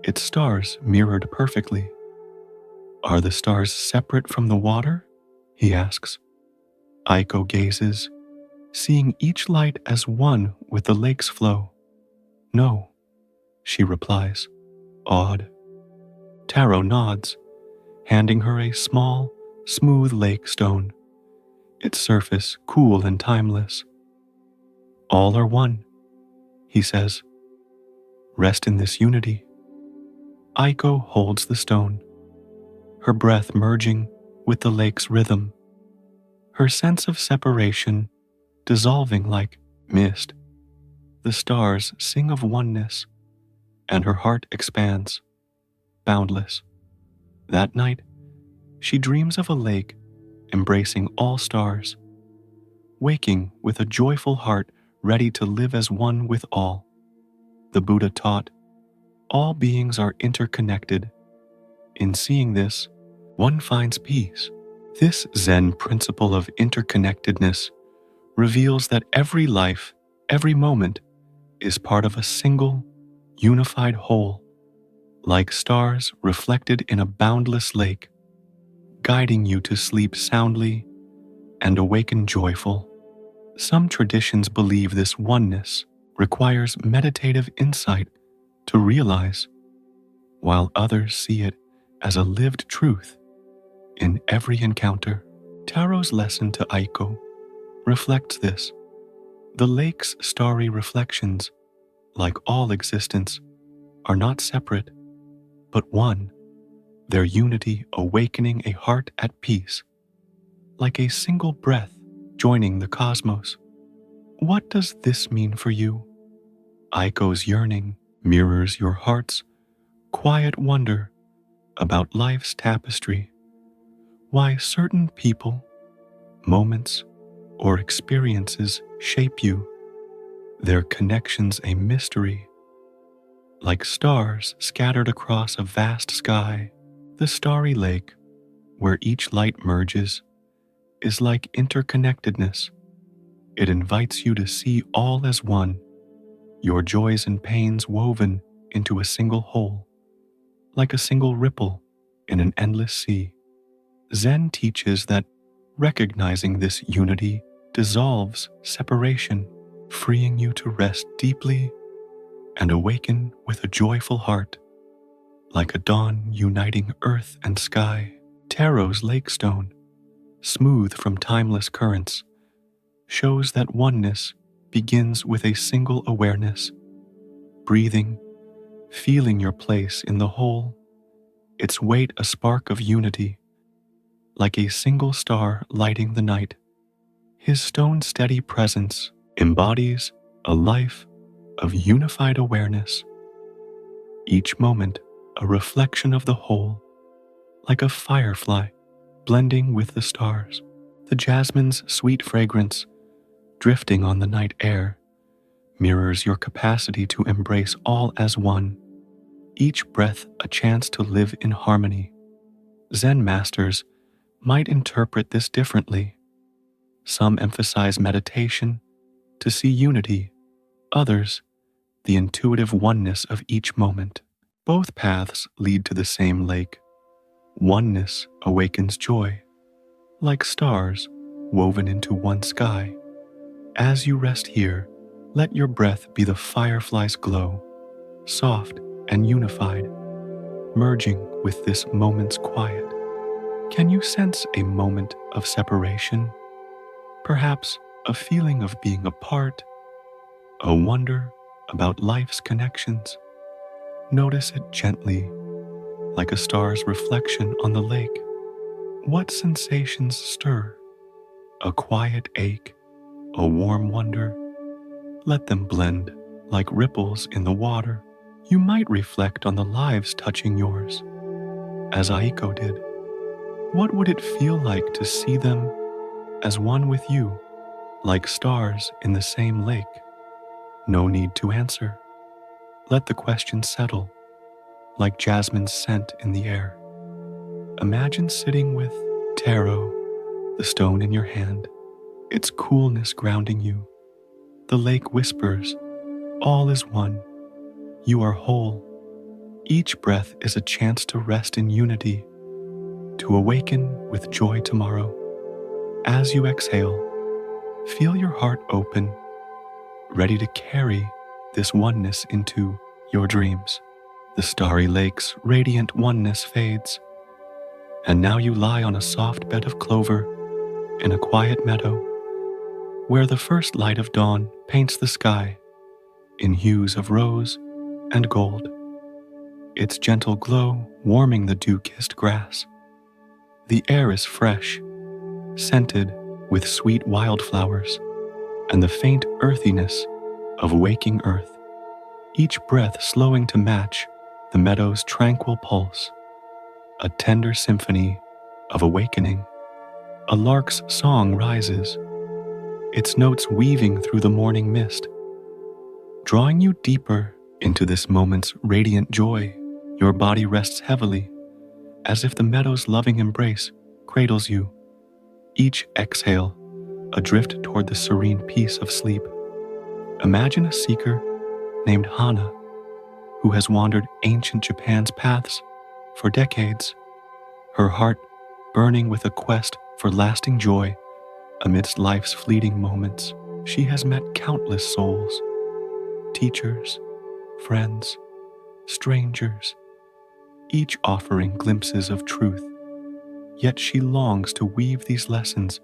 its stars mirrored perfectly. Are the stars separate from the water? He asks. Aiko gazes, seeing each light as one with the lake's flow. No, she replies, awed. Taro nods, handing her a small, smooth lake stone, its surface cool and timeless. All are one, he says. Rest in this unity. Aiko holds the stone, her breath merging with the lake's rhythm, her sense of separation dissolving like mist. The stars sing of oneness, and her heart expands, boundless. That night, she dreams of a lake embracing all stars, waking with a joyful heart ready to live as one with all. The Buddha taught, all beings are interconnected. In seeing this, one finds peace. This Zen principle of interconnectedness reveals that every life, every moment, is part of a single, unified whole, like stars reflected in a boundless lake, guiding you to sleep soundly and awaken joyful. Some traditions believe this oneness requires meditative insight to realize, while others see it as a lived truth in every encounter. Taro's lesson to Aiko reflects this. The lake's starry reflections, like all existence, are not separate, but one, their unity awakening a heart at peace, like a single breath joining the cosmos. What does this mean for you? Aiko's yearning mirrors your heart's quiet wonder about life's tapestry, why certain people, moments, or experiences shape you, their connections a mystery. Like stars scattered across a vast sky, the starry lake, where each light merges, is like interconnectedness. It invites you to see all as one, your joys and pains woven into a single whole, like a single ripple in an endless sea. Zen teaches that recognizing this unity dissolves separation, freeing you to rest deeply and awaken with a joyful heart. Like a dawn uniting earth and sky, Taro's lake stone, smooth from timeless currents, shows that oneness begins with a single awareness, breathing, feeling your place in the whole, its weight a spark of unity, like a single star lighting the night. His stone's steady presence embodies a life of unified awareness, each moment a reflection of the whole, like a firefly blending with the stars. The jasmine's sweet fragrance drifting on the night air mirrors your capacity to embrace all as one, each breath a chance to live in harmony. Zen masters might interpret this differently. Some emphasize meditation to see unity, others, the intuitive oneness of each moment. Both paths lead to the same lake. Oneness awakens joy, like stars woven into one sky. As you rest here, let your breath be the firefly's glow, soft and unified, merging with this moment's quiet. Can you sense a moment of separation? Perhaps a feeling of being apart, a wonder about life's connections. Notice it gently, like a star's reflection on the lake. What sensations stir? A quiet ache, a warm wonder? Let them blend like ripples in the water. You might reflect on the lives touching yours, as Aiko did. What would it feel like to see them as one with you, like stars in the same lake? No need to answer. Let the question settle, like jasmine's scent in the air. Imagine sitting with Taro, the stone in your hand, its coolness grounding you. The lake whispers, all is one, You are whole. Each breath is a chance to rest in unity, to awaken with joy tomorrow. As you exhale, feel your heart open, ready to carry this oneness into your dreams. The starry lake's radiant oneness fades, and now you lie on a soft bed of clover in a quiet meadow, where the first light of dawn paints the sky in hues of rose and gold, its gentle glow warming the dew-kissed grass. The air is fresh, scented with sweet wildflowers and the faint earthiness of waking earth, each breath slowing to match the meadow's tranquil pulse, a tender symphony of awakening. A lark's song rises, its notes weaving through the morning mist, drawing you deeper into this moment's radiant joy. Your body rests heavily, as if the meadow's loving embrace cradles you, each exhale a drift toward the serene peace of sleep. Imagine a seeker named Hana, who has wandered ancient Japan's paths for decades, her heart burning with a quest for lasting joy amidst life's fleeting moments. She has met countless souls, teachers, friends, strangers, each offering glimpses of truth. Yet she longs to weave these lessons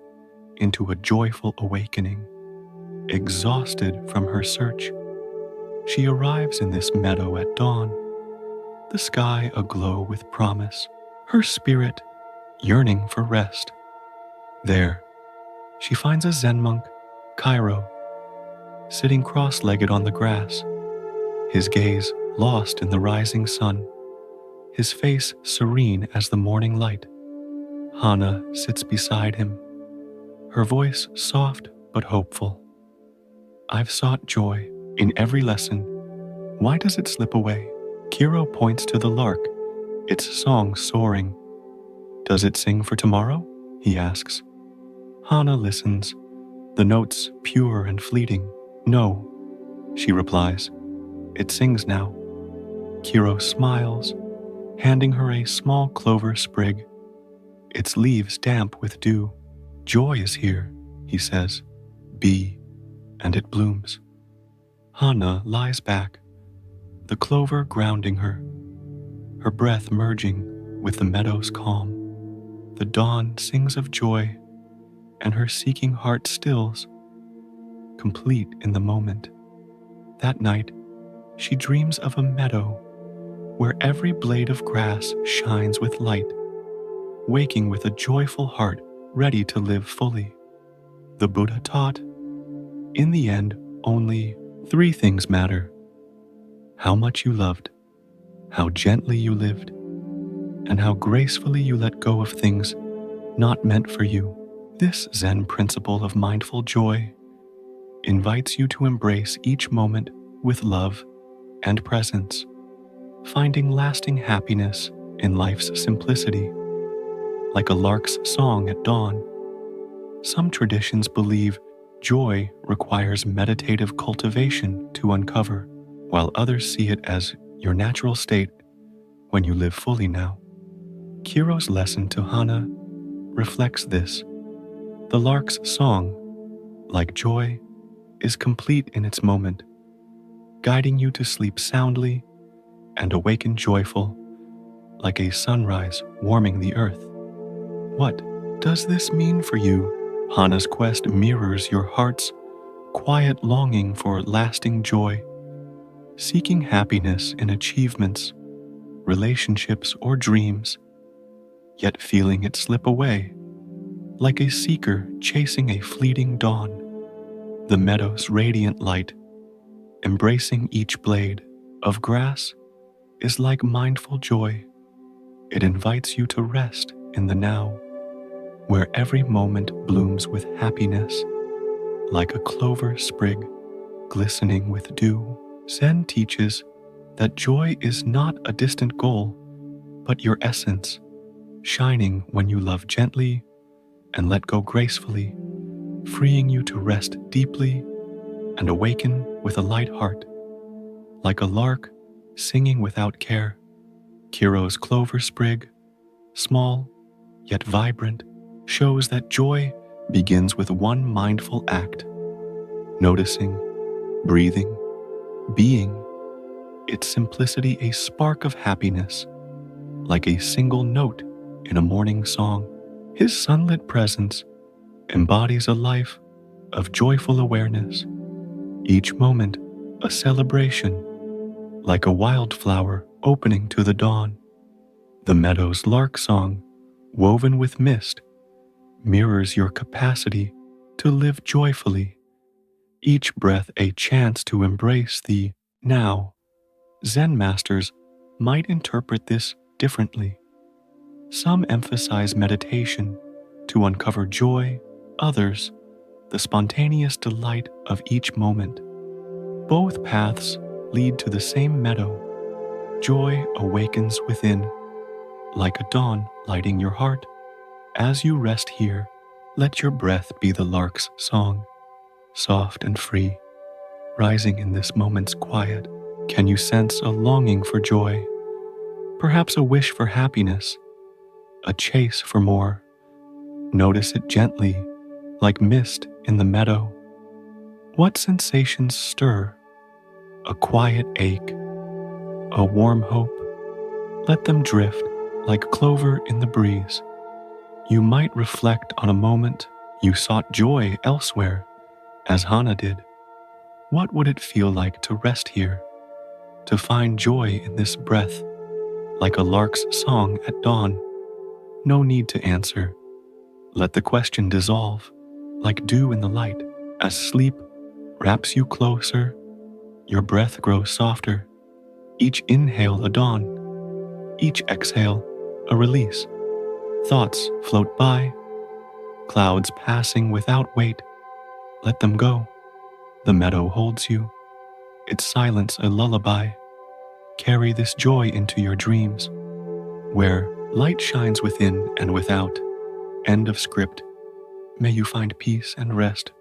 into a joyful awakening. Exhausted from her search, she arrives in this meadow at dawn, the sky aglow with promise, her spirit yearning for rest. There, she finds a Zen monk, Cairo, sitting cross-legged on the grass, his gaze lost in the rising sun, his face serene as the morning light. Hana sits beside him, her voice soft but hopeful. I've sought joy in every lesson. Why does it slip away? Kiro points to the lark, its song soaring. Does it sing for tomorrow? He asks. Hana listens, the notes pure and fleeting. No, she replies. It sings now. Kiro smiles, handing her a small clover sprig, its leaves damp with dew. Joy is here, he says. Be, and it blooms. Hana lies back, the clover grounding her breath merging with the meadow's calm. The dawn sings of joy, and her seeking heart stills, complete in the moment. That night, she dreams of a meadow where every blade of grass shines with light, waking with a joyful heart ready to live fully. The Buddha taught, in the end, only 3 things matter: how much you loved, how gently you lived, and how gracefully you let go of things not meant for you. This Zen principle of mindful joy invites you to embrace each moment with love and presence, finding lasting happiness in life's simplicity. Like a lark's song at dawn, some traditions believe joy requires meditative cultivation to uncover, while others see it as your natural state when you live fully now. Kiro's lesson to Hana reflects this. The lark's song, like joy, is complete in its moment, guiding you to sleep soundly and awaken joyful, like a sunrise warming the earth. What does this mean for you? Hana's quest mirrors your heart's quiet longing for lasting joy, seeking happiness in achievements, relationships, or dreams, yet feeling it slip away, like a seeker chasing a fleeting dawn. The meadow's radiant light, embracing each blade of grass, is like mindful joy. It invites you to rest in the now, where every moment blooms with happiness, like a clover sprig glistening with dew. Zen teaches that joy is not a distant goal, but your essence, shining when you love gently and let go gracefully, freeing you to rest deeply and awaken with a light heart. Like a lark singing without care. Kiro's clover sprig, small yet vibrant, shows that joy begins with one mindful act, noticing, breathing, being, its simplicity a spark of happiness, like a single note in a morning song. His sunlit presence embodies a life of joyful awareness, each moment a celebration, like a wildflower opening to the dawn. The meadow's lark song, woven with mist, mirrors your capacity to live joyfully, each breath a chance to embrace the now. Zen masters might interpret this differently. Some emphasize meditation to uncover joy, others, the spontaneous delight of each moment. Both paths lead to the same meadow. Joy awakens within, like a dawn lighting your heart. As you rest here, let your breath be the lark's song, soft and free, rising in this moment's quiet. Can you sense a longing for joy? Perhaps a wish for happiness, a chase for more. Notice it gently, like mist in the meadow. What sensations stir? A quiet ache, a warm hope? Let them drift like clover in the breeze. You might reflect on a moment you sought joy elsewhere, as Hana did. What would it feel like to rest here, to find joy in this breath, like a lark's song at dawn? No need to answer. Let the question dissolve, like dew in the light. As sleep wraps you closer, your breath grows softer. Each inhale a dawn, each exhale a release. Thoughts float by, clouds passing without weight. Let them go. The meadow holds you, its silence a lullaby. Carry this joy into your dreams, where light shines within and without. End of script. May you find peace and rest